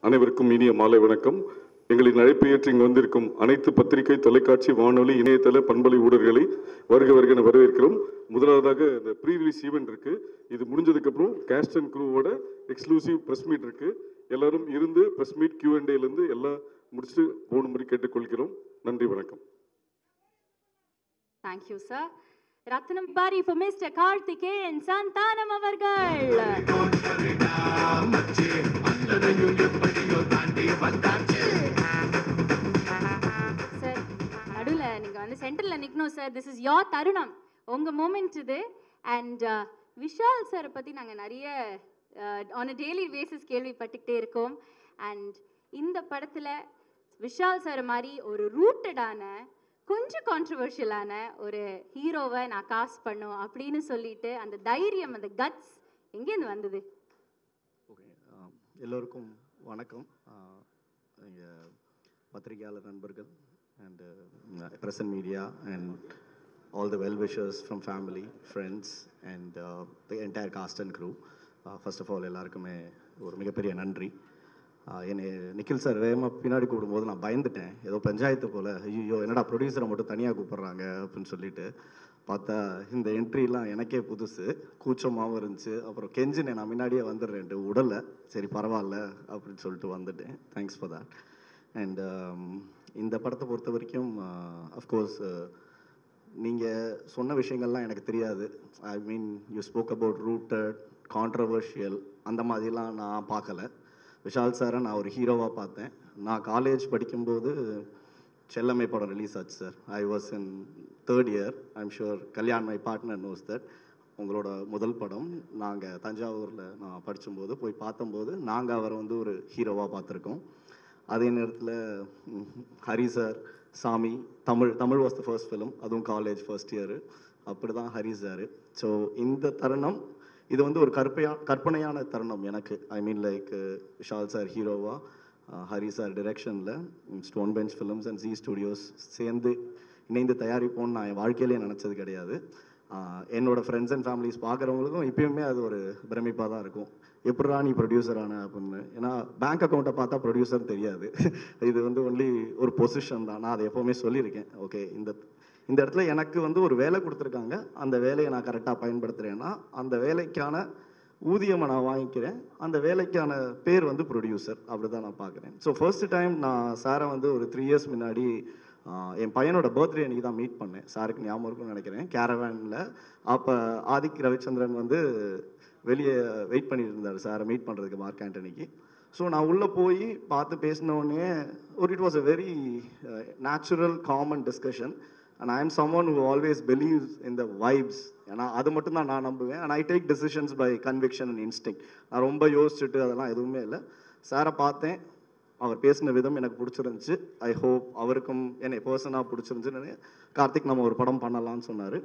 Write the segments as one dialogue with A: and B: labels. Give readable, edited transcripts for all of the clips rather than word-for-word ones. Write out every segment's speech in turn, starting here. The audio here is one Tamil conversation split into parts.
A: அனைவருக்கும் இனிய மாலை வணக்கம். எங்களின் அழைப்பை ஏற்று இங்கு வந்திருக்கும் அனைத்து பத்திரிகை, தொலைக்காட்சி, வானொலி, இணையதள பண்பலை ஊடகங்களை வருக வருக என வரவேற்கிறோம். முதலாவதாக இந்த ப்ரீ ரிலீஸ் ஈவெண்ட் இருக்கு. இது முடிஞ்சதுக்கு அப்புறம் கேஸ்ட் அண்ட் க்ரூவோட எக்ஸ்க்ளூசிவ் பிரஸ் மீட் இருக்கு. எல்லாரும் இருந்து பிரஸ் மீட் Q&A இருந்து எல்லாம் முடிச்சுட்டு போகணும்படி கேட்டுக்கொள்கிறோம். நன்றி, வணக்கம்.
B: Thank you, sir. Ratnam Bari for Mr. Karthikeyan Santanam avargal. Sir, nadula ninga vandu center la nikno sir. This is your tarunam. Unga moment idu and Vishal sir பத்தி நாங்க நிறைய on a daily basis கேள்விப்பட்டுட்டே இருக்கோம். And இந்த படத்துல விஷால் சார் மாதிரி ஒரு ரூட்டடான கொஞ்சம் கான்ட்ரவர்ஷியலான ஒரு ஹீரோவை நான் காஸ்ட் பண்ணும் அப்படின்னு சொல்லிட்டு அந்த தைரியம், அந்த கட்ஸ் எங்கேருந்து வந்தது?
C: ஓகே, எல்லோருக்கும் வணக்கம். எங்கள் பத்திரிகையாளர் நண்பர்கள் and present media and all the well wishers from family, friends and the entire cast and crew. First of all எல்லாருக்குமே ஒரு மிகப்பெரிய நன்றி. என்னை நிக்கில் சார் வேகமாக பின்னாடி கூப்பிடும்போது நான் பயந்துட்டேன். ஏதோ பஞ்சாயத்து போல், ஐயோ என்னடா ப்ரொடியூசரை மட்டும் தனியாக கூப்பிட்றாங்க அப்படின்னு சொல்லிட்டு பார்த்தா இந்த என்ட்ரிலாம் எனக்கே புதுசு, கூச்சமாகவும் இருந்துச்சு. அப்புறம் கெஞ்சினேன், நான் முன்னாடியே வந்துடுறேன்ட்டு, உடலை சரி பரவாயில்ல அப்படின்னு சொல்லிட்டு வந்துட்டேன். Thanks for that. அண்ட் இந்த படத்தை பொறுத்த வரைக்கும் அஃப்கோர்ஸ் நீங்கள் சொன்ன விஷயங்கள்லாம் எனக்கு தெரியாது. I mean you spoke about rooted, controversial, அந்த மாதிரிலாம் நான் பார்க்கல. விஷால் சாரை நான் ஒரு ஹீரோவாக பார்த்தேன். நான் காலேஜ் படிக்கும்போது செல்லம்மை படம் ரிலீஸ் ஆச்சு sir. I was in 3rd year. I'm sure Kalyan my partner knows that. உங்களோட முதல் படம் நாங்கள் தஞ்சாவூரில் நான் படிக்கும்போது போய் பார்த்தம்போது நாங்கள் அவரை வந்து ஒரு ஹீரோவாக பார்த்துருக்கோம். அதே நேரத்தில் ஹரி சார், சாமி, Tamil was the first film, அதுவும் காலேஜ் ஃபர்ஸ்ட் இயரு. அப்படி தான் ஹரி சார். ஸோ இந்த தருணம் இது வந்து ஒரு கற்பனையான தருணம் எனக்கு. I mean like Vishal sir ஹீரோவா, ஹரி சார் டிரெக்ஷனில் Stone Bench Films and Zee Studios சேர்ந்து இணைந்து தயாரிப்போம்னு நான் என் வாழ்க்கையிலே நினச்சது கிடையாது. என்னோடய ஃப்ரெண்ட்ஸ் அண்ட் ஃபேமிலிஸ் பார்க்குறவங்களுக்கும் இப்போயுமே அது ஒரு பிரமிப்பாக தான் இருக்கும். எப்படா நீ ப்ரொடியூசரான அப்படின்னு. ஏன்னா பேங்க் அக்கௌண்ட்டை பார்த்தா ப்ரொடியூசர் தெரியாது. இது வந்து ஒன்லி ஒரு பொசிஷன் தான். நான் அதை எப்போவுமே சொல்லியிருக்கேன். ஓகே, இந்த இடத்துல எனக்கு வந்து ஒரு வேலை கொடுத்துருக்காங்க, அந்த வேலையை நான் கரெக்டாக பயன்படுத்துகிறேன்னா அந்த வேலைக்கான ஊதியமாக நான் வாங்கிக்கிறேன். அந்த வேலைக்கான பேர் வந்து ப்ரொடியூசர், அப்படி தான் நான் பார்க்குறேன். ஸோ ஃபர்ஸ்ட் டைம் நான் சாரை வந்து ஒரு 3 years முன்னாடி என் பையனோட பர்த்டே அன்றைக்கி தான் மீட் பண்ணேன். சாருக்கு ஞாபகம் இருக்குன்னு நினைக்கிறேன், கேரவேனில். அப்போ ஆதிக் ரவிச்சந்திரன் வந்து வெளியே வெயிட் பண்ணிட்டு இருந்தார் சாரை மீட் பண்ணுறதுக்கு, மார்க் ஆண்டனிக்கு. ஸோ நான் உள்ளே போய் பார்த்து பேசினோடனே it was a very natural common discussion. And I am someone who always believes in the vibes. ஏன்னா அது மட்டும் தான் நான் நம்புவேன். And I take decisions by conviction and instinct. நான் ரொம்ப யோசிச்சுட்டு அதெல்லாம் எதுவுமே இல்லை. சாரை பார்த்தேன், அவர் பேசின விதம் எனக்கு பிடிச்சிருந்துச்சு. ஐ ஹோப் அவருக்கும் என்னை பர்சனாக பிடிச்சிருந்துச்சுன்னு. கார்த்திக் நம்ம ஒரு படம் பண்ணலாம்னு சொன்னார்.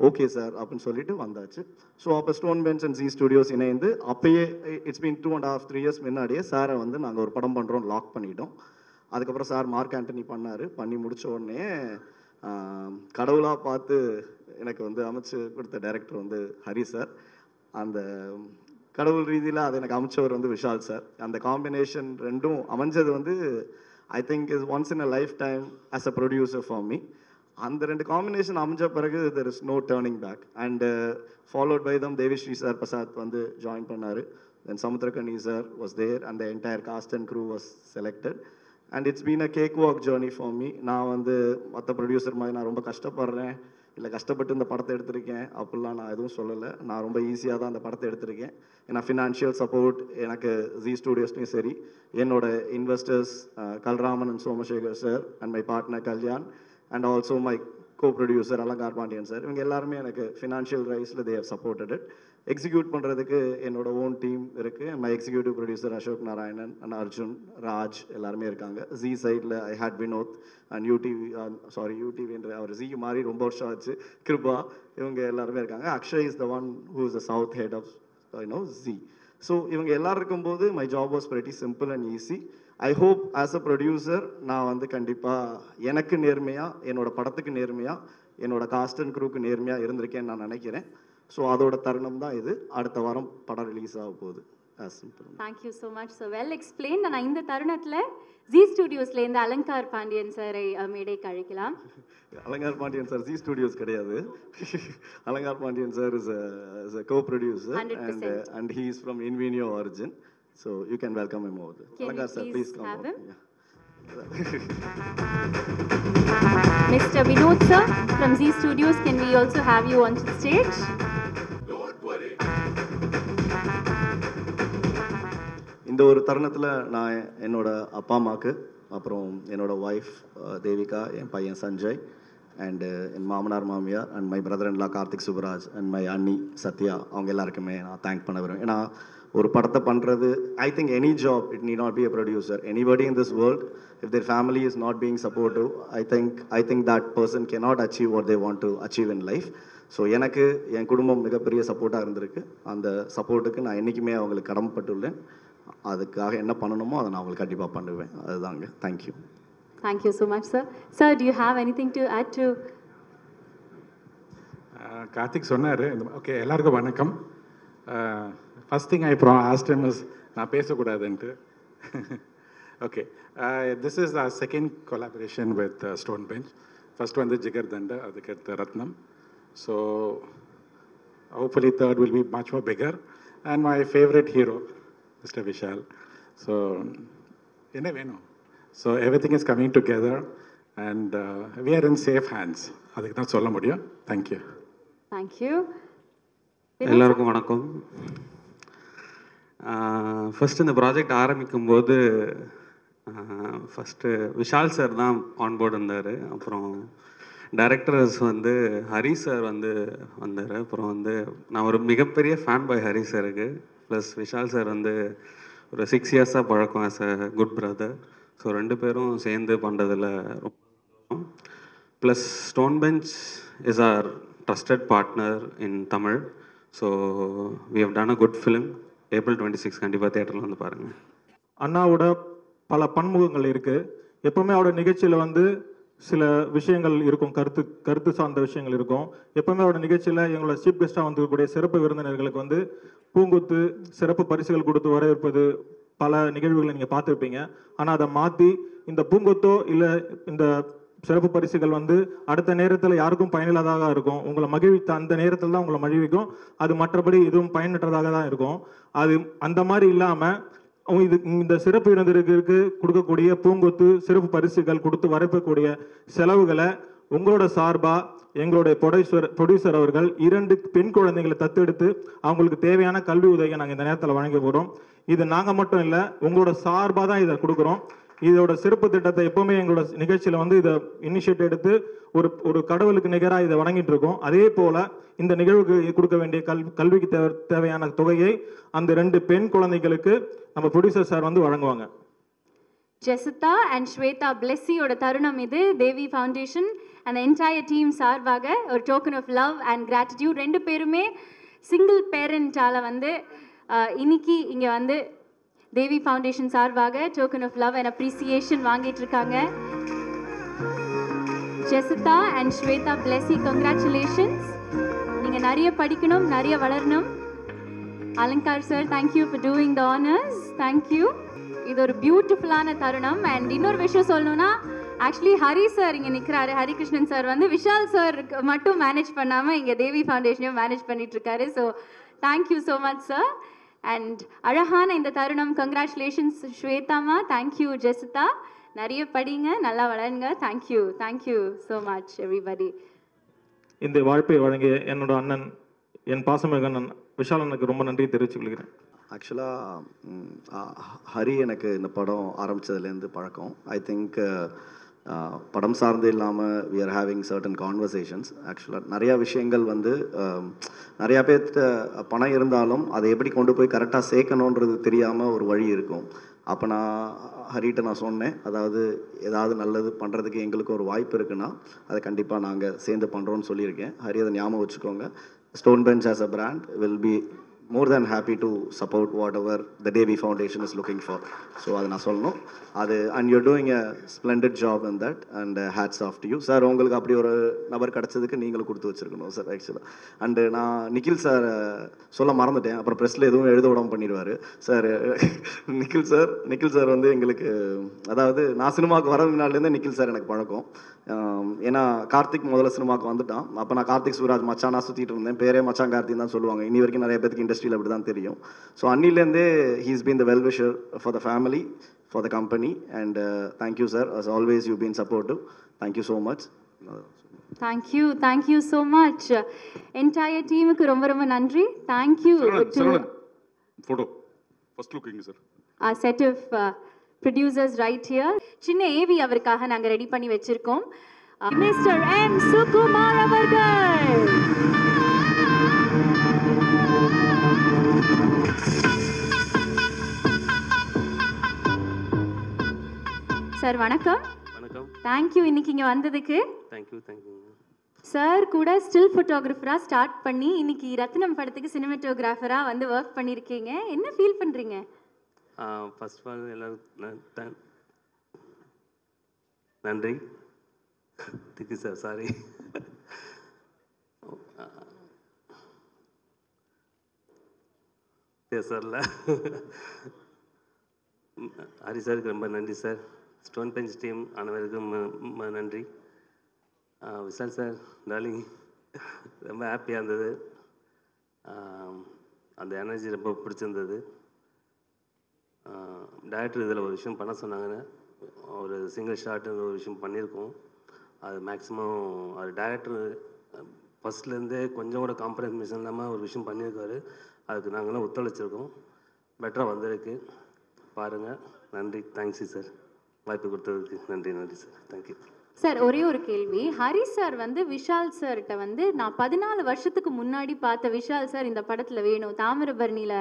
C: ஓகே சார் அப்படின்னு சொல்லிட்டு வந்தாச்சு. ஸோ அப்போ stone bench and Zee studios இணைந்து அப்பயே இட்ஸ் பீன் 2.5 3 years முன்னாடியே சாரை வந்து நாங்கள் ஒரு படம் பண்ணுறோம் லாக் பண்ணிட்டோம். அதுக்கப்புறம் சார் மார்க் ஆண்டனி பண்ணார். பண்ணி முடித்த உடனே கடவுளாக பார்த்து எனக்கு வந்து அமைச்சு கொடுத்த டைரக்டர் வந்து ஹரி சார். அந்த கடவுள் ரீதியில் அதை எனக்கு அமைச்சவர் வந்து விஷால் சார். அந்த காம்பினேஷன் ரெண்டும் அமைஞ்சது வந்து I think is once in a lifetime as a producer for me. அந்த 2 காம்பினேஷன் அமைஞ்ச பிறகு there is no turning back. And followed by them Devisri sir Prasad வந்து ஜாயின் பண்ணார். Then Samuthirakani sir was there and the entire cast and crew was selected. And it's been a cake walk journey for me. நான் வந்து மற்ற ப்ரொடியூசர் மாதிரி நான் ரொம்ப கஷ்டப்படுறேன், இல்லை கஷ்டப்பட்டு இந்த படத்தை எடுத்திருக்கேன் அப்படிலாம் நான் எதுவும் சொல்லலை. நான் ரொம்ப ஈஸியாக தான் அந்த படத்தை எடுத்திருக்கேன். ஏன்னா ஃபினான்ஷியல் சப்போர்ட் எனக்கு ஜி ஸ்டுடியோஸ்லையும் சரி, என்னோட investors Kalraman and Somasekhar sir and my partner Kalyan and also my co-producer Alankar Pandian sir, இவங்க எல்லாருமே எனக்கு ஃபினான்ஷியல் ரைஸில் they have supported it. Execute பண்ணுறதுக்கு என்னோட ஓன் டீம் இருக்குது. My executive producer Ashok Narayanan and Arjun Raj எல்லாருமே இருக்காங்க. ஜி சைடில் ஐ ஹேட் வினோத் அண்ட் யூடிவின்ற அவர் ஜி மாதிரி ரொம்ப வருஷம் ஆச்சு, கிருபா, இவங்க எல்லாருமே இருக்காங்க. Akshay is the one who is the south head of G. So இவங்க எல்லோரும் இருக்கும்போது my job was very simple and easy. I hope as a producer நான் வந்து கண்டிப்பாக எனக்கு நேர்மையாக, என்னோடய படத்துக்கு நேர்மையாக, என்னோட காஸ்ட் அண்ட் க்ரூக்கு நேர்மையாக இருந்திருக்கேன்னு நான் நினைக்கிறேன். ஸோ அதோட தருணம் தான் இது. அடுத்த வாரம் படம் ரிலீஸ் ஆக போகுது. as simple.
B: Thank you so much so well explain. நான் இந்த தருணத்தில் ஜி ஸ்டுடியோஸ்லேருந்து அலங்கார் பாண்டியன் சாரை மேடைக்கு அழைக்கலாம்.
C: Alangar Pandian sir, Z Studios கிடையாது. Alangar Pandian sir is a co-producer
B: 100%.
C: and he is from Invenio origin. So you can welcome him over there.
B: Can
C: Alangar
B: you
C: sir,
B: please
C: please come
B: have
C: over.
B: him?
C: Yeah.
B: Mr. Vinod sir from Z Studios, can we also have you on stage?
C: இந்த ஒரு தருணத்தில் நான் என்னோட அப்பா அம்மாவுக்கு, அப்புறம் என்னோட ஒய்ஃப் தேவிகா, என் பையன் சஞ்சய், அண்டு என் மாமனார் மாமியார், and my brother in law Karthik Subraj, and my அண்ணி சத்யா, அவங்க எல்லாருக்குமே நான் தேங்க் பண்ண விரும்புகிறேன். ஏன்னா ஒரு படத்தை பண்ணுறது, I think any job it need not be a producer, anybody in this world, if their family is not being supportive, I think that person cannot achieve what they want to achieve in life. So எனக்கு என் குடும்பம் மிகப்பெரிய சப்போர்ட்டாக இருந்திருக்கு. அந்த சப்போர்ட்டுக்கு நான் என்றைக்குமே அவங்களுக்கு கடமைப்பட்டுள்ளேன். அதுக்காக என்ன பண்ணணுமோ அதை நான் உங்களுக்கு கண்டிப்பாக பண்ணுவேன். அதுதாங்க. Thank you.
B: Thank you so much sir. Sir, do you have anything to add to?
D: Karthik சொன்னார். ஓகே, எல்லாருக்கும் வணக்கம். First thing I asked him is நான் பேசக்கூடாதுன்ட்டு. Okay, this is the second collaboration with Stone Bench. First வந்து ஜிகர் தண்டா, அதுக்கடுத்து Rathnam. So hopefully third will be much more bigger. And my favourite hero Mr. Vishal. So, என்ன வேணும்? So, everything is coming together and we are in safe hands. அதுக்கு தான் சொல்ல முடியும். Thank you.
B: Thank you.
E: எல்லாருக்கும் வணக்கம். ஃபஸ்ட்டு இந்த ப்ராஜெக்ட் ஆரம்பிக்கும் போது ஃபஸ்ட்டு விஷால் சார் தான் ஆன்போர்டு இருந்தார். அப்புறம் டைரக்டர்ஸ் வந்து ஹரி சார் வந்து வந்தார். அப்புறம் வந்து நான் ஒரு மிகப்பெரிய ஃபேன் பாய் ஹரி சாருக்கு. ப்ளஸ் விஷால் சார் வந்து ஒரு 6 இயர்ஸாக பழக்கம் as a good brother. So 2 பேரும் சேர்ந்து பண்ணுறதில் ரொம்ப. Plus Stone Bench is our trusted partner in Tamil. So we have done a good film. April 26 கண்டிப்பாக தியேட்டரில் வந்து பாருங்கள்.
F: அண்ணாவோட பல பன்முகங்கள் இருக்குது. எப்போவுமே அவரோட நிகழ்ச்சியில் வந்து சில விஷயங்கள் இருக்கும், கருத்து சார்ந்த விஷயங்கள் இருக்கும். எப்போவுமே அவரோட நிகழ்ச்சியில் எங்களோட சீஃப் கெஸ்ட்டாக வந்துக்கூடிய சிறப்பு விருந்தினர்களுக்கு வந்து பூங்கொத்து, சிறப்பு பரிசுகள் கொடுத்து வரவேற்பது பல நிகழ்வுகளை நீங்கள் பார்த்துருப்பீங்க. ஆனால் அதை மாற்றி இந்த பூங்கொத்தோ இல்லை இந்த சிறப்பு பரிசுகள் வந்து அடுத்த நேரத்தில் யாருக்கும் பயனில்லாததாக இருக்கும். உங்களை மகிழ்வித்த அந்த நேரத்தில் தான் உங்களை மகிழ்விக்கும். அது மற்றபடி எதுவும் பயனற்றதாக தான் இருக்கும். அது அந்த மாதிரி இல்லாமல் இது இந்த சிறப்பு விருந்தினருக்கு கொடுக்கக்கூடிய பூங்கொத்து, சிறப்பு பரிசுகள் கொடுத்து வரக்கூடிய செலவுகளை உங்களோட சார்பாக எங்களுடைய ப்ரொடியூசர் அவர்கள் 2 பெண் குழந்தைகளை தத்தெடுத்து அவங்களுக்கு தேவையான கல்வி உதவியை நாங்கள் இந்த நேரத்தில் வழங்க போகிறோம். இது நாங்கள் மட்டும் இல்லை, உங்களோட சார்பாக தான் இதை கொடுக்குறோம். இதோட சிறப்பு திட்டத்தை எப்போவுமே எங்களோட நிகழ்ச்சியில் வந்து இதை இனிஷியேட் எடுத்து ஒரு கடவுளுக்கு நிகராக இதை வழங்கிட்டு இருக்கோம். அதே போல் இந்த நிகழ்வுக்கு கொடுக்க வேண்டிய கல்விக்கு தேவையான தொகையை அந்த 2 பெண் குழந்தைகளுக்கு நம்ம ப்ரொடியூசர் சார் வந்து வழங்குவாங்க.
B: ஜெசிதா அண்ட் ஸ்வேதா பிளெஸ்ஸியோட தருணம் இது. Devi Foundation and entire team சார்பாக ஒரு token of love and gratitude. 2 பேருமே சிங்கிள் பேரண்டால் வந்து இன்னைக்கு இங்கே வந்து தேவி ஃபவுண்டேஷன் சார்பாக token of love and appreciation வாங்கிட்டு இருக்காங்க. Jesitha and Swetha Blessy, congratulations. நீங்கள் நிறைய படிக்கணும், நிறைய வளரணும். Alankar sir, thank you for doing the honours. Thank you. இது ஒரு பியூட்டிஃபுல்லான தருணம். அண்ட் இன்னொரு விஷயம் சொல்லணும்னா, ஆக்சுவலி ஹரி சார் இங்கே நிற்கிறாரு. ஹரிகிருஷ்ணன் சார் வந்து விஷால் சார் மட்டும் மேனேஜ் பண்ணாமல் இங்கே தேவி ஃபவுண்டேஷனையும் மேனேஜ் பண்ணிட்டு இருக்காரு. So thank you so much sir. And அழகான இந்த தருணம். கங்க்ராச்சுலேஷன்ஸ் ஸ்வேதாமா. தேங்க்யூ ஜெசிதா. நிறைய படிங்க, நல்லா வளருங்க. Thank you, thank you so much everybody.
F: இந்த வாய்ப்பை வழங்கிய என்னோட அண்ணன், என் பாசமிகு அண்ணன் விஷால் அண்ணனுக்கு ரொம்ப நன்றி தெரிவித்துக் கொள்கிறேன்.
C: ஆக்சுவலாக ஹரி எனக்கு இந்த படம் ஆரம்பித்ததுலேருந்து பழக்கம். ஐ திங்க் படம் சார்ந்து இல்லாமல் we are having certain conversations. ஆக்சுவலாக நிறையா விஷயங்கள் வந்து நிறையா பேர்கிட்ட பணம் இருந்தாலும் அதை எப்படி கொண்டு போய் கரெக்டாக சேர்க்கணுன்றது தெரியாமல் ஒரு வழி இருக்கும். அப்போ நான் ஹரிட்ட நான் சொன்னேன், அதாவது ஏதாவது நல்லது பண்ணுறதுக்கு எங்களுக்கு ஒரு வாய்ப்பு இருக்குன்னா அதை கண்டிப்பாக நாங்கள் சேர்ந்து பண்ணுறோன்னு சொல்லியிருக்கேன். ஹரி அதை ஞாபகம் வச்சுக்கோங்க. Stone bench as a brand will be more than happy to support whatever the Devi Foundation is looking for. So அது நான் சொல்லணும். அது and you're doing a splendid job in that and hats off to you. Sir உங்களுக்கு அப்படி ஒரு நபர் கிடைச்சதுக்கு நீங்களும் கொடுத்து வச்சிருக்கணும் சார் ஆக்சுவலாக. அண்டு நான் நிக்கில் சார் சொல்ல மறந்துட்டேன், அப்புறம் ப்ரெஸ்ஸில் எதுவும் எழுத விடாமல் பண்ணிடுவார் சார். நிக்கில் சார் வந்து எங்களுக்கு, அதாவது நான் சினிமாவுக்கு வர முன்னாடிலேருந்தே நிக்கில் சார் எனக்கு பழக்கம். ஏன்னா கார்த்திக் முதல்ல சினிமாவுக்கு வந்துட்டான், அப்போ நான் கார்த்திக் சூராஜ் மச்சானா சுற்றிட்டு இருந்தேன். பேரே மச்சான் கார்த்திக் தான் சொல்லுவாங்க, இனி வரைக்கும் நிறைய பேருக்கு இண்டஸ்ட்ரியில் அப்படி தான் தெரியும். ஸோ அன்னிலேருந்தே he's been the well wisher for the family, for the company, and thank you sir. As always you been supportive. Thank you so much.
B: Thank you so much. Entire டீமுக்கு ரொம்ப ரொம்ப நன்றி. Thank you to
A: photo first look இங்க sir.
B: our set of producers right here. சின்ன ஏவி அவருக்காக நாங்க ரெடி பண்ணி வச்சிருக்கோம். மிஸ்டர் எம் சுகுமார் அவர்கள். சார் வணக்கம்.
E: வணக்கம்.
B: தேங்க்யூ இன்னைக்கு இங்கே வந்ததுக்கு.
E: தேங்க்யூ.
B: சார் கூட ஸ்டில் ஃபோட்டோகிராஃபராக ஸ்டார்ட் பண்ணி இன்னைக்கு ரத்னம் படத்துக்கு சினிமாட்டோகிராஃபராக வந்து ஒர்க் பண்ணியிருக்கீங்க. என்ன ஃபீல் பண்ணுறீங்க?
E: ஃபர்ஸ்ட் ஆஃப் ஆல் எல்லாரும் நன்றி. திக்கு சார், சாரி. பேசல. ஹரி சாருக்கு ரொம்ப நன்றி சார். ஸ்டோன் பெஞ்ச் டீம் அனைவருக்கும் நன்றி. விஷால் சார், டார்லிங், ரொம்ப ஹாப்பியாக இருந்தது. அந்த எனர்ஜி ரொம்ப பிடிச்சிருந்தது. டைரக்டர் இதில் ஒரு விஷயம் பண்ண சொன்னாங்கன்னு ஒரு சிங்கிள் ஷாட்டுன்னு ஒரு விஷயம் பண்ணியிருக்கோம். அது மேக்ஸிமம் அது டைரக்டர் ஃபஸ்ட்லேருந்தே கொஞ்சம் கூட காம்ப்ரமைஸ் இல்லாமல் ஒரு விஷயம் பண்ணியிருக்காரு. அதுக்கு நாங்களாம் ஒத்துழைச்சிருக்கோம். பெட்டராக வந்திருக்கு, பாருங்கள். நன்றி. தேங்க்ஸு சார், வாய்ப்பு கொடுத்ததுக்கு நன்றி சார். Thank you
B: sir. ஒரே ஒரு கேள்வி. ஹரி சார் வந்து விஷால் சார்கிட்ட வந்து நான் 14 வருஷத்துக்கு முன்னாடி பார்த்த விஷால் சார் இந்த படத்தில் வேணும், தாமிரபரணியில்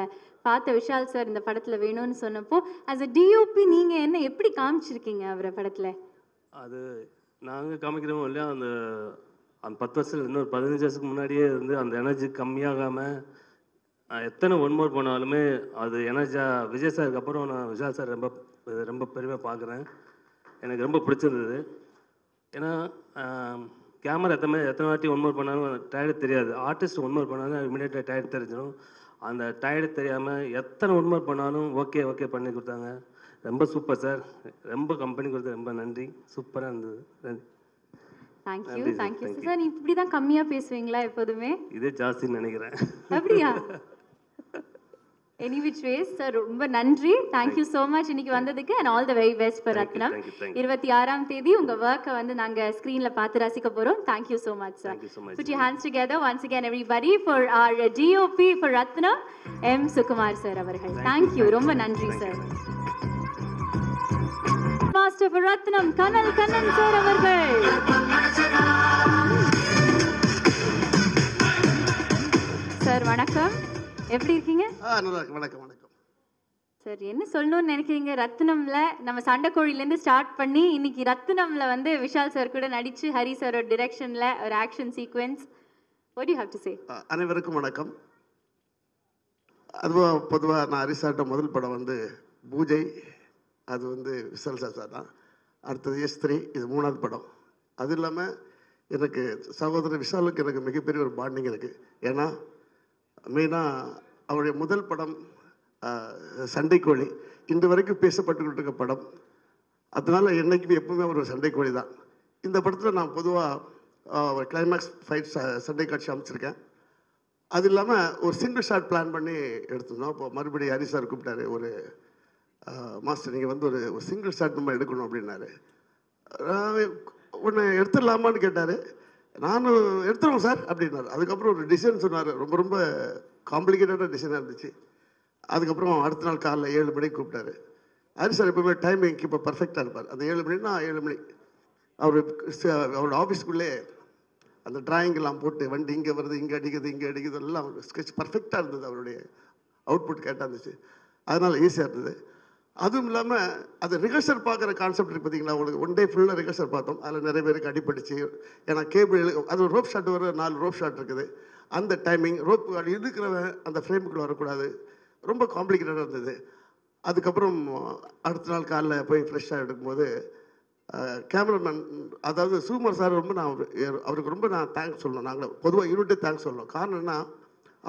B: பார்த்த விஷால் சார் இந்த படத்தில் வேணும்னு சொன்னப்போ ஆஸ் அ டிஓபி நீங்கள் என்ன எப்படி காமிச்சிருக்கீங்க அவரை படத்தில்?
E: அது நாங்கள் காமிக்கிறோமோ இல்லையா, அந்த 10 வருஷத்தில் இன்னொரு 15 வருஷத்துக்கு முன்னாடியே வந்து அந்த எனர்ஜி கம்மியாகாமல் எத்தனை ஒன்மோர் போனாலுமே அது எனர்ஜியாக விஜய் சாருக்கு அப்புறம் நான் விஷால் சார் ரொம்ப பெருமையாக பார்க்குறேன். எனக்கு ரொம்ப பிடிச்சிருந்தது. ஏன்னா கேமரா எத்தனை வாட்டி ஒன்மோர் பண்ணாலும் டயர்டு தெரியாது. ஆர்டிஸ்ட் ஒன்மோர் பண்ணாலும் இமீடியட்டாக டயர்டு தெரிஞ்சிடும். அந்த டயர்டு தெரியாமல் எத்தனை ஒன்மோர் பண்ணாலும் ஓகே பண்ணி கொடுத்தாங்க. ரொம்ப சூப்பர் சார். ரொம்ப கம்பெனி கொடுத்து ரொம்ப நன்றி. சூப்பராக இருந்தது. நன்றி.
B: Thank you sir. இப்படி தான் கம்மியாக பேசுவீங்களா எப்போதுமே?
E: இதே ஜாஸ்தின்னு நினைக்கிறேன்.
B: அப்படியா? எனி விச் வேஸ் சார், ரொம்ப நன்றி. தேங்க்யூ ஸோ மச் இன்னைக்கு வந்ததுக்கு. And all the very best for Rathnam. 26ஆம் தேதி உங்கள் ஒர்க்கை வந்து நாங்கள் ஸ்க்ரீனில் பார்த்து ரசிக்க போகிறோம். Thank you so much sir. Put your hands together once again everybody for our DOP for Ratnam, M. Sukumar sir அவர்கள். தேங்க்யூ, ரொம்ப நன்றி sir. Master for Ratnam, Kanal Kannan sir அவர்கள். சார் வணக்கம், எப்படி இருக்கீங்க?
G: நல்லா இருக்கு. வணக்கம்.
B: சார் என்ன சொல்லணும்னு நினைக்கிறீங்க? ரத்னம்ல நம்ம சண்டைக்கோழிலேருந்து ஸ்டார்ட் பண்ணி இன்னைக்கு ரத்னம்ல வந்து விஷால் சார் கூட நடிச்சு ஹரி சாரோட டிரெக்ஷன்ல ஒரு action sequence. what do you have to say?
G: அனைவருக்கும் வணக்கம். அதுவா பொதுவாக நான் ஹரி சார்ட்ட முதல் படம் வந்து பூஜை, அது வந்து விஷால் சார் தான். அடுத்தது S3, இது 3ஆவது படம். அது இல்லாமல் எனக்கு சகோதரர் விஷாலுக்கு எனக்கு மிகப்பெரிய ஒரு பாண்டிங் இருக்குது. ஏன்னா மெயினாக அவருடைய முதல் படம் சண்டைக்கோழி இன்று வரைக்கும் பேசப்பட்டுக்கிட்டு இருக்க படம். அதனால் என்றைக்குமே எப்பவுமே ஒரு சண்டைக்கோழி தான். இந்த படத்தில் நான் பொதுவாக ஒரு கிளைமேக்ஸ் ஃபைட் சண்டை காட்சி அமைச்சிருக்கேன். அது இல்லாமல் ஒரு சிங்கிள் ஷாட் பிளான் பண்ணி எடுத்துருந்தோம். அப்போ மறுபடியும் ஹரி சார் கூப்பிட்டாரு, ஒரு மாஸ்டர் நீங்கள் வந்து ஒரு சிங்கிள் ஷாட் நம்ம எடுக்கணும் அப்படின்னாரு. ஒன்று எடுத்துடலாமான்னு கேட்டார். நானும் எடுத்துருவோம் சார் அப்படின்னாரு. அதுக்கப்புறம் ஒரு டிசைன் சொன்னார், ரொம்ப காம்ப்ளிகேட்டடான டிசைனாக இருந்துச்சு. அதுக்கப்புறம் அடுத்த நாள் காலைல 7 மணிக்கு கூப்பிட்டாரு. ஹரி சார் எப்பவுமே டைமிங்க்கு இப்போ பர்ஃபெக்டாக இருப்பார். அந்த 7 மணினா 7 மணி அவரோட ஆஃபீஸ்க்குள்ளே அந்த டிராயிங்கெல்லாம் போட்டு வண்டி இங்கே வருது, இங்கே அடிக்குது எல்லாம் ஸ்கெட்ச் பர்ஃபெக்டாக இருந்தது. அவருடைய அவுட்புட் கேட்டாக இருந்துச்சு. அதனால் ஈஸியாக இருந்தது. அதுவும் இல்லாமல் அது ரிஹர்சல் பார்க்குற கான்செப்ட் இருக்குது பார்த்தீங்களா, உங்களுக்கு 1 டே ஃபுல்லாக ரிஹர்சல் பார்த்தோம். அதில் நிறைய பேருக்கு அடிப்பட்டுச்சு. ஏன்னா கேபிள் அது ஒரு ரோப் ஷாட் வர 4 ரோப் ஷாட் இருக்குது. அந்த டைமிங் ரோப் இருக்கிறவன் அந்த ஃப்ரேமுக்குள்ளே வரக்கூடாது, ரொம்ப காம்ப்ளிகேட்டடாக இருந்தது. அதுக்கப்புறம் அடுத்த நாள் காலைல போய் ஃப்ரெஷ்ஷாக எடுக்கும்போது கேமராமேன், அதாவது சுகுமார் சார் ரொம்ப அவருக்கு ரொம்ப நான் தேங்க்ஸ் சொல்லணும். நாங்கள் பொதுவாக யூனிட்டே தேங்க்ஸ் சொல்லணும். காரணம் என்ன,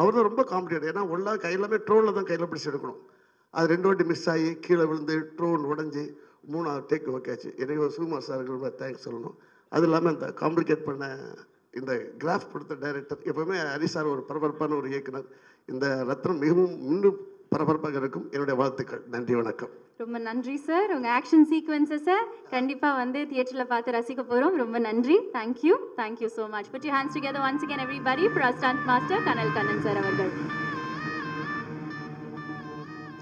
G: அவர் தான் ரொம்ப காம்ப்ளிகேட். ஏன்னா ஒன்றா எல்லாமே ட்ரோனில் தான் கையில் பிடிச்சி எடுக்கணும். அது 2 வாட்டி மிஸ் ஆகி கீழே விழுந்து ட்ரோன் உடஞ்சி 3ஆவது டேக் ஓகேச்சு. எனக்கு சுகுமார் சாருக்கு ரொம்ப தேங்க்ஸ் சொல்லணும். அது இல்லாமல் இந்த காம்ப்ளிகேட் பண்ண இந்த கிராஃப் கொடுத்த டைரக்டர், எப்போவுமே ஹரி சார் ஒரு பரபரப்பான ஒரு இயக்குனர். இந்த ரத்னம் மிகவும் இன்னும் பரபரப்பாக இருக்கும். என்னுடைய வாழ்த்துக்கள். நன்றி, வணக்கம்.
B: ரொம்ப நன்றி சார். உங்கள் ஆக்ஷன் சீக்வன்சஸை கண்டிப்பாக வந்து தியேட்டரில் பார்த்து ரசிக்க போகிறோம். ரொம்ப நன்றி. Thank you so much. Put your hands together once again everybody for our stunt master Kanal Kannan sir அவர்கள்.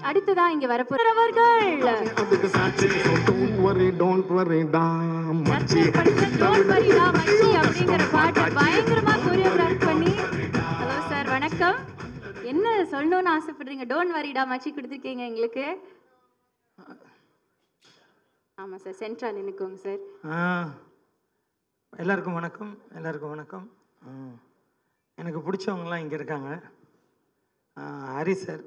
B: அடுத்ததா இங்க வரப்போறவர்கள் அப்படிங்கிற பாட்டை பயங்கரமா கோரியோகிராஃப் பண்ணி, ஹலோ சார் வணக்கம், என்ன சொல்லணும்னு ஆசைப்படுறீங்க? டோன்ட் வரிடா மச்சி கொடுத்துருக்கீங்க எங்களுக்கு. ஆமாம் சார், சென்ட்ரா நினைக்கோங்க சார்.
H: எல்லாருக்கும் வணக்கம். எனக்கு பிடிச்சவங்களாம் இங்கே இருக்காங்க. ஹரி சார்,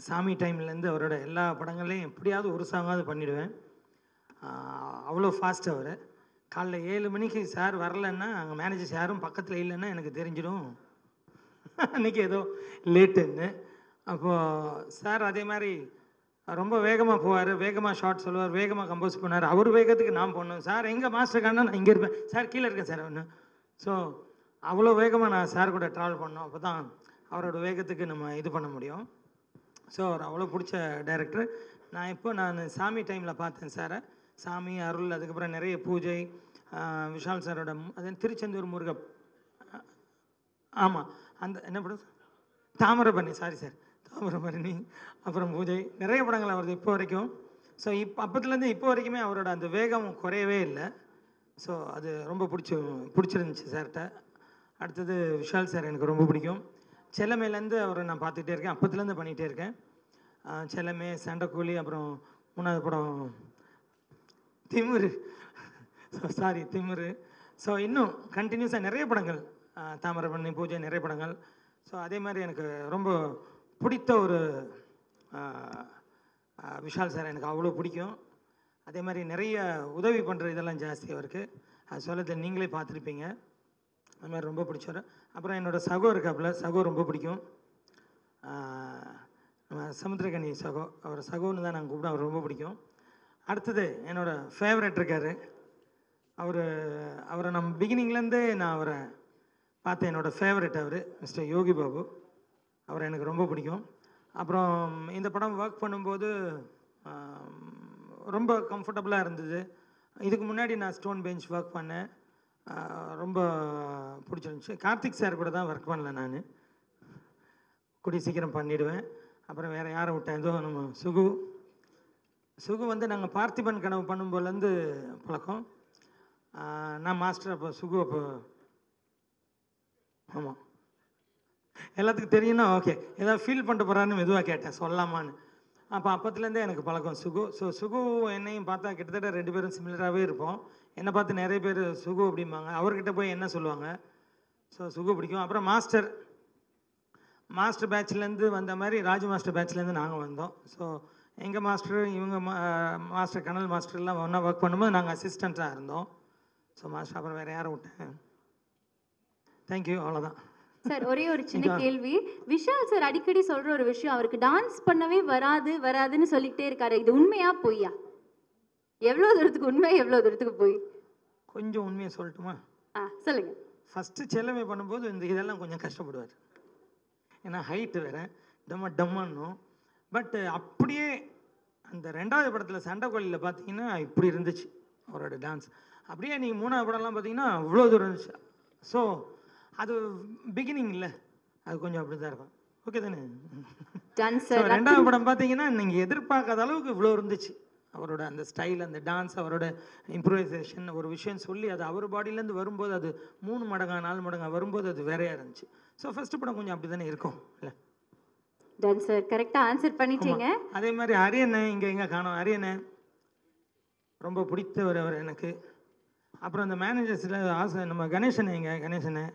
H: சாமி டைம்லேருந்து அவரோட எல்லா படங்கள்லையும் எப்படியாவது ஒரு சாங்காவது பண்ணிவிடுவேன். அவ்வளோ ஃபாஸ்ட் அவர். காலைல 7 மணிக்கு சார் வரலன்னா அங்கே மேனேஜர்ஸ் யாரும் பக்கத்தில் இல்லைன்னா எனக்கு தெரிஞ்சிடும் அன்றைக்கி ஏதோ லேட்டுன்னு. அப்போது சார் அதே மாதிரி ரொம்ப வேகமாக போவார், வேகமாக ஷார்ட் சொல்லுவார், வேகமாக கம்போஸ் பண்ணார். அவர் வேகத்துக்கு நான் போடணும். சார் எங்கே மாஸ்டர் காணா, நான் இங்கே இருப்பேன், சார் கீழே இருக்கேன் சார் ஒன்று. ஸோ அவ்வளோ வேகமாக நான் சார் கூட ட்ராவல் பண்ணோம். அப்போ தான் அவரோட வேகத்துக்கு நம்ம இது பண்ண முடியும். ஸோ அவர் அவ்வளோ பிடிச்ச டைரக்டர். நான் சாமி டைமில் பார்த்தேன் சாரை. சாமி, அருள், அதுக்கப்புறம் நிறைய பூஜை, விஷால் சாரோட அது திருச்செந்தூர் முருக, ஆமாம் அந்த என்ன படம், தாமிரபரணி, சாரி சார், தாமிரபரணி, அப்புறம் பூஜை, நிறைய படங்கள் அவரது இப்போ வரைக்கும். ஸோ அப்பத்துலேருந்து இப்போ வரைக்குமே அவரோட அந்த வேகம் குறையவே இல்லை. ஸோ அது ரொம்ப பிடிச்சிருந்துச்சு சார்கிட்ட. அடுத்தது விஷால் சார் எனக்கு ரொம்ப பிடிக்கும். செல்லமேலேருந்து அவரை நான் பார்த்துக்கிட்டே இருக்கேன், அப்பத்துலேருந்து பண்ணிகிட்டே இருக்கேன். செல்லமே, சண்டைக்கூலி, அப்புறம் 3வது படம் திமிரு. ஸோ இன்னும் கண்டினியூஸாக நிறைய படங்கள், தாமிரபரணி, பூஜை, நிறைய படங்கள். ஸோ அதே மாதிரி எனக்கு ரொம்ப பிடித்த ஒரு விஷால் சார் எனக்கு அவ்வளோ பிடிக்கும். அதே மாதிரி நிறைய உதவி பண்ணுற இதெல்லாம் ஜாஸ்தி அவருக்கு. அது சொல்லத்தை நீங்களே பார்த்துருப்பீங்க. அது மாதிரி ரொம்ப பிடிச்சவர். அப்புறம் என்னோடய சகோ இருக்காப்புல, சகோ ரொம்ப பிடிக்கும். சமுத்திரகனி சகோ, அவர் சகோன்னு தான் நாங்கள் கூப்பிட, அவர் ரொம்ப பிடிக்கும். அடுத்தது என்னோடய ஃபேவரட் இருக்கார். அவரை நம்ம பிகினிங்லேருந்தே நான் அவரை பார்த்தேன். என்னோடய ஃபேவரட் அவர் மிஸ்டர் யோகி பாபு. அவரை எனக்கு ரொம்ப பிடிக்கும். அப்புறம் இந்த படம் ஒர்க் பண்ணும்போது ரொம்ப கம்ஃபர்டபுளாக இருந்தது. இதுக்கு முன்னாடி நான் ஸ்டோன் பெஞ்ச் ஒர்க் பண்ணேன், ரொம்ப பிடிச்சிருந்துச்சு. கார்த்திக் சார் கூட தான் ஒர்க் பண்ணல, நான் கூடிய சீக்கிரம் பண்ணிவிடுவேன். அப்புறம் வேறு யாரை விட்டேன், ஏதோ நம்ம சுகு வந்து நாங்கள் பார்த்திபன் கனவு பண்ணும்போதுலேருந்து பழக்கம். நான் மாஸ்டர், அப்போ சுகு, அப்போ ஆமாம் எல்லாத்துக்கும் தெரியும்னா ஓகே, ஏதாவது ஃபீல் பண்ணிட்டு போகிறான்னு மெதுவாக கேட்டேன், சொல்லலாமான்னு. அப்போத்துலேருந்தே எனக்கு பழக்கம் சுகு. ஸோ சுகு என்னையும் பார்த்தா கிட்டத்தட்ட 2 பேரும் சிமிலராகவே இருப்போம். என்னை பார்த்து நிறைய பேர் சுகு அப்படிம்பாங்க, அவர்கிட்ட போய் என்ன சொல்லுவாங்க. ஸோ சுகு பிடிக்கும். அப்புறம் மாஸ்டர் பேட்ச்லேருந்து வந்த மாதிரி ராஜு மாஸ்டர் பேட்ச்லேருந்து நாங்கள் வந்தோம். ஸோ எங்கள் மாஸ்டர், இவங்க மாஸ்டர் கனல் மாஸ்டர்லாம் ஒன்றா ஒர்க் பண்ணும்போது நாங்கள் அசிஸ்டண்ட்டாக இருந்தோம். ஸோ மாஸ்டர், அப்புறம் வேறு யாரை விட்டேன், தேங்க்யூ, அவ்வளோதான்.
B: சார் ஒரே ஒரு சின்ன கேள்வி. விஷால் சார் அடிக்கடி சொல்ற ஒரு விஷயம், அவருக்கு டான்ஸ் பண்ணவே வராதுன்னு சொல்லிக்கிட்டே இருக்காரு. இது உண்மையா பொய்யா? எவ்வளோ தூரத்துக்கு உண்மை, எவ்வளோ தூரத்துக்கு போய்?
H: கொஞ்சம் உண்மையை சொல்லட்டுமா?
B: சொல்லுங்க.
H: ஃபஸ்ட்டு செல்லமே பண்ணும்போது இதெல்லாம் கொஞ்சம் கஷ்டப்படுவார். ஏன்னா ஹைட்டு வேறு, டம்மான்னும். பட் அப்படியே அந்த 2வது படத்தில் சண்டைக்கோழியில் பார்த்தீங்கன்னா இப்படி இருந்துச்சு அவரோட டான்ஸ். அப்படியே நீங்கள் 3வது படம்லாம் பார்த்தீங்கன்னா அவ்வளோ தூரம் இருந்துச்சு. ஸோ அது பிகினிங் இல்லை, அது கொஞ்சம் அப்படி தான் இருக்கும். ஓகே தானே? 2வது படம் பார்த்தீங்கன்னா நீங்கள் எதிர்பார்க்காத அளவுக்கு இவ்வளோ இருந்துச்சு. அவரோட அந்த ஸ்டைல், அந்த டான்ஸ், அவரோட இம்ப்ரூவைசேஷன், ஒரு விஷயம் சொல்லி அது அவர் பாடியிலேருந்து வரும்போது அது 3 மடங்கா 4 மடங்கா வரும்போது அது வேறையாக இருந்துச்சு. ஸோ ஃபஸ்ட்டு படம் கொஞ்சம் அப்படி தானே இருக்கும் இல்லை?
B: டன் சார், கரெக்டாக ஆன்சர் பண்ணிட்டீங்க.
H: அதே மாதிரி அரியண்ணே இங்கே காணோம். அரியண்ணே ரொம்ப பிடித்தவர் அவர் எனக்கு. அப்புறம் அந்த மேனேஜர்ஸில் நம்ம கணேசனை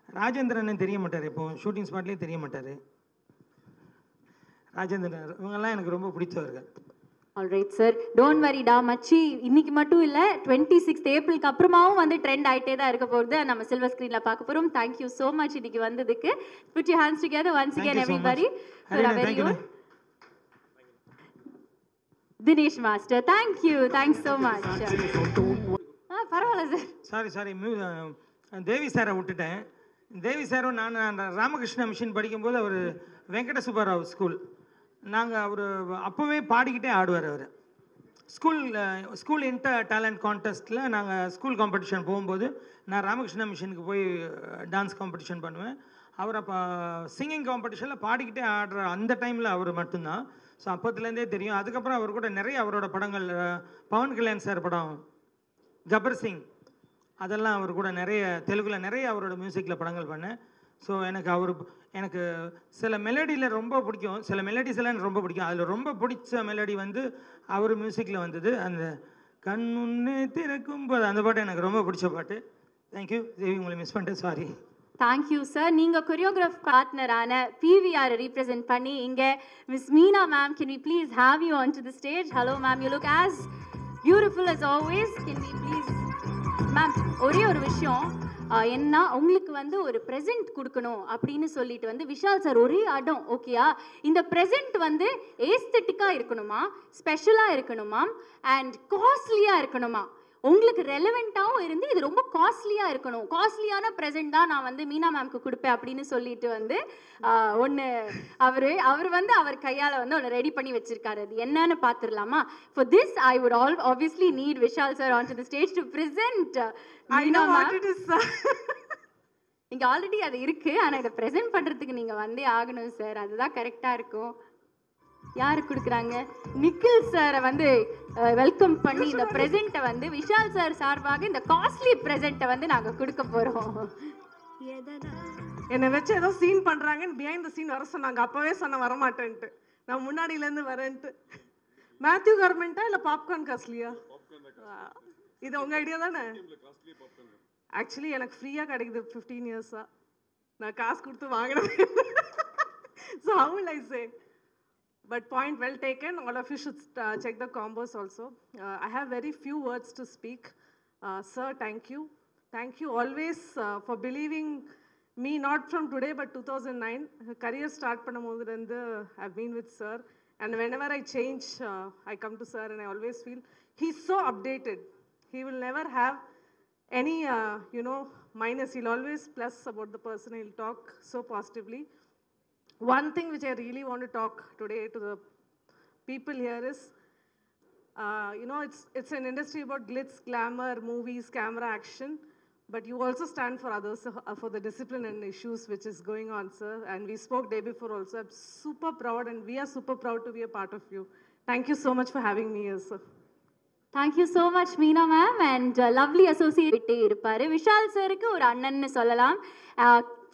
H: ராஜேந்திரன் தெரிய மாட்டார், இப்போ ஷூட்டிங் ஸ்பாட்லேயே தெரிய மாட்டார். ராஜேந்திரன் இவங்கெல்லாம் எனக்கு ரொம்ப பிடிச்சவர்கள்.
B: ஆல்ரைட் சார், டோன்ட் வரி டா மச்சி, இன்னைக்கு மட்டும் இல்லை 26th ஏப்ரலுக்கு அப்புறமாவும் வந்து ட்ரெண்ட் ஆகிட்டே தான் இருக்க போகிறது. நம்ம சில்வர் ஸ்க்ரீனில் பார்க்க போகிறோம். தேங்க்யூ ஸோ மச் இன்னைக்கு வந்ததுக்கு. Put your hands together once again everybody. Dinesh master, thank you, thanks so much. பரவாயில்ல சார்.
H: சாரி தேவி சாரை விட்டுட்டேன். தேவி சாரும் நான் ராமகிருஷ்ணா மிஷன் படிக்கும்போது அவர் வெங்கட சுப்பராவ் ஸ்கூல், நாங்கள் அவர் அப்போவே பாடிக்கிட்டே ஆடுவார். அவர் ஸ்கூல் இன்டர் டேலண்ட் கான்டெஸ்ட்டில் நாங்கள் ஸ்கூல் காம்படிஷன் போகும்போது நான் ராமகிருஷ்ணா மிஷனுக்கு போய் டான்ஸ் காம்படிஷன் பண்ணுவேன். அவர் அப்போ சிங்கிங் காம்படிஷனில் பாடிக்கிட்டே ஆடுற அந்த டைமில் அவர் மட்டும்தான். ஸோ அப்போத்துலேருந்தே தெரியும். அதுக்கப்புறம் அவர் கூட நிறைய அவரோட படங்கள், பவன் கல்யாண் சார் படம் கபர் சிங், அதெல்லாம் அவர் கூட நிறைய தெலுங்கில் நிறைய அவரோட மியூசிக்கில் படங்கள் பண்ணேன். ஸோ எனக்கு சில மெலடியில் ரொம்ப பிடிக்கும், சில மெலடிஸ் எல்லாம் எனக்கு ரொம்ப பிடிக்கும். அதில் ரொம்ப பிடிச்ச மெலடி வந்து அவர் மியூசிக்கில் வந்தது, அந்த கண் முன்னே திறக்கும் போது அந்த பாட்டு எனக்கு ரொம்ப பிடிச்ச பாட்டு. தேங்க்யூ தேவி, உங்களை மிஸ் பண்ணிட்டேன், சாரி.
B: Thank you sir. நீங்கள் கொரியோகிராஃப் பார்ட்னரான பிவிஆரை ரீப்ரசென்ட் பண்ணி இங்கே miss Meena ma'am, can we please have you on to the stage? Hello ma'am, you look as beautiful as always. Can we please ma'am, ஒரே ஒரு விஷயம் என்ன, உங்களுக்கு வந்து ஒரு ப்ரெசென்ட் கொடுக்கணும் அப்படின்னு சொல்லிட்டு வந்து விஷால் சார் ஒரே அடம், ஓகேயா? இந்த ப்ரெசென்ட் வந்து ஏஸ்தட்டிக்காக இருக்கணுமா, ஸ்பெஷலாக இருக்கணுமா, அண்ட் காஸ்ட்லியாக இருக்கணுமா? உங்களுக்கு ரெலவெண்ட்டாகவும் இருந்து இது ரொம்ப காஸ்ட்லியாக இருக்கணும், காஸ்ட்லியான ப்ரெசென்ட் தான் நான் வந்து மீனா மேம்க்கு கொடுப்பேன் அப்படின்னு சொல்லிட்டு வந்து ஒன்று அவர் வந்து அவர் கையால் வந்து ஒன்று ரெடி பண்ணி வச்சிருக்காரு. அது என்னன்னு பார்த்துடலாமா? For this I would obviously need Vishal sir on to the stage to present Meena ma'am. இங்கே ஆல்ரெடி அது இருக்குது, ஆனால் இதை ப்ரெசென்ட் பண்ணுறதுக்கு நீங்கள் வந்தே ஆகணும் சார், அதுதான் கரெக்டாக இருக்கும். யாரு கொடுக்குறாங்க? நிக்கில் சாரை வந்து வெல்கம் பண்ணி இந்த ப்ரெசென்ட்டை வந்து விஷால் சார் சார்பாக இந்த காஸ்ட்லி ப்ரெசென்ட்டை வந்து நாங்கள் கொடுக்க போகிறோம்.
I: என்னை வச்சு ஏதோ சீன் பண்ணுறாங்கன்னு பிஹைண்ட் த சீன் வர சொன்னாங்க. அப்போவே சொன்ன வரமாட்டேன்ட்டு, நான் முன்னாடியிலேருந்து வரேன்ட்டு. மேத்யூ கார்மெண்ட்டா இல்லை பாப்கார்ன் காஸ்ட்லியா? இது உங்கள் ஐடியா தானே? ஆக்சுவலி எனக்கு ஃப்ரீயாக கிடைக்குது 15 இயர்ஸாக, நான் காசு கொடுத்து வாங்கினது. So how will I say? But point well taken. All of you should check the combos also. I have very few words to speak. Sir, thank you. Thank you always for believing me, not from today, but 2009. Career start பண்ணும்போது I've been with sir. And whenever I change, I come to sir and I always feel he's so updated. He will never have any, minus. He'll always plus about the person. He'll talk so positively. One thing which I really want to talk today to the people here is, it's an industry about glitz, glamour, movies, camera, action, but you also stand for others, for the discipline and issues which is going on, sir. And we spoke day before also. I'm super proud, and we are super proud to be a part of you. Thank you so much for having me here, sir.
B: Thank you so much, Meena ma'am, and lovely associate irupparu. Vishal sir ku or annannu sollalam.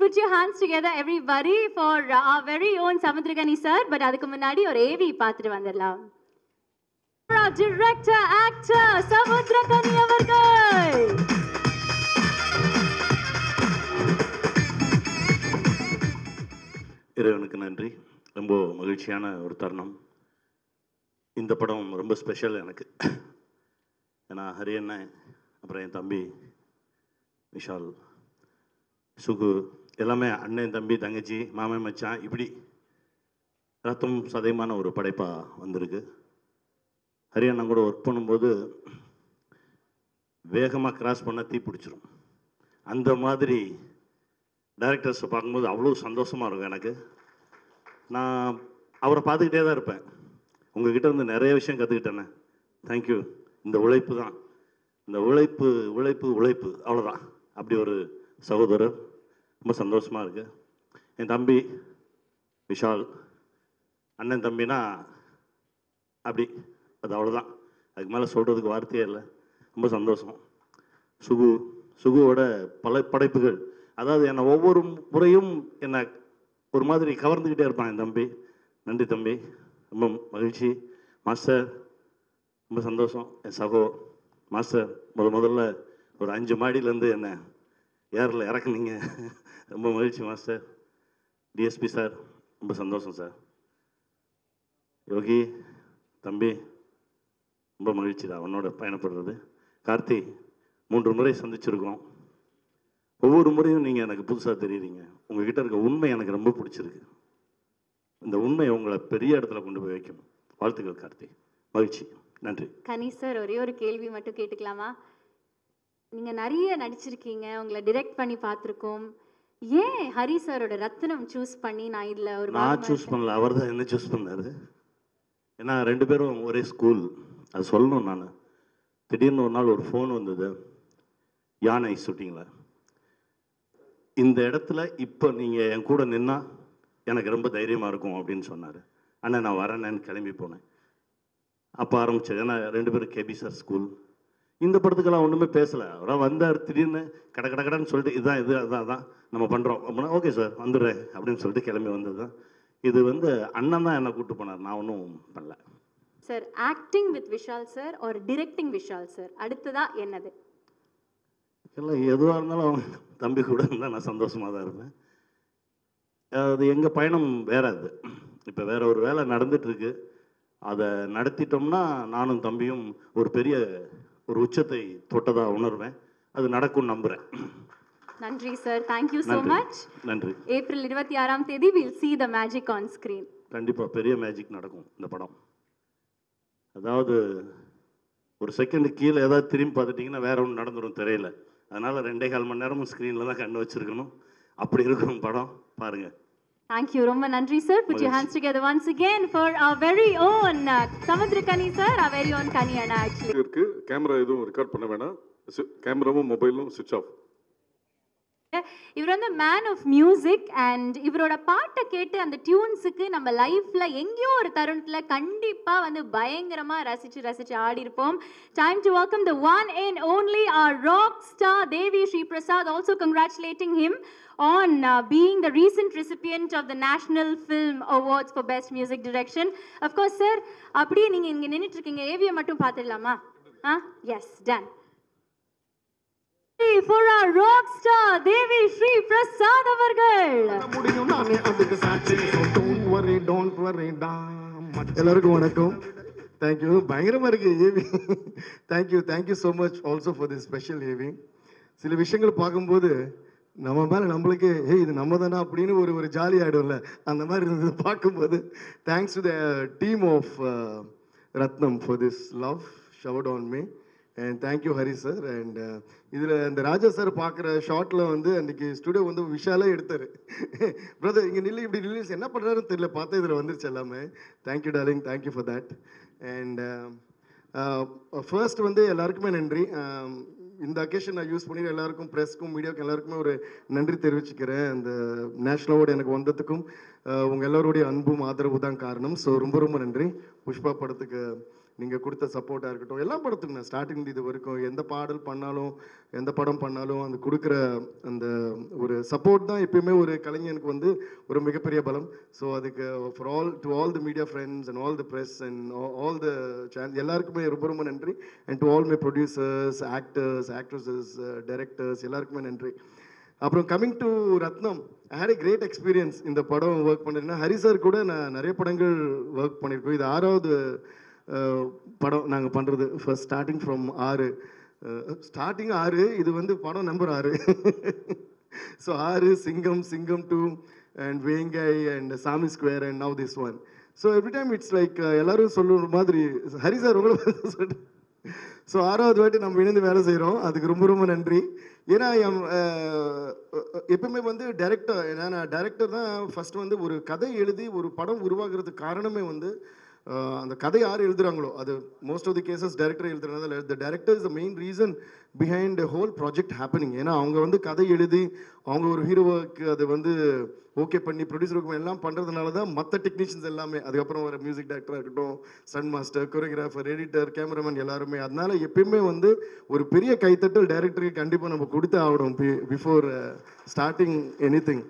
B: Put your hands together everybody for our very own Samudragani sir. But adukku munnadi or AV paathiru vandirlam. Our director actor Samudragani avargal.
J: இறைவனுக்கு நன்றி. ரொம்ப மகிழ்ச்சியான ஒரு தருணம். இந்த படம் ரொம்ப ஸ்பெஷல் எனக்கு. ஏன்னா ஹரி அண்ணன், அப்புறம் என் தம்பி விஷால், சுகு, எல்லாமே அண்ணன், தம்பி, தங்கச்சி, மாமன், மச்சான், இப்படி ரத்தம் சதயமான ஒரு படைப்பாக வந்திருக்கு. ஹரி அண்ணன் கூட ஒர்க் பண்ணும்போது வேகமாக கிராஸ் பண்ண தீ பிடிச்சிரும். அந்த மாதிரி டைரக்டர்ஸை பார்க்கும்போது அவ்வளோ சந்தோஷமாக இருக்கும் எனக்கு. நான் அவரை பார்த்துக்கிட்டே தான் இருப்பேன். உங்ககிட்ட இருந்து நிறைய விஷயம் கற்றுக்கிட்டேண்ணே. தேங்க்யூ. இந்த உழைப்பு தான், இந்த உழைப்பு உழைப்பு உழைப்பு, அவ்வளோதான். அப்படி ஒரு சகோதரர், ரொம்ப சந்தோஷமாக இருக்குது. என் தம்பி விஷால், அண்ணன் தம்பினா அப்படி, அது அவ்வளோதான். அதுக்கு மேலே சொல்கிறதுக்கு வார்த்தையே இல்லை. ரொம்ப சந்தோஷம். சுகுவோட பல படைப்புகள், அதாவது என்னை ஒவ்வொரு முறையும் என்னை ஒரு மாதிரி கவர்ந்துக்கிட்டே இருப்பான் என் தம்பி. நன்றி தம்பி, ரொம்ப மகிழ்ச்சி. மாஸ்டர் ரொம்ப சந்தோஷம். என் சகோ மாஸ்டர் முதல்ல ஒரு 5 மாடியிலேருந்து என்னை ஏரில் இறக்குனீங்க. ரொம்ப மகிழ்ச்சி மாஸ்டர். டிஎஸ்பி சார் ரொம்ப சந்தோஷம் சார். யோகி தம்பி ரொம்ப மகிழ்ச்சி தான் அவனோட பயணப்படுறது. கார்த்தி 3 முறை சந்திச்சிருக்கோம். ஒவ்வொரு முறையும் நீங்கள் எனக்கு புதுசாக தெரியுறீங்க. உங்ககிட்ட இருக்க உண்மை எனக்கு ரொம்ப பிடிச்சிருக்கு. இந்த உண்மை உங்களை பெரிய இடத்துல கொண்டு போய் வைக்கும். வாழ்த்துக்கள் கார்த்தி. மகிழ்ச்சி. நன்றி.
B: கனி சார், ஒரே ஒரு கேள்வி மட்டும் கேட்டுக்கலாமா? நீங்கள் நிறைய நடிச்சிருக்கீங்க, உங்களை டிரெக்ட் பண்ணி பார்த்துருக்கோம். ஏன் ஹரி சாரோட ரத்னம் சூஸ் பண்ணி நான் இதில் ஒரு
J: நான் சூஸ் பண்ணல, அவர் தான் என்ன சூஸ் பண்ணாரு. ஏன்னா 2 பேரும் ஒரே ஸ்கூல். அது சொல்லணும். நான் திடீர்னு ஒரு நாள் ஒரு ஃபோன் வந்தது, யானை ஷூட்டிங்கில் இந்த இடத்துல இப்போ நீங்கள் என் கூட நின்னா எனக்கு ரொம்ப தைரியமாக இருக்கும் அப்படின்னு சொன்னார். அண்ணா நான் வரேன்னு கிளம்பி போனேன். அப்போ ஆரம்பிச்சது. ஏன்னா 2 பேரும் கேபி சார் ஸ்கூல். இந்த படத்துக்கெல்லாம் ஒன்றுமே பேசலை. அவராக வந்தார், திடீர்னு கடன்னு சொல்லிட்டு இதுதான் இது அதான் நம்ம பண்ணுறோம் அப்படின்னா ஓகே சார் வந்துடுறேன் அப்படின்னு சொல்லிட்டு கிளம்பி வந்தது தான். இது அண்ணன் தான் என்னை கூப்பிட்டு போனார், நான் ஒன்றும் பண்ணல.
B: Sir acting with Vishal sir ஒரு டிரெக்டிங் விஷால் சார் அடுத்ததா என்னது?
J: இல்லை எதுவாக இருந்தாலும் தம்பி கூட இருந்தால் நான் சந்தோஷமாக தான் இருப்பேன். அது எங்கள் பயணம் வேற. அது இப்போ வேற ஒரு வேலை நடந்துட்டுருக்கு. அதை நடத்திட்டோம்னா நானும் தம்பியும் ஒரு பெரிய ஒரு உச்சத்தை தொட்டதாக உணர்வேன். அது நடக்கும் நம்புகிறேன்.
B: நன்றி சார். Thank you so much.
J: நன்றி.
B: ஏப்ரல் 26ஆம் தேதி we'll see the magic on screen.
J: கண்டிப்பாக பெரிய மேஜிக் நடக்கும் இந்த படம். அதாவது ஒரு செகண்ட் கீழே ஏதாவது திரும்பி பார்த்துட்டிங்கன்னா வேற ஒன்று நடந்துடும் திரையில். அதனால் 2.25 மணி நேரமும் ஸ்க்ரீனில் தான் கண்ணு வச்சுருக்கணும். அப்படி இருக்கும் படம் பாருங்கள்.
B: Thank you. Romma nandri sir. Put your hands together once again for our very own Samudrakani sir, our very own Kani Anna actually.
A: இருக்கு. கேமரா எதுவும் ரெக்கார்ட் பண்ண வேணாம். கேமராவும் மொபைலும் சுவிட்ச் ஆஃப்.
B: இவர் வந்து மேன் ஆஃப் மியூசிக் அண்ட் இவரோட பாட்டை கேட்டு அந்த டியூன்ஸுக்கு நம்ம லைஃப்ல எங்கேயோ ஒரு தருணத்துல கண்டிப்பா வந்து பயங்கரமா ரசிச்சு ஆடி இருப்போம். Time to welcome the one and only our rock star Devi Sri Prasad, also congratulating him on being the recent recipient of the National Film Awards for Best Music Direction. Of course sir, அப்படியே நீங்க இங்க நின்னுட்டு இருக்கீங்க, ஏவியை மட்டும் பார்த்துடலாமா? Yes, done. For our rock star Devi Sri Prasad avargal.
K: எல்லாருக்கும் வணக்கம். தேங்க்யூ. பயங்கரமாக இருக்கு AV. Thank you so much also for this special AV. சில விஷயங்கள் பார்க்கும்போது நம்ம மேலே நம்மளுக்கு இது நம்ம தானே அப்படின்னு ஒரு ஜாலி ஆகிடும்ல, அந்த மாதிரி இருந்தது பார்க்கும்போது. Thanks to the team of Rathnam for this love showered on me. And thank you Hari sir. And இதில் இந்த ராஜா சார் பார்க்குற ஷார்ட்டில் அன்றைக்கி ஸ்டுடியோ விஷாலே எடுத்தார். பிரதர் இங்கே நில்லு, இப்படி நில்லு, என்ன பண்ணுறாருன்னு தெரியல, பார்த்தா இதில் வந்துருச்சு எல்லாமே. Thank you darling, thank you for that. And first எல்லாருக்குமே நன்றி. இந்த அக்கேஷன் நான் யூஸ் பண்ணி எல்லாருக்கும், ப்ரெஸ்க்கும் மீடியாவுக்கும் எல்லாருக்குமே ஒரு நன்றி தெரிவிச்சுக்கிறேன். அந்த நேஷ்னல் அவார்டு எனக்கு வந்ததுக்கும் உங்கள் எல்லோருடைய அன்பும் ஆதரவு தான் காரணம். ஸோ ரொம்ப ரொம்ப நன்றி. புஷ்பா படத்துக்கு நீங்கள் கொடுத்த சப்போர்ட்டாக இருக்கட்டும், எல்லா படத்துக்கும் நான் ஸ்டார்டிங் இது வரைக்கும் எந்த பாடல் பண்ணாலும் எந்த படம் பண்ணாலும் அந்த கொடுக்குற அந்த ஒரு சப்போர்ட் தான் எப்பயுமே ஒரு கலைஞனுக்கு ஒரு மிகப்பெரிய பலம். ஸோ அதுக்கு for all the media friends and all the press and all the channel எல்லாருக்குமே ரொம்ப ரொம்ப நன்றி. And to all my producers, actors, actresses, directors எல்லாருக்குமே நன்றி. அப்புறம் coming to Rathnam, I had a great experience இந்த படம் ஒர்க் பண்ணுறேன்னா. ஹரி சார் கூட நான் நிறைய படங்கள் ஒர்க் பண்ணியிருக்கோம். இது 6வது படம் நாங்கள் பண்ணுறது. ஃபர்ஸ்ட் ஸ்டார்டிங் ஃப்ரம் 6 இது படம் நம்பர் 6. ஸோ 6 சிங்கம் 2 அண்ட் வேங்கை அண்ட் சாமி square and now this one. So every time it's like எல்லாரும் சொல்லுற மாதிரி ஹரி சார் உங்களை சொல்லிட்டு. ஸோ 6வது வாட்டி நம்ம இணைந்து வேலை செய்கிறோம். அதுக்கு ரொம்ப ரொம்ப நன்றி. ஏன்னா எப்பவுமே டைரக்டர், ஏன்னா டைரக்டர் தான் ஃபஸ்ட் ஒரு கதை எழுதி ஒரு படம் உருவாகிறதுக்கு காரணமே அந்த கதை யார் எழுதுறாங்களோ அது most of the cases director எழுதுறதுனால the director is the main reason behind whole project happening. ஏன்னா அவங்க கதை எழுதி அவங்க ஒரு ஹீரோவுக்கு அதை ஓகே பண்ணி ப்ரொடியூசருக்கு எல்லாம் பண்ணுறதுனால தான் மற்ற டெக்னீஷியன்ஸ் எல்லாமே, அதுக்கப்புறம் வர மியூசிக் டைரக்டராக இருக்கட்டும், stunt master, choreographer, editor, cameraman எல்லாருமே. அதனால எப்பயுமே ஒரு பெரிய கைத்தட்டல் டைரக்டருக்கு கண்டிப்பாக நம்ம கொடுத்தே ஆகணும் before starting any thing.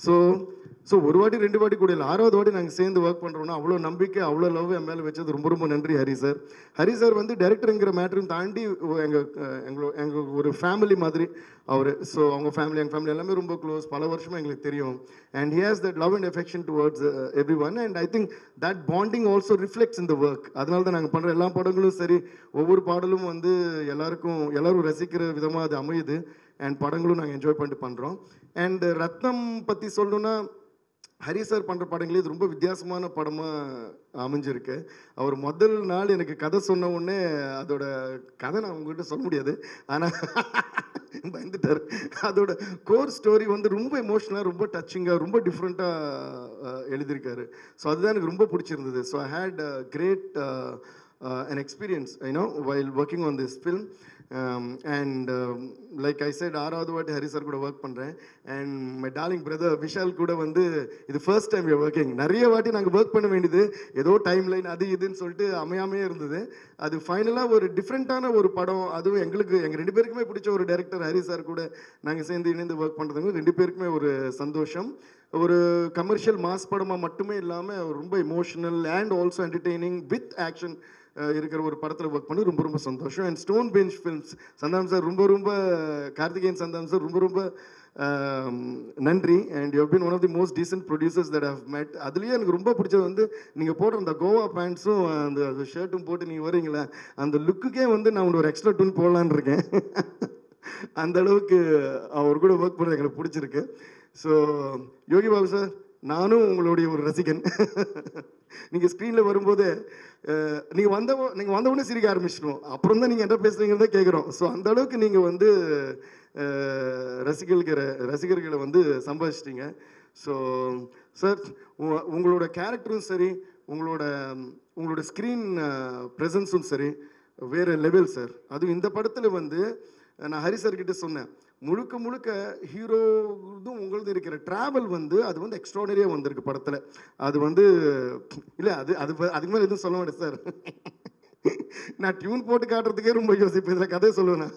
K: So ஒரு வாட்டி 2 வாட்டி கூட இல்லை, 6வது வாட்டி நாங்கள் சேர்ந்து ஒர்க் பண்ணுறோன்னா அவ்வளோ நம்பிக்கை, அவ்வளோ லவ் என் மேலே வச்சது ரொம்ப ரொம்ப நன்றி ஹரி சார். ஹரி சார் வந்து டைரக்டருங்கிற மேட்டரையும் தாண்டி எங்கள் ஒரு ஃபேமிலி மாதிரி அவர். ஸோ அவங்க ஃபேமிலி, எங்கள் ஃபேமிலி எல்லாமே ரொம்ப க்ளோஸ், பல வருஷமாக எங்களுக்கு தெரியும். And he has that love and affection towards every one. And I think that bonding also reflects in the work. அதனால தான் நாங்கள் பண்ணுற எல்லா படங்களும் சரி, ஒவ்வொரு பாடலும் வந்து எல்லாரும் ரசிக்கிற விதமாக அது அமையுது. அண்ட் படங்களும் நாங்கள் என்ஜாய் பண்ணிட்டு பண்ணுறோம். அண்ட் ரத்னம் பற்றி சொல்லணுன்னா, ஹரி சார் பண்ணுற படங்களே இது ரொம்ப வித்தியாசமான படமாக அமைஞ்சிருக்கு. அவர் முதல் நாள் எனக்கு கதை சொன்ன உடனே, அதோட கதை நான் உங்கள்கிட்ட சொல்ல முடியாது, ஆனால் பயந்துட்டார். அதோட கோர் ஸ்டோரி வந்து ரொம்ப எமோஷனலாக, ரொம்ப டச்சிங்காக, ரொம்ப டிஃப்ரெண்ட்டாக எழுதியிருக்காரு. ஸோ அதுதான் எனக்கு ரொம்ப பிடிச்சிருந்தது. So I had great an experience, while working on this film. And like I said, 6வது வாட்டி ஹரி சார் கூட ஒர்க் பண்ணுறேன். And my darling brother Vishal கூட வந்து இது ஃபர்ஸ்ட் டைம் ஒர்க்கிங். நிறைய வாட்டி நாங்கள் ஒர்க் பண்ண வேண்டியது, ஏதோ டைம் லைன் அது இதுன்னு சொல்லிட்டு அமையாமே இருந்தது. அது ஃபைனலாக ஒரு டிஃப்ரெண்ட்டான ஒரு படம். அதுவும் எங்கள் 2 பேருக்குமே பிடிச்ச ஒரு டைரக்டர் ஹரி சார் கூட நாங்கள் சேர்ந்து இணைந்து ஒர்க் பண்ணுறதுங்க 2 பேருக்குமே ஒரு சந்தோஷம். ஒரு கமர்ஷியல் மாஸ் படமாக மட்டுமே இல்லாமல் ரொம்ப emotional and also entertaining with action இருக்கிற ஒரு படத்தில் ஒர்க் பண்ணி ரொம்ப ரொம்ப சந்தோஷம். அண்ட் ஸ்டோன் பெஞ்ச் ஃபிலிம்ஸ் சந்தாம் சார் ரொம்ப கார்த்திகேயன் சந்தாம் சார் ரொம்ப நன்றி. And you have been one of the most decent producers that have met. அதுலேயே எனக்கு ரொம்ப பிடிச்சது வந்து நீங்கள் போடுற அந்த கோவா பேண்ட்ஸும் அந்த ஷர்ட்டும் போட்டு நீங்கள் வரீங்களா, அந்த லுக்குக்கே வந்து நான் ஒரு எக்ஸ்ட்ரா டூன் போடலான்னு இருக்கேன். அந்த அளவுக்கு அவர் கூட ஒர்க் பண்ணுறது எனக்கு பிடிச்சிருக்கு. ஸோ யோகி பாபு சார், நானும் உங்களுடைய ஒரு ரசிகன். நீங்கள் ஸ்க்ரீனில் வரும்போது நீங்கள் வந்தவுடனே சிரிக்க ஆரம்பிச்சிடுவோம். அப்புறம் தான் நீங்கள் என்ன பேசுகிறீங்கன்னு தான் கேட்குறோம். ஸோ அந்த அளவுக்கு நீங்கள் வந்து ரசிகர்களை வந்து சம்பாதிச்சிட்டிங்க. ஸோ சார், உங்களோட கேரக்டரும் சரி, உங்களோட ஸ்க்ரீன் ப்ரெசன்ஸும் சரி வேறு லெவல் சார். அதுவும் இந்த படத்தில் வந்து நான் ஹரி சார்கிட்ட சொன்னேன், முழுக்க ஹீரோதும் உங்களது இருக்கிற ட்ராவல் வந்து அது வந்து எக்ஸ்ட்ராடனரியாக வந்திருக்கு படத்தில். அது வந்து இல்லை, அதுக்கு மேலே எதுவும் சொல்ல மாட்டேன் சார். நான் டியூன் போட்டு காட்டுறதுக்கே ரொம்ப யோசிப்பேன், இதில் கதையை சொல்லுவேன்.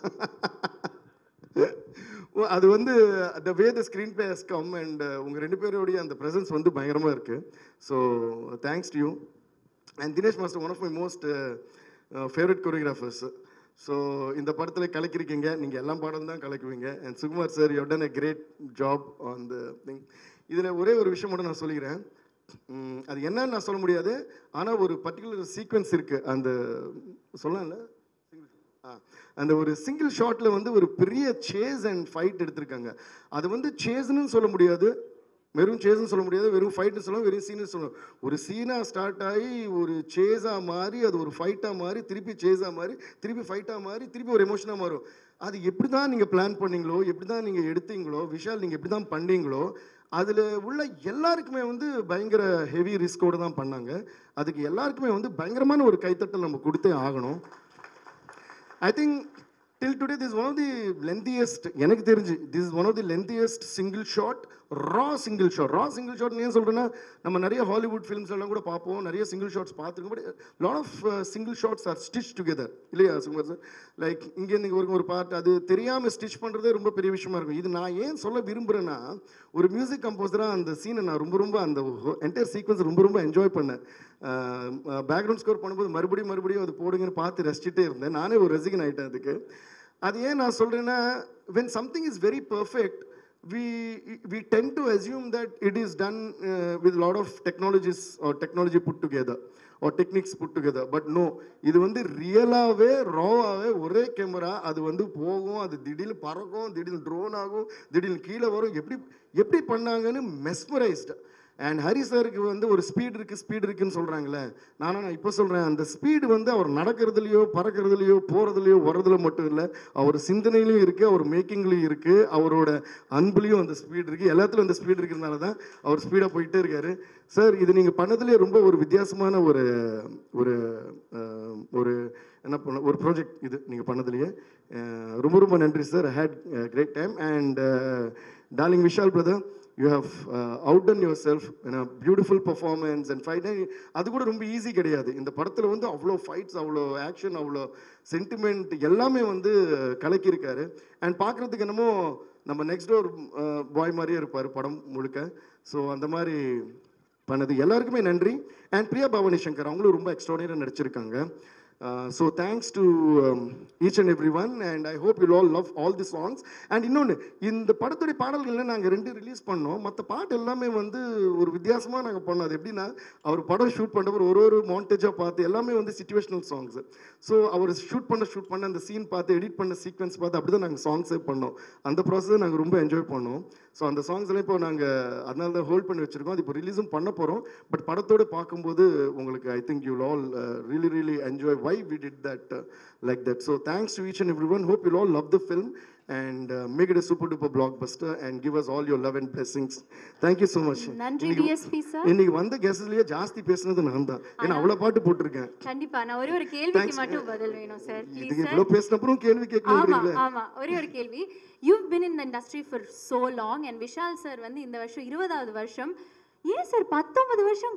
K: அது வந்து the way the screenplay has come and உங்கள் 2 பேருடைய அந்த ப்ரெசன்ஸ் வந்து பயங்கரமாக இருக்குது. So thanks to you. And Dinesh master, one of my most favourite choreographers. So இந்த படத்தில் கலக்கிருக்கீங்க, நீங்கள் எல்லா பாடம் தான் கலக்குவீங்க. And Sukumar sir, you have done a great job on the thing. இதில் ஒரே ஒரு விஷயம் மட்டும் நான் சொல்லிக்கிறேன், அது என்னன்னு நான் சொல்ல முடியாது, ஆனால் ஒரு பர்டிகுலர் சீக்வன்ஸ் இருக்குது. அந்த சொல்லல அந்த ஒரு சிங்கிள் ஷாட்டில் வந்து ஒரு பெரிய சேஸ் அண்ட் ஃபைட் எடுத்திருக்காங்க. அது வந்து சேஸ்ன்னு சொல்ல முடியாது, வெறும் சேஸ்ன்னு சொல்ல முடியாது, வெறும் ஃபைட்னு சொல்லலாம், வெறும் சீன்னு சொல்லலாம். ஒரு சீனாக ஸ்டார்ட் ஆகி ஒரு சேஸாக மாறி, அது ஒரு ஃபைட்டாக மாறி, திருப்பி சேஸாக மாறி, திருப்பி ஃபைட்டாக மாறி, திருப்பி ஒரு எமோஷனாக மாறும். அது எப்படி தான் நீங்கள் பிளான் பண்ணீங்களோ, எப்படி தான் நீங்கள் எடுத்தீங்களோ, விஷால் நீங்கள் எப்படி தான் பண்ணீங்களோ, அதில் உள்ள எல்லாருக்குமே வந்து பயங்கர ஹெவி ரிஸ்கோடு தான் பண்ணாங்க. அதுக்கு எல்லாருக்குமே வந்து பயங்கரமான ஒரு கைத்தட்டல் நம்ம கொடுத்தே ஆகணும். I think till today this is one of the lengthiest, எனக்கு தெரிஞ்சு this is one of the lengthiest single shot, raw single shot ஏன் சொல்கிறேன்னா, நம்ம நிறைய ஹாலிவுட் ஃபிலிம்ஸ் எல்லாம் கூட பார்ப்போம், நிறைய சிங்கிள் ஷாட்ஸ் பார்த்துருக்கோம். But lot of single shots are stitch together, இல்லையா சுகுமார் சார்? லைக் இங்கேருந்து ஒரு பார்ட் அது தெரியாமல் ஸ்டிச் பண்ணுறதே ரொம்ப பெரிய விஷயமா இருக்கும். இது நான் ஏன் சொல்ல விரும்புகிறேன்னா, ஒரு மியூசிக் கம்போசராக அந்த சீனை நான் ரொம்ப அந்த என்டையர் சீக்வன்ஸ் ரொம்ப என்ஜாய் பண்ணேன். பேக்ரவுண்ட் ஸ்கோர் பண்ணும்போது மறுபடியும் அது போடுங்கன்னு பார்த்து ரசிச்சுட்டே இருந்தேன். நானே ஒரு ரசிகன் ஆகிட்டேன் அதுக்கு. அது ஏன் நான் சொல்கிறேன்னா, when something is very perfect, we tend to assume that it is done with a lot of technology put together or techniques put together. But no, இது வந்து ரியலாகவே ராவாகவே ஒரே கேமரா, அது வந்து போகும், அது திடீர்னு பறக்கும், திடீர்னு ட்ரோன் ஆகும், திடீர்னு கீழே வரும். எப்படி பண்ணாங்கன்னு மெஸ்மரைஸ்டு. அண்ட் ஹரி சாருக்கு வந்து ஒரு ஸ்பீடு இருக்குன்னு சொல்கிறாங்களே, நான் இப்போ சொல்கிறேன், அந்த ஸ்பீடு வந்து அவர் நடக்கிறதுலையோ பறக்கிறதுலையோ போகிறதுலையோ வர்றதுல மட்டும் இல்லை, அவர் சிந்தனையிலையும் இருக்குது, அவர் மேக்கிங்லேயும் இருக்குது, அவரோட அன்புலேயும் அந்த ஸ்பீடு இருக்குது, எல்லாத்துலையும் அந்த ஸ்பீடு இருக்கிறதுனால தான் அவர் ஸ்பீடாக போயிட்டே இருக்காரு. சார், இது நீங்கள் பண்ணதுலேயே ரொம்ப ஒரு வித்தியாசமான ஒரு என்ன பண்ண ஒரு ப்ராஜெக்ட் இது நீங்கள் பண்ணதுலேயே. ரொம்ப நன்றி sir. I had great time. And darling Vishal brother, you have outdone yourself beautiful performance and fight. அது கூட ரொம்ப ஈஸி கிடையாது. இந்த படத்தில் வந்து அவ்வளோ ஃபைட்ஸ், அவ்வளோ ஆக்ஷன், அவ்வளோ சென்டிமெண்ட் எல்லாமே வந்து கலக்கியிருக்காரு. அண்ட் பார்க்குறதுக்கு என்னமோ நம்ம நெக்ஸ்ட் டோர் பாய் மாதிரியே இருப்பார் படம் முழுக்க. ஸோ அந்த மாதிரி பண்ணது எல்லாருக்குமே நன்றி. அண்ட் பிரியா பவானி சங்கர் அவங்களும் ரொம்ப எக்ஸ்ட்ராடினரியாக நடிச்சிருக்காங்க. So thanks to each and everyone, and I hope you'll all love all the songs. And இன்னொன்று, இந்த படத்துடைய பாடல்களில் நாங்கள் 2 ரிலீஸ் பண்ணோம். மற்ற பாட்டு எல்லாமே வந்து ஒரு வித்தியாசமாக நாங்கள் பண்ணோம். அது எப்படின்னா, அவர் படம் ஷூட் பண்ணுறவர் ஒரு மாண்டேஜாக பார்த்து எல்லாமே வந்து சிச்சுவேஷனல் சாங்ஸ். ஸோ அவர் ஷூட் பண்ண அந்த சீன் பார்த்து, எடிட் பண்ண சீக்வன்ஸ் பார்த்து அப்படி தான் நாங்கள் சாங்ஸே பண்ணோம். அந்த ப்ராசஸை நாங்கள் ரொம்ப என்ஜாய் பண்ணோம். ஸோ அந்த சாங்ஸ்லாம் இப்போ நாங்கள் அதனால தான் ஹோல்ட் பண்ணி வச்சுருக்கோம். அது இப்போ ரிலீஸும் பண்ண போகிறோம். பட் படத்தோடு பார்க்கும்போது உங்களுக்கு I think you all really enjoy why we did that like that. So thanks to each and everyone. Hope you'll all love the film and make it a super duper blockbuster and give us all your love and blessings. Thank you so much.
B: நன்றி DSP சார்.
K: இன்னைக்கு வந்த கெஸ்ட்லயே ஜாஸ்தி பேசுனது நான் தான். ஏன்னா அவ்வளவு பாட்டு போட்டிருக்கேன்.
B: கண்டிப்பா நான் ஒரு கேள்விக்கு மட்டும் பதில் வேணும் சார். Please sir.
K: இவ்வளவு பேசின அப்புறம் கேள்வி கேட்கணும்ன்றீங்களே.
B: ஆமா ஒரு கேள்வி. You've been in the industry for so long and Vishal sir வந்து இந்த வருஷம் 20வது வருஷம். ஏன் சார் 19 வருஷம்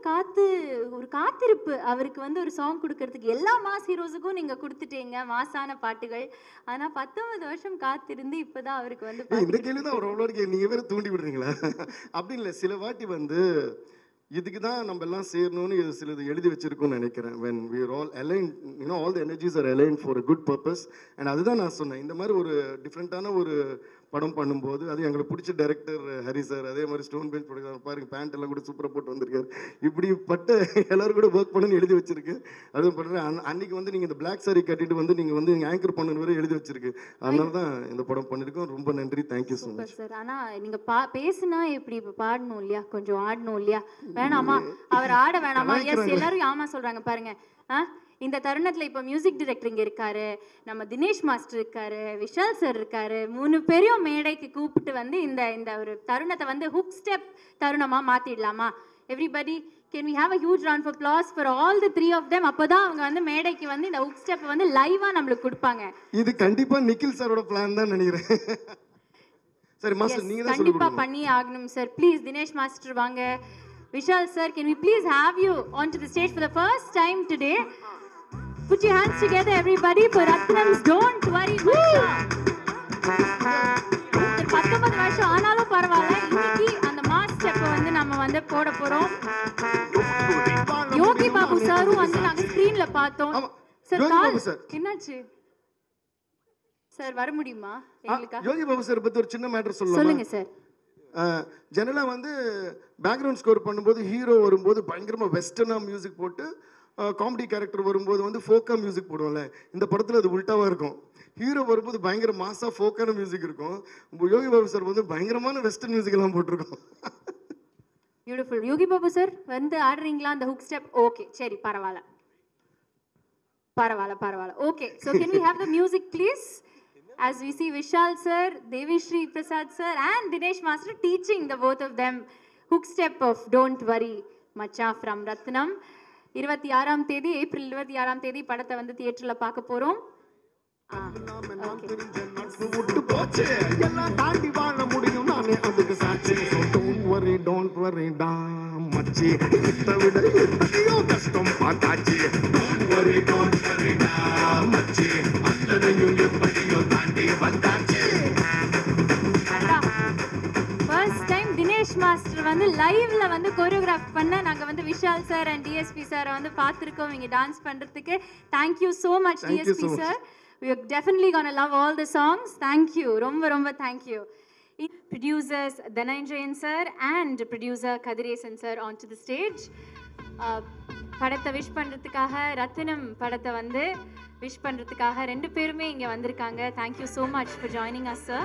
B: காத்திருப்பு அவருக்கு வந்து ஒரு சாங் கொடுக்கறதுக்கு எல்லா மாஸ் ஹீரோஸுக்கும் நீங்க கொடுத்துட்டீங்க மாசான பாட்டுகள். ஆனா 19 வருஷம் காத்திருந்து இப்பதான் அவருக்கு வந்து
K: இந்த கேள்வி தான் அவ்வளோ நீங்க வேற தூண்டி விடுறீங்களா? அப்படி இல்லை, சில வாட்டி வந்து இதுக்கு தான் நம்ம எல்லாம் சேரணும்னு சிலது எழுதி வச்சிருக்கோம்னு நினைக்கிறேன். when we are all aligned, you know, all the energies are aligned for a good purpose. and அதுதான் நான் சொன்னேன். இந்த மாதிரி ஒரு டிஃப்ரெண்ட்டான ஒரு படம் பண்ணும்போது அது எங்களுக்கு பிடிச்ச டைரக்டர் ஹரி சார், அதே மாதிரி ஸ்டோன் பெஞ்ச் ப்ரொடக்ஷன் பாருங்க, பேண்ட் எல்லாம் கூட சூப்பராக போட்டு வந்திருக்காரு. இப்படிப்பட்ட எல்லாரும் கூட ஒர்க் பண்ணணும்னு எழுதி வச்சிருக்கு. அதுவும் பண்ணுறேன். அன்னைக்கு வந்து நீங்கள் இந்த பிளாக் சாரி கட்டிட்டு வந்து நீங்கள் வந்து ஆங்கர் பண்ணணும் வரை எழுதி வச்சிருக்கு. அதனால தான் இந்த படம் பண்ணியிருக்கோம். ரொம்ப நன்றி. Thank you so much
B: sir. ஆனால் நீங்கள் பேசுனா எப்படி இப்போ பாடணும் இல்லையா, கொஞ்சம் ஆடணும் இல்லையா? வேணாமா அவர் ஆட வேணாமா? எஸ் எல்லாரும் ஆமா சொல்கிறாங்க பாருங்க. இந்த தருணத்தில் இப்போ மியூசிக் டைரக்டர் இங்கே இருக்காரு, நம்ம தினேஷ் மாஸ்டர் இருக்காரு, விஷால் சார் இருக்காரு. 3 பேரையும் மேடைக்கு கூப்பிட்டு வந்து இந்த ஒரு தருணத்தை வந்து ஹுக் ஸ்டெப் தருணமாக மாற்றிடலாமா? Everybody can we have a huge round of applause for all the 3 of them. அப்போ தான் அவங்க வந்து மேடைக்கு வந்து இந்த ஹுக் ஸ்டெப் வந்து லைவாக நம்மளுக்கு கொடுப்பாங்க.
K: இது கண்டிப்பாக நிக்கில் சாரோட பிளான் தான் நினைக்கிறேன். சரி மாஸ்டர், நீங்கள் தான்
B: கண்டிப்பாக பண்ணி ஆகணும் சார். ப்ளீஸ் தினேஷ் மாஸ்டர் வாங்க. Vishal sir, can we please have you onto the stage for the first time today? Put your hands together everybody for Ratnam's Don't Worry Macha. 19 வருஷம் ஆனாலும் பரவாயில்ல, இன்னைக்கு அந்த மாஸ் ஸ்டெப் வந்து நம்ம வந்து போட போறோம். யோகி பாபு சாரும் வந்து நாங்க ஸ்கிரீன்ல பார்த்தோம். சார் என்னாச்சு சார், வர முடியுமா எங்களுக்கா?
K: யோகி பாபு சார் பத்தி ஒரு சின்ன மேட்டர் சொல்லலாம்.
B: சொல்லுங்க சார்.
K: ஜெனரலாக வந்து பேக்ரவுண்ட் ஸ்கோர் பண்ணும்போது ஹீரோ வரும்போது பயங்கரமாக வெஸ்டர்னாக மியூசிக் போட்டு, காமெடி கேரக்டர் வரும்போது வந்து ஃபோக்காக மியூசிக் போடுவோம்ல. இந்த படத்தில் அது உல்ட்டாவாக இருக்கும். ஹீரோ வரும்போது பயங்கர மாசாக ஃபோக்கான மியூசிக் இருக்கும். யோகி பாபு சார் வந்து பயங்கரமான வெஸ்டர்ன் மியூசிக் எல்லாம் போட்டிருக்கோம்.
B: பியூட்டிஃபுல். யோகி பாபு சார் வந்து ஆடுறீங்களா அந்த ஹுக் ஸ்டெப்? ஓகே சரி, பரவாயில்ல. Okay, so can we have the music please? As we see Vishal sir, Devi Shri Prasad sir and Dinesh master teaching the both of them hook step of Don't Worry Macha from Ratnam. 26ஆம் தேதி ஏப்ரல் 26ஆம் தேதி படத்தை வந்து தியேட்டர்ல பார்க்க போறோம்.
K: எல்லாம் தாண்டி வாழ முடியும் நானே அதுக்கு சாட்சி. Don't worry டா மச்சி, இதை விட எத்தனையோ கஷ்டம் பார்த்தாச்சு. Don't worry டா மச்சி, அத்தனையும் எப்படியோ தாண்டி வந்தாச்சு.
B: ஃபர்ஸ்ட் டைம் தினேஷ் மாஸ்டர் வந்து லைவ்ல வந்து கோரியோகிராஃப் பண்ண நாங்க வந்து Vishal sir and DSP sir வந்து பார்த்துருக்கோம் இங்க டான்ஸ் பண்றதுக்கு. Thank you so much DSP sir. We are definitely going to love all the songs. Thank you. Romba thank you. Producers Dhananjayan sir and producer Kadiresan sir onto the stage. படத்தை விஷ் பண்றதுக்காக ரத்னம் படத்தை வந்து விஷ் பண்றதுக்காக 2 பேருமே இங்க வந்திருக்காங்க. Thank you so much for joining us sir.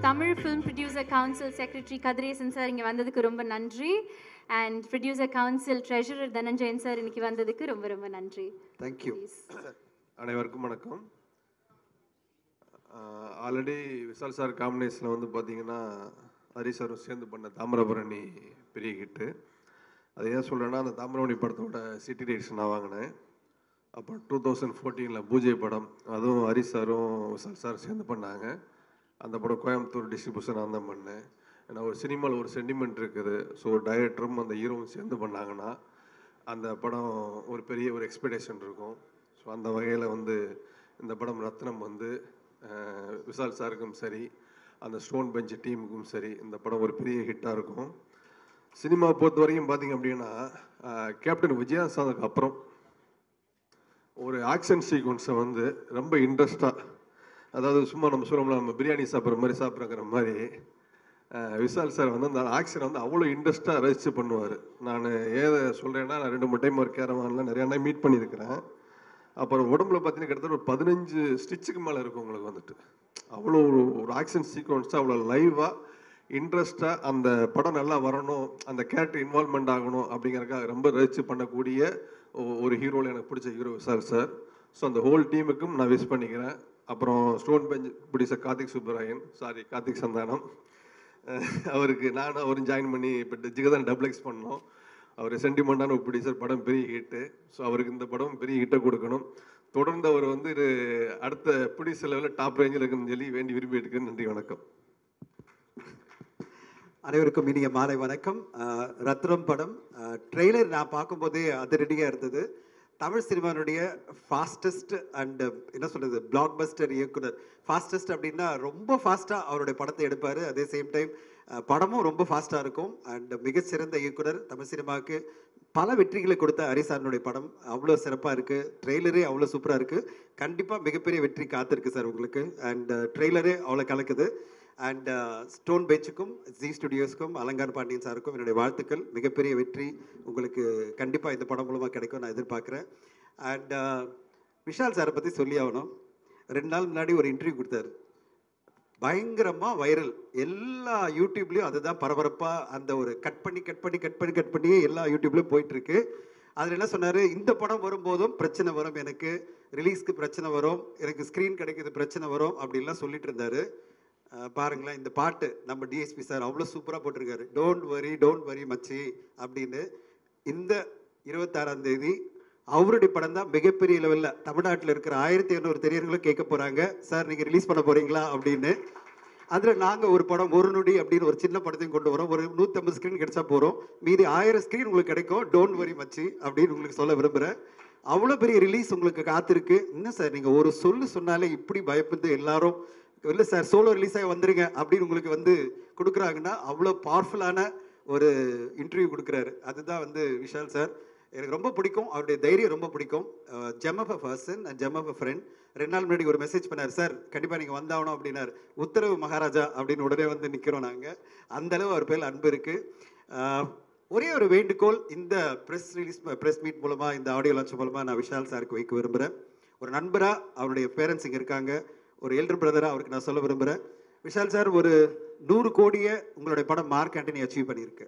B: Tamil film producer council secretary Kathiresan sir இங்கே வந்ததுக்கு ரொம்ப நன்றி. And producer council treasurer Dhananjayan sir இன்னைக்கு வந்ததுக்கு ரொம்ப ரொம்ப நன்றி.
L: தேங்க்யூ. அனைவருக்கும் வணக்கம். ஆல்ரெடி விஷால் சார் காம்பினேஷனில் வந்து பார்த்தீங்கன்னா ஹரி சாரும் சேர்ந்து பண்ண தாமிரபரணி பெரிய ஹிட்டு. அது ஏன் சொல்கிறேன்னா, அந்த தாமிரபரணி படத்தோட சிட்டி ரைட்ஸ் நான் வாங்கினேன். அப்புறம் 2014 பூஜை படம், அதுவும் ஹரிஷ் சாரும் விஷால் சார் சேர்ந்து பண்ணாங்க. அந்த படம் கோயம்புத்தூர் டிஸ்ட்ரிபியூஷன் நான் தான் பண்ணேன். ஏன்னா ஒரு சினிமாவில் ஒரு சென்டிமெண்ட் இருக்குது. ஸோ டைரக்டரும் அந்த ஹீரோவும் சேர்ந்து பண்ணாங்கன்னா அந்த படம் ஒரு பெரிய ஒரு எக்ஸ்பெக்டேஷன் இருக்கும். ஸோ அந்த வகையில் வந்து இந்த படம் ரத்னம் வந்து விஷால் சாருக்கும் சரி, அந்த ஸ்டோன் பெஞ்ச் டீமுக்கும் சரி, இந்த படம் ஒரு பெரிய ஹிட்டாக இருக்கும். சினிமா பொறுத்த வரைக்கும் பார்த்தீங்க அப்படின்னா கேப்டன் விஜயசாந்துக்கு அப்புறம் ஒரு ஆக்ஷன் சீக்வன்ஸை வந்து ரொம்ப இன்ட்ரெஸ்டாக, அதாவது சும்மா நம்ம சொல்லணும்ல, நம்ம பிரியாணி சாப்பிட்ற மாதிரி சாப்பிட்றங்கிற மாதிரி விஷால் சார் வந்து அந்த ஆக்ஷனை வந்து அவ்வளோ இன்ட்ரெஸ்ட்டாக ரசித்து பண்ணுவார். நான் ஏதை சொல்கிறேன்னா, நான் 2-3 டைம் ஒரு கேரவானில் நிறையா நாள் மீட் பண்ணியிருக்கிறேன். அப்புறம் உடம்புல பார்த்தீங்கன்னா கிட்டத்தட்ட ஒரு 15 ஸ்டிச்சுக்கு மேலே இருக்கும் உங்களுக்கு வந்துட்டு. அவ்வளோ ஒரு ஆக்ஷன் சீக்வன்ஸாக அவ்வளோ லைவாக இன்ட்ரெஸ்டாக அந்த படம் நல்லா வரணும், அந்த கேரக்டர் இன்வால்மெண்ட் ஆகணும் அப்படிங்கிறதுக்காக ரொம்ப ரசித்து பண்ணக்கூடிய ஒரு ஹீரோவில் எனக்கு பிடிச்ச ஹீரோ விஷால் சார். ஸோ அந்த ஹோல் டீமுக்கும் நான் விஷ் பண்ணிக்கிறேன். அப்புறம் stone bench producer Karthik Santhanam, அவருக்கு நானும் அவரும் ஜாயின் பண்ணி இப்போ ஜிகதான் டபுள் பண்ணோம். அவர் சென்டிமெண்ட்டான ஒரு ப்ரொடியூசர், படம் பெரிய ஹிட்டு. ஸோ அவருக்கு இந்த படம் பெரிய ஹிட்டை கொடுக்கணும். தொடர்ந்து அவர் வந்து அடுத்த ப்ரொடியூசர் லெவலில் டாப் ரேஞ்சில் இருக்குன்னு சொல்லி வேண்டி விரும்பி எடுக்கிறேன். நன்றி, வணக்கம்.
M: அனைவருக்கும் இனிய மாலை வணக்கம். ரத்னம் படம் ட்ரெய்லர் நான் பார்க்கும்போதே அதிரடியாக இருந்தது. தமிழ் சினிமானுடைய ஃபாஸ்டஸ்ட் அண்ட் என்ன சொல்கிறது, பிளாக் பஸ்டர் இயக்குனர். ஃபாஸ்டஸ்ட் அப்படின்னா ரொம்ப ஃபாஸ்ட்டாக அவருடைய படத்தை எடுப்பார். அதே சேம் டைம் படமும் ரொம்ப ஃபாஸ்ட்டாக இருக்கும். அண்ட் மிகச்சிறந்த இயக்குனர், தமிழ் சினிமாவுக்கு பல வெற்றிகளை கொடுத்த ஹரிசாரனுடைய படம் அவ்வளோ சிறப்பாக இருக்குது. ட்ரெய்லரே அவ்வளோ சூப்பராக இருக்குது. கண்டிப்பாக மிகப்பெரிய வெற்றி காத்திருக்கு சார் உங்களுக்கு. அண்ட் ட்ரெய்லரே அவ்வளோ கலக்குது. அண்ட் ஸ்டோன் பெஞ்சுக்கும் ஜி ஸ்டுடியோஸ்க்கும் அலங்கார் பாண்டியன் சாருக்கும் என்னுடைய வாழ்த்துக்கள். மிகப்பெரிய வெற்றி உங்களுக்கு கண்டிப்பாக இந்த படம் மூலமாக கிடைக்கும் நான் எதிர்பார்க்குறேன். அண்ட் விஷால் சாரை பற்றி சொல்லி ஆகணும். 2 நாள் முன்னாடி ஒரு இன்டர்வியூ கொடுத்தாரு. பயங்கரமாக வைரல். எல்லா யூடியூப்லேயும் அதுதான் பரபரப்பாக அந்த ஒரு கட் பண்ணி எல்லா யூடியூப்லேயும் போயிட்டுருக்கு. அதில் என்ன சொன்னார், இந்த படம் வரும்போதும் பிரச்சனை வரும், எனக்கு ரிலீஸ்க்கு பிரச்சனை வரும், எனக்கு ஸ்க்ரீன் கிடைக்கிது பிரச்சனை வரும் அப்படின்லாம் சொல்லிட்டு இருந்தார். பாருங்களேன், இந்த பாட்டு நம்ம டிஎஸ்பி சார் அவ்வளோ சூப்பராக போட்டிருக்காரு. டோன்ட் வரி மச்சி அப்படின்னு. இந்த 26ஆம் தேதி அவருடைய படம் தான் மிகப்பெரிய லெவலில் தமிழ்நாட்டில் இருக்கிற 1200 திரையரங்களும் கேட்க போகிறாங்க, சார் நீங்கள் ரிலீஸ் பண்ண போகிறீங்களா அப்படின்னு. அதில் நாங்கள் ஒரு படம் ஒரு நொடி அப்படின்னு ஒரு சின்ன படத்தையும் கொண்டு வரோம். ஒரு 150 ஸ்க்ரீன் கிடைச்சா போகிறோம், மீதி 1000 ஸ்க்ரீன் உங்களுக்கு கிடைக்கும். டோன்ட் வரி மச்சி அப்படின்னு உங்களுக்கு சொல்ல விரும்புகிறேன். அவ்வளோ பெரிய ரிலீஸ் உங்களுக்கு காத்திருக்கு. இன்னும் சார் நீங்கள் ஒரு சொன்னாலே இப்படி பயப்பட்டு எல்லாரும் இல்லை சார் சோலோ ரிலீஸ் ஆகி வந்துருங்க அப்படின்னு உங்களுக்கு வந்து கொடுக்குறாங்கன்னா அவ்வளோ பவர்ஃபுல்லான ஒரு இன்டர்வியூ கொடுக்குறாரு. அதுதான் வந்து விஷால் சார். எனக்கு ரொம்ப பிடிக்கும், அவருடைய தைரியம் ரொம்ப பிடிக்கும். Gem of a person and gem of a friend. 2 நாள் முன்னாடி ஒரு மெசேஜ் பண்ணார், சார் கண்டிப்பாக நீங்கள் வந்தாகணும் அப்படின்னாரு. உத்தரவு மகாராஜா அப்படின்னு உடனே வந்து நிற்கிறோம் நாங்கள். அந்தளவு அவர் பேர் அன்பு இருக்குது. ஒரே ஒரு வேண்டுகோள், இந்த ப்ரெஸ் மீட் மூலமாக, இந்த ஆடியோ லான்ச் மூலமாக நான் விஷால் சாருக்கு வைக்க விரும்புகிறேன். ஒரு நண்பராக, அவருடைய பேரண்ட்ஸ் இங்கே இருக்காங்க, ஒரு எல்டர் பிரதராக அவருக்கு நான் சொல்ல விரும்புகிறேன். விஷால் சார், ஒரு 100 கோடியை உங்களுடைய படம் மார்க் ஆண்டனி அச்சீவ் பண்ணியிருக்கு.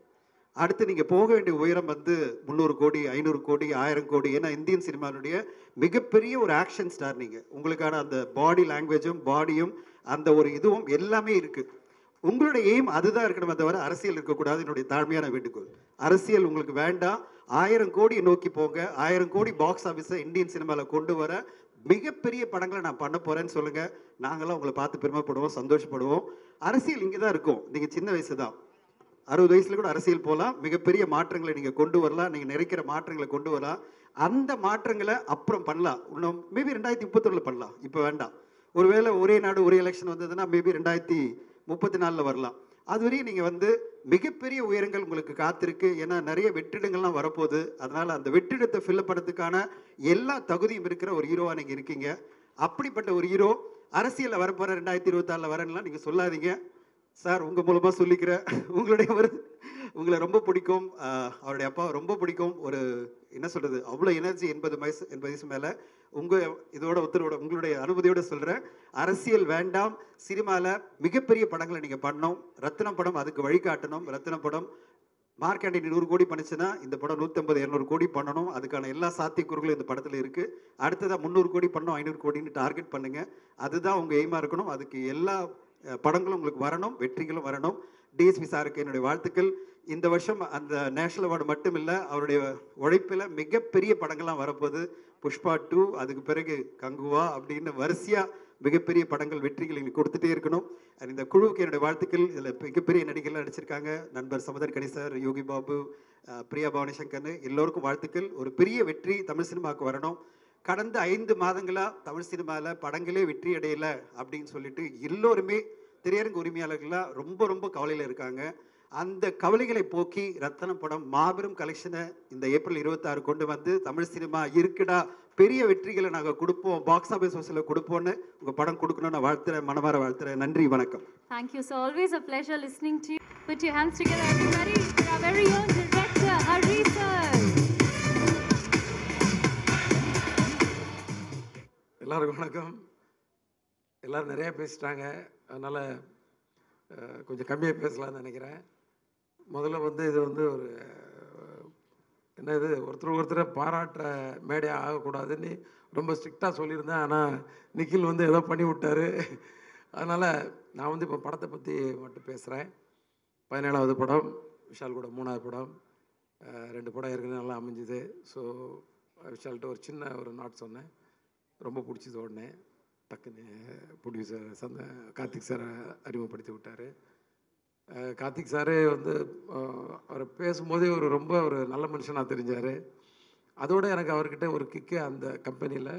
M: அடுத்து நீங்கள் போக வேண்டிய உயரம் வந்து 300 கோடி, 500 கோடி, 1000 கோடி. ஏன்னா இந்தியன் சினிமாவுடைய மிகப்பெரிய ஒரு ஆக்ஷன் ஸ்டார் நீங்கள். உங்களுக்கான அந்த பாடி லாங்குவேஜும் பாடியும் அந்த ஒரு இதுவும் எல்லாமே இருக்குது. உங்களுடைய எய்ம் அதுதான் இருக்கணுமே தவிர அரசியல் இருக்கக்கூடாது. என்னுடைய தாழ்மையான வேண்டுகோள், அரசியல் உங்களுக்கு வேண்டாம். 1000 கோடியை நோக்கி போங்க. 1000 கோடி பாக்ஸ் ஆஃபீஸை இந்தியன் சினிமாவில் கொண்டு வர மிகப்பெரிய படங்களை நான் பண்ண போகிறேன்னு சொல்லுங்கள். நாங்களாம் உங்களை பார்த்து பெருமைப்படுவோம், சந்தோஷப்படுவோம். அரசியல் இங்கே தான் இருக்கும். நீங்கள் சின்ன வயசு தான், 60 வயசில் கூட அரசியல் போகலாம். மிகப்பெரிய மாற்றங்களை நீங்கள் கொண்டு வரலாம். நீங்கள் நினைக்கிற மாற்றங்களை கொண்டு வரலாம். அந்த மாற்றங்களை அப்புறம் பண்ணலாம். இன்னும் மேபி 2031 பண்ணலாம், இப்போ வேண்டாம். ஒருவேளை ஒரே நாடு ஒரே எலெக்ஷன் வந்ததுன்னா மேபி 2034 வரலாம். அதுவரையும் நீங்கள் வந்து மிகப்பெரிய உயரங்கள் உங்களுக்கு காத்திருக்கு. ஏன்னா நிறைய வெற்றிடங்கள்லாம் வரப்போகுது. அதனால் அந்த வெற்றிடத்தை ஃபில்லப் பண்ணுறதுக்கான எல்லா தகுதியும் இருக்கிற ஒரு ஹீரோவாக நீங்கள் இருக்கீங்க. அப்படிப்பட்ட ஒரு ஹீரோ அரசியலில் வரப்போகிற 2024 வரேன்லாம் நீங்கள் சொல்லாதீங்க சார். உங்கள் மூலமாக சொல்லிக்கிறேன், உங்களை ரொம்ப பிடிக்கும். அவருடைய அப்பாவை ரொம்ப பிடிக்கும். ஒரு என்ன சொல்கிறது, அவ்வளோ எனர்ஜி. 80 வயசு மேலே. இதோட உத்தரவோட உங்களுடைய அனுமதியோடு சொல்கிறேன், அரசியல் வேண்டாம். சினிமாவில் மிகப்பெரிய படங்களை நீங்கள் பண்ணணும். ரத்னம் படம் அதுக்கு வழிகாட்டணும். ரத்னம் படம் மார்க் ஆண்டனி 100 கோடி பண்ணிச்சுன்னா இந்த படம் 150-200 கோடி பண்ணணும். அதுக்கான எல்லா சாத்தியக்கூறுகளும் இந்த படத்தில் இருக்குது. அடுத்ததாக 300 கோடி பண்ணணும், 500 கோடின்னு டார்கெட் பண்ணுங்கள். அதுதான் உங்கள் எய்மாக இருக்கணும். அதுக்கு எல்லா படங்களும் உங்களுக்கு வரணும், வெற்றிகளும் வரணும். டிஎஸ்பி சாருக்கு என்னுடைய வாழ்த்துக்கள். இந்த வருஷம் அந்த நேஷனல் அவார்டு மட்டும் இல்லை, அவருடைய உழைப்பில் மிகப்பெரிய படங்கள்லாம் வரப்போகுது. புஷ்பா 2, அதுக்கு பிறகு கங்குவா அப்படின்னு வரிசையாக மிகப்பெரிய படங்கள் வெற்றிகள் எங்களுக்கு கொடுத்துட்டே இருக்கணும். அண்ட் இந்த குழுவுக்கு என்னுடைய வாழ்த்துக்கள். இதில் மிகப்பெரிய நடிகர்கள்லாம் நடிச்சிருக்காங்க. நண்பர் சமுதர் கணி சார், யோகி பாபு, பிரியா பவானி சங்கர்னு எல்லோருக்கும் வாழ்த்துக்கள். ஒரு பெரிய வெற்றி தமிழ் சினிமாவுக்கு வரணும். கடந்த 5 மாதங்களாக தமிழ் சினிமாவில் படங்களே வெற்றி அடையலை அப்படின்னு சொல்லிட்டு எல்லோருமே திரையரங்கு உரிமையாளர்களாக ரொம்ப ரொம்ப கவலையில் இருக்காங்க. அந்த கவலைகளை போக்கி ரத்தனம் படம் மாபெரும் கலெக்ஷனை இந்த ஏப்ரல் 26 கொண்டு வந்து தமிழ் சினிமா இருக்குடா, பெரிய வெற்றிகளை நாங்கள் கொடுப்போம், பாக்ஸ் ஆஃபீஸ் ஹவுஸில் கொடுப்போம்னு உங்கள் படம் கொடுக்கணும்னு நான் வாழ்த்துறேன், மனமார வாழ்த்துறேன். நன்றி, வணக்கம்.
B: Thank you. So always a pleasure listening to you. Put your hands together, everybody, for our very own director, Hari sir.
N: எல்லாருக்கும் வணக்கம். எல்லோரும் நிறையா பேசிட்டாங்க, அதனால் கொஞ்சம் கம்மியாக பேசலாம்னு நினைக்கிறேன். முதல்ல வந்து இது வந்து ஒரு என்ன இது ஒருத்தரை பாராட்டுற மேடையாக ஆகக்கூடாதுன்னு ரொம்ப ஸ்ட்ரிக்டாக சொல்லியிருந்தேன். ஆனால் நிக்கில் வந்து ஏதோ பண்ணி விட்டார். அதனால் நான் வந்து இப்போ படத்தை பற்றி மட்டும் பேசுகிறேன். 17வது படம், விஷால் கூட 3வது படம். 2 படம் ஏற்கனவே நல்லா அமைஞ்சுது. ஸோ விஷால்கிட்ட ஒரு சின்ன ஒரு நாட் சொன்னேன், ரொம்ப பிடிச்சது உடனே டக்குன்னு ப்ரொடியூசர் கார்த்திக் சாரை அறிமுகப்படுத்தி விட்டார். கார்த்திக் சாரே வந்து அவர் பேசும்போதே ரொம்ப ஒரு நல்ல மனுஷனாக தெரிஞ்சார். அதோடு எனக்கு அவர்கிட்ட ஒரு கிக்கு, அந்த கம்பெனியில்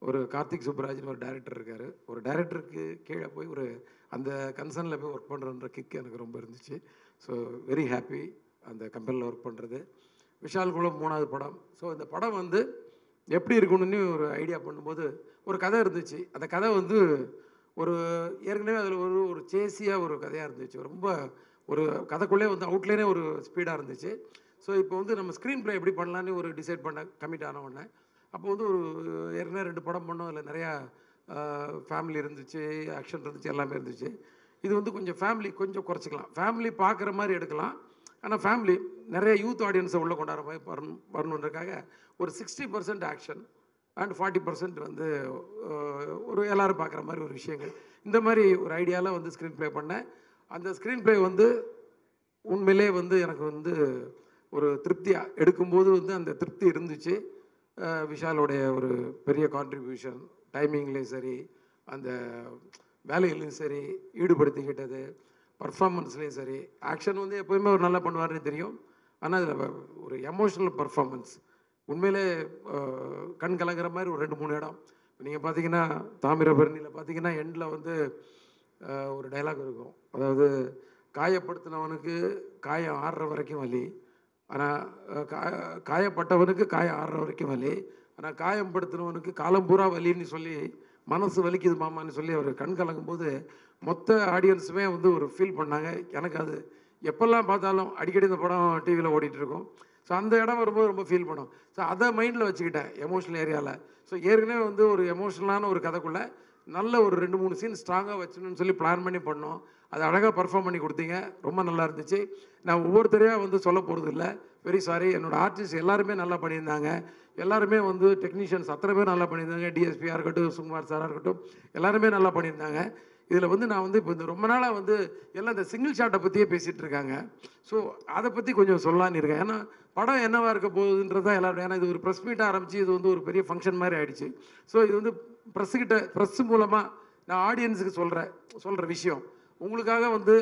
N: ஒரு கார்த்திக் சுப்புராஜ்னு ஒரு டைரக்டர் இருக்கார். ஒரு டைரக்டருக்கு கீழே போய் அந்த கன்சர்னில் போய் ஒர்க் பண்ணுறன்ற கிக்கு எனக்கு ரொம்ப இருந்துச்சு. ஸோ வெரி ஹாப்பி அந்த கம்பெனியில் ஒர்க் பண்ணுறது. விஷால் கூட 3வது படம். ஸோ இந்த படம் வந்து எப்படி இருக்கணும்னு ஒரு ஐடியா பண்ணும்போது ஒரு கதை இருந்துச்சு. அந்த கதை வந்து ஒரு ஏற்கனவே அதில் ஒரு சேசியாக ஒரு கதையாக இருந்துச்சு. ரொம்ப ஒரு கதைக்குள்ளே வந்து அவுட்லைனே ஒரு ஸ்பீடாக இருந்துச்சு. ஸோ இப்போ வந்து நம்ம ஸ்க்ரீன் ப்ளே எப்படி பண்ணலான்னு ஒரு டிசைட் பண்ண கமிட் ஆன உடனே அப்போ வந்து ஒரு ஏற்கனவே 2 படம் பண்ணோம். அதில் நிறையா ஃபேமிலி இருந்துச்சு, ஆக்ஷன் இருந்துச்சு, எல்லாமே இருந்துச்சு. இது வந்து கொஞ்சம் ஃபேமிலி கொஞ்சம் குறைச்சிக்கலாம், ஃபேமிலி பார்க்குற மாதிரி எடுக்கலாம். ஆனால் ஃபேமிலி நிறைய யூத் ஆடியன்ஸை உள்ளே கொண்டாடுற மாதிரி வரணுன்றதுக்காக ஒரு 60% ஆக்ஷன் அண்ட் 40% வந்து ஒரு எல்லோரும் பார்க்குற மாதிரி ஒரு விஷயங்கள், இந்த மாதிரி ஒரு ஐடியாவில் வந்து ஸ்க்ரீன் ப்ளே பண்ணேன். அந்த ஸ்க்ரீன் ப்ளே வந்து உண்மையிலே வந்து எனக்கு வந்து ஒரு திருப்தியாக எடுக்கும்போது வந்து அந்த திருப்தி இருந்துச்சு. விஷாலோடைய ஒரு பெரிய கான்ட்ரிபியூஷன், டைமிங்லேயும் சரி, அந்த வேலையிலையும் சரி, ஈடுபடுத்திக்கிட்டது, பர்ஃபார்மன்ஸ்லேயும் சரி. ஆக்ஷன் வந்து எப்போயுமே ஒரு நல்லா பண்ணுவார்னு தெரியும். ஆனால் அதில் ஒரு எமோஷ்னல் பர்ஃபார்மன்ஸ் உண்மையிலே கண் கலங்குற மாதிரி ஒரு 2-3 இடம். நீங்கள் பார்த்தீங்கன்னா தாமிரபரணியில் பார்த்தீங்கன்னா எண்டில் வந்து ஒரு டைலாக் இருக்கும். அதாவது காயப்படுத்தினவனுக்கு காயம் ஆறுற வரைக்கும் வலி, ஆனால் காயப்பட்டவனுக்கு காயம் ஆறுற வரைக்கும் வலி, ஆனால் காயம் படுத்தினவனுக்கு காலம் பூரா வலின்னு சொல்லி மனசு வலிக்குது மாமான்னு சொல்லி அவர் கண் கலங்கும்போது மொத்த ஆடியன்ஸுமே வந்து ஒரு ஃபீல் பண்ணாங்க. எனக்கு அது எப்போல்லாம் பார்த்தாலும் அடிக்கடி இந்த படம் டிவியில் ஓடிட்டுருக்கோம். ஸோ அந்த இடம் வரும்போது ரொம்ப ஃபீல் பண்ணும். ஸோ அதை மைண்டில் வச்சுக்கிட்டேன் எமோஷ்னல் ஏரியாவில். ஸோ ஏற்கனவே வந்து ஒரு எமோஷ்னலான ஒரு கதைக்குள்ளே நல்ல ஒரு 2-3 சீன் ஸ்ட்ராங்காக வச்சுன்னு சொல்லி பிளான் பண்ணி பண்ணோம். அது அழகாக பர்ஃபார்ம் பண்ணி கொடுத்தீங்க, ரொம்ப நல்லா இருந்துச்சு. நான் ஒவ்வொருத்தரையாக வந்து சொல்ல போகிறது இல்லை, வெரி சாரி. என்னோடய ஆர்டிஸ்ட் எல்லாருமே நல்லா பண்ணியிருந்தாங்க, எல்லாருமே வந்து டெக்னீஷியன்ஸ் அத்தனை பேர் நல்லா பண்ணியிருந்தாங்க. டிஎஸ்பியாக இருக்கட்டும், சுகுமார் சாராக இருக்கட்டும், எல்லாருமே நல்லா பண்ணியிருந்தாங்க. இதில் வந்து நான் வந்து இப்போ இந்த ரொம்ப நாளாக வந்து எல்லாம் இந்த சிங்கிள் ஷாட்டை பற்றியே பேசிகிட்டு இருக்காங்க. ஸோ அதை பற்றி கொஞ்சம் சொல்லலான்னு இருக்கேன். ஏன்னா படம் என்னவாக இருக்க போகுதுன்றதான் எல்லாரும், ஏன்னா இது ஒரு ப்ரெஸ் மீட்டாக ஆரம்பித்து இது வந்து ஒரு பெரிய ஃபங்க்ஷன் மாதிரி ஆகிடுச்சு. ஸோ இது வந்து ப்ரெஸ்ஸு மூலமாக நான் ஆடியன்ஸுக்கு சொல்கிற விஷயம் உங்களுக்காக வந்து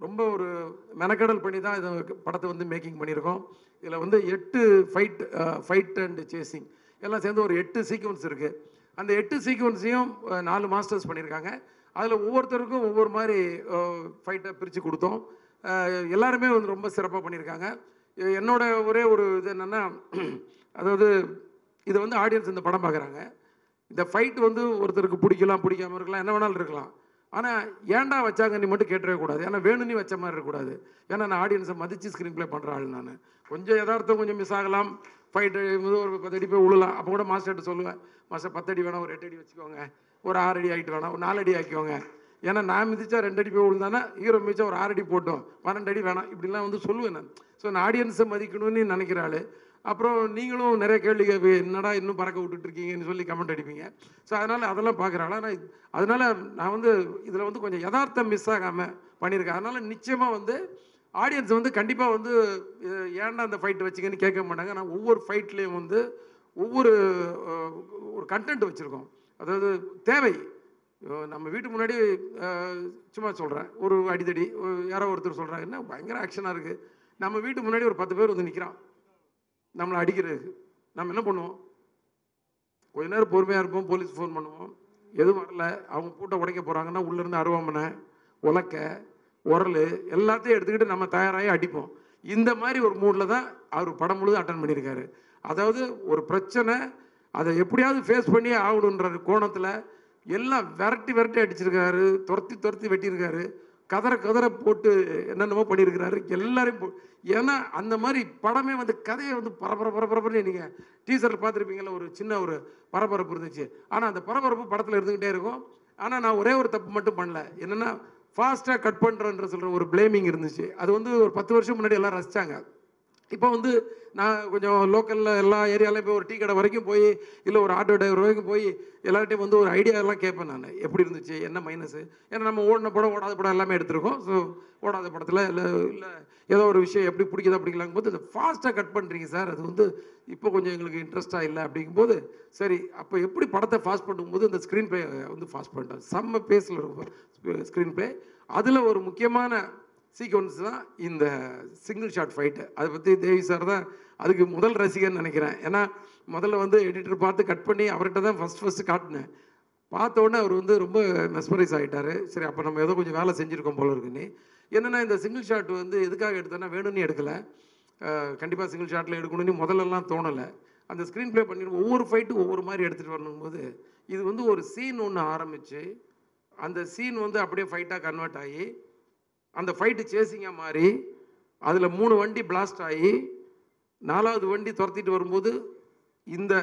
N: ரொம்ப ஒரு மெனக்கடல் பண்ணி தான் இதை படத்தை வந்து மேக்கிங் பண்ணியிருக்கோம். இதில் வந்து 8 ஃபைட் அண்ட் சேசிங் எல்லாம் சேர்ந்து ஒரு 8 சீக்வன்ஸ் இருக்குது. அந்த 8 சீக்வன்ஸையும் 4 மாஸ்டர்ஸ் பண்ணியிருக்காங்க. அதில் ஒவ்வொருத்தருக்கும் ஒவ்வொரு மாதிரி ஃபைட்டை பிரித்து கொடுத்தோம். எல்லாருமே வந்து ரொம்ப சிறப்பாக பண்ணியிருக்காங்க. என்னோட ஒரே ஒரு இது என்னென்னா, அதாவது இதை வந்து ஆடியன்ஸ் இந்த படம் பார்க்குறாங்க. இந்த ஃபைட் வந்து ஒருத்தருக்கு பிடிக்கலாம், பிடிக்காமல் இருக்கலாம், என்ன வேணாலும் இருக்கலாம். ஆனால் ஏன்டா வச்சாங்க நீ மட்டும் கேட்டவே கூடாது. ஏன்னா வேணும்னு வச்ச மாதிரி இருக்கக்கூடாது. ஏன்னா நான் ஆடியன்ஸை மதித்து ஸ்க்ரீன் ப்ளே பண்ணுற ஆள். நான் கொஞ்சம் யதார்த்தம் கொஞ்சம் மிஸ் ஆகலாம், ஃபைட்டு ஒரு 10 அடி போய் விழலாம். அப்போ கூட மாஸ்டர்கிட்ட சொல்லுவேன், மாஸ்டர் 10 அடி வேணாம், ஒரு 8 அடி வச்சுக்கோங்க, ஒரு 6 அடி ஆகிட்டு வேணாம், ஒரு 4 அடி ஆக்கிக்கோங்க. ஏன்னா நான் மிதிச்சா 2 அடி போய் விழுந்தானா, ஹீரோ மிதிச்சா ஒரு 6 அடி போட்டோம், 12 அடி வேணாம், இப்படிலாம் வந்து சொல்லுவேன் நான். ஸோ நான் ஆடியன்ஸை மதிக்கணும்னு நினைக்கிறாள். அப்புறம் நீங்களும் நிறைய கேள்வி என்னடா இன்னும் பறக்க விட்டுட்ருக்கீங்கன்னு சொல்லி கமெண்ட் அடிப்பீங்க. ஸோ அதெல்லாம் பார்க்குறாள். ஆனால் அதனால் நான் வந்து இதில் வந்து கொஞ்சம் யதார்த்தம் மிஸ் ஆகாமல் பண்ணியிருக்கேன். அதனால் நிச்சயமாக வந்து ஆடியன்ஸ் வந்து கண்டிப்பாக வந்து ஏன்டா அந்த ஃபைட் வச்சிங்கன்னு கேட்க மாட்டாங்க. நான் ஒவ்வொரு ஃபைட்லேயும் வந்து ஒவ்வொரு ஒரு கண்டென்ட் வச்சுருக்கோம். அதாவது தேவை நம்ம வீட்டு முன்னாடி சும்மா சொல்கிறேன், ஒரு அடித்தடி யாரோ ஒருத்தர் சொல்கிறாங்க, என்ன பயங்கர ஆக்ஷனாக இருக்குது. நம்ம வீட்டு முன்னாடி ஒரு 10 பேர் வந்து நிற்கிறான் நம்மளை அடிக்கிறதுக்கு. நம்ம என்ன பண்ணுவோம்? கொஞ்ச நேரம் பொறுமையாக இருப்போம், போலீஸ் ஃபோன் பண்ணுவோம். எதுவும் வரல, அவங்க பூட்டை உடைக்க போகிறாங்கன்னா உள்ளேருந்து அருவாமனை, உலக்க, உரல் எல்லாத்தையும் எடுத்துக்கிட்டு நம்ம தயாராகி அடிப்போம். இந்த மாதிரி ஒரு மூடில் தான் அவர் படம் முழுதும் அட்டன் பண்ணியிருக்காரு. அதாவது ஒரு பிரச்சனை, அதை எப்படியாவது ஃபேஸ் பண்ணி ஆகணுன்ற கோணத்தில் எல்லாம் விரட்டி அடிச்சிருக்காரு, துரத்தி வெட்டியிருக்காரு, கதற போட்டு என்னென்னமோ பண்ணியிருக்கிறாரு எல்லாரையும். ஏன்னா அந்த மாதிரி படமே வந்து கதையை வந்து பரபரப்புன்னு நீங்கள் டீசரில் பார்த்துருப்பீங்களா, ஒரு சின்ன ஒரு பரபரப்பு இருந்துச்சு. ஆனால் அந்த பரபரப்பு படத்தில் இருந்துக்கிட்டே இருக்கும். ஆனால் நான் ஒரே ஒரு தப்பு மட்டும் பண்ணல, என்னென்னா ஃபாஸ்ட்டாக கட் பண்ணுறன்ற சொல்கிற ஒரு பிளேமிங் இருந்துச்சு. அது வந்து ஒரு 10 வருஷம் முன்னாடி எல்லாம் ரசித்தாங்க. இப்போ வந்து நான் கொஞ்சம் லோக்கலில் எல்லா ஏரியாலையும் போய் ஒரு டீ கடை வரைக்கும் போய், இல்லை ஒரு ஆட்டோ டிரைவர் வரைக்கும் போய் எல்லார்ட்டையும் வந்து ஒரு ஐடியாலாம் கேட்பேன் நான், எப்படி இருந்துச்சு, என்ன மைனஸு. ஏன்னா நம்ம ஓடின படம் ஓடாத படம் எல்லாமே எடுத்துருக்கோம். ஸோ ஓடாத படத்தில் இல்லை ஏதோ ஒரு விஷயம் எப்படி பிடிக்குதா பிடிக்கலாங்கும் போது இந்த ஃபாஸ்ட்டாக கட் பண்ணுறீங்க சார், அது வந்து இப்போ கொஞ்சம் எங்களுக்கு இன்ட்ரெஸ்ட்டாக இல்லை அப்படிங்கும்போது, சரி அப்போ எப்படி படத்தை ஃபாஸ்ட் பண்ணும்போது இந்த ஸ்க்ரீன் ப்ளே வந்து ஃபாஸ்ட் பண்ணிட்டோம். செம்ம பேஸில் இருக்கும் ஸ்க்ரீன் ப்ளே. அதில் ஒரு முக்கியமான சீக்வன்ஸ் தான் இந்த சிங்கிள் ஷாட் ஃபைட்டு. அதை பற்றி தேவி சார் தான் அதுக்கு முதல் ரசிகர்னு நினைக்கிறேன். ஏன்னா முதல்ல வந்து எடிட்டர் பார்த்து கட் பண்ணி அவர்கிட்ட தான் ஃபஸ்ட்டு காட்டினேன். பார்த்த உடனே அவர் வந்து ரொம்ப மெஸ்மரைஸ் ஆகிட்டார். சரி அப்போ நம்ம ஏதோ கொஞ்சம் வேலை செஞ்சுருக்கோம் போல இருக்குன்னு. என்னென்னா இந்த சிங்கிள் ஷாட் வந்து எதுக்காக எடுத்தேன்னா வேணும்னு எடுக்கலை, கண்டிப்பாக சிங்கிள் ஷாட்டில் எடுக்கணும்னு முதல்லலாம் தோணலை. அந்த ஸ்க்ரீன் ப்ளே பண்ணி ஒவ்வொரு ஃபைட்டும் ஒவ்வொரு மாதிரி எடுத்துகிட்டு வரணும்போது இது வந்து ஒரு சீன் ஒன்று ஆரம்பித்து அந்த சீன் வந்து அப்படியே ஃபைட்டாக கன்வெர்ட் ஆகி அந்த ஃபைட்டு சேசிங்காக மாறி அதில் 3 வண்டி பிளாஸ்ட் ஆகி 4வது வண்டி துரத்திட்டு வரும்போது இந்த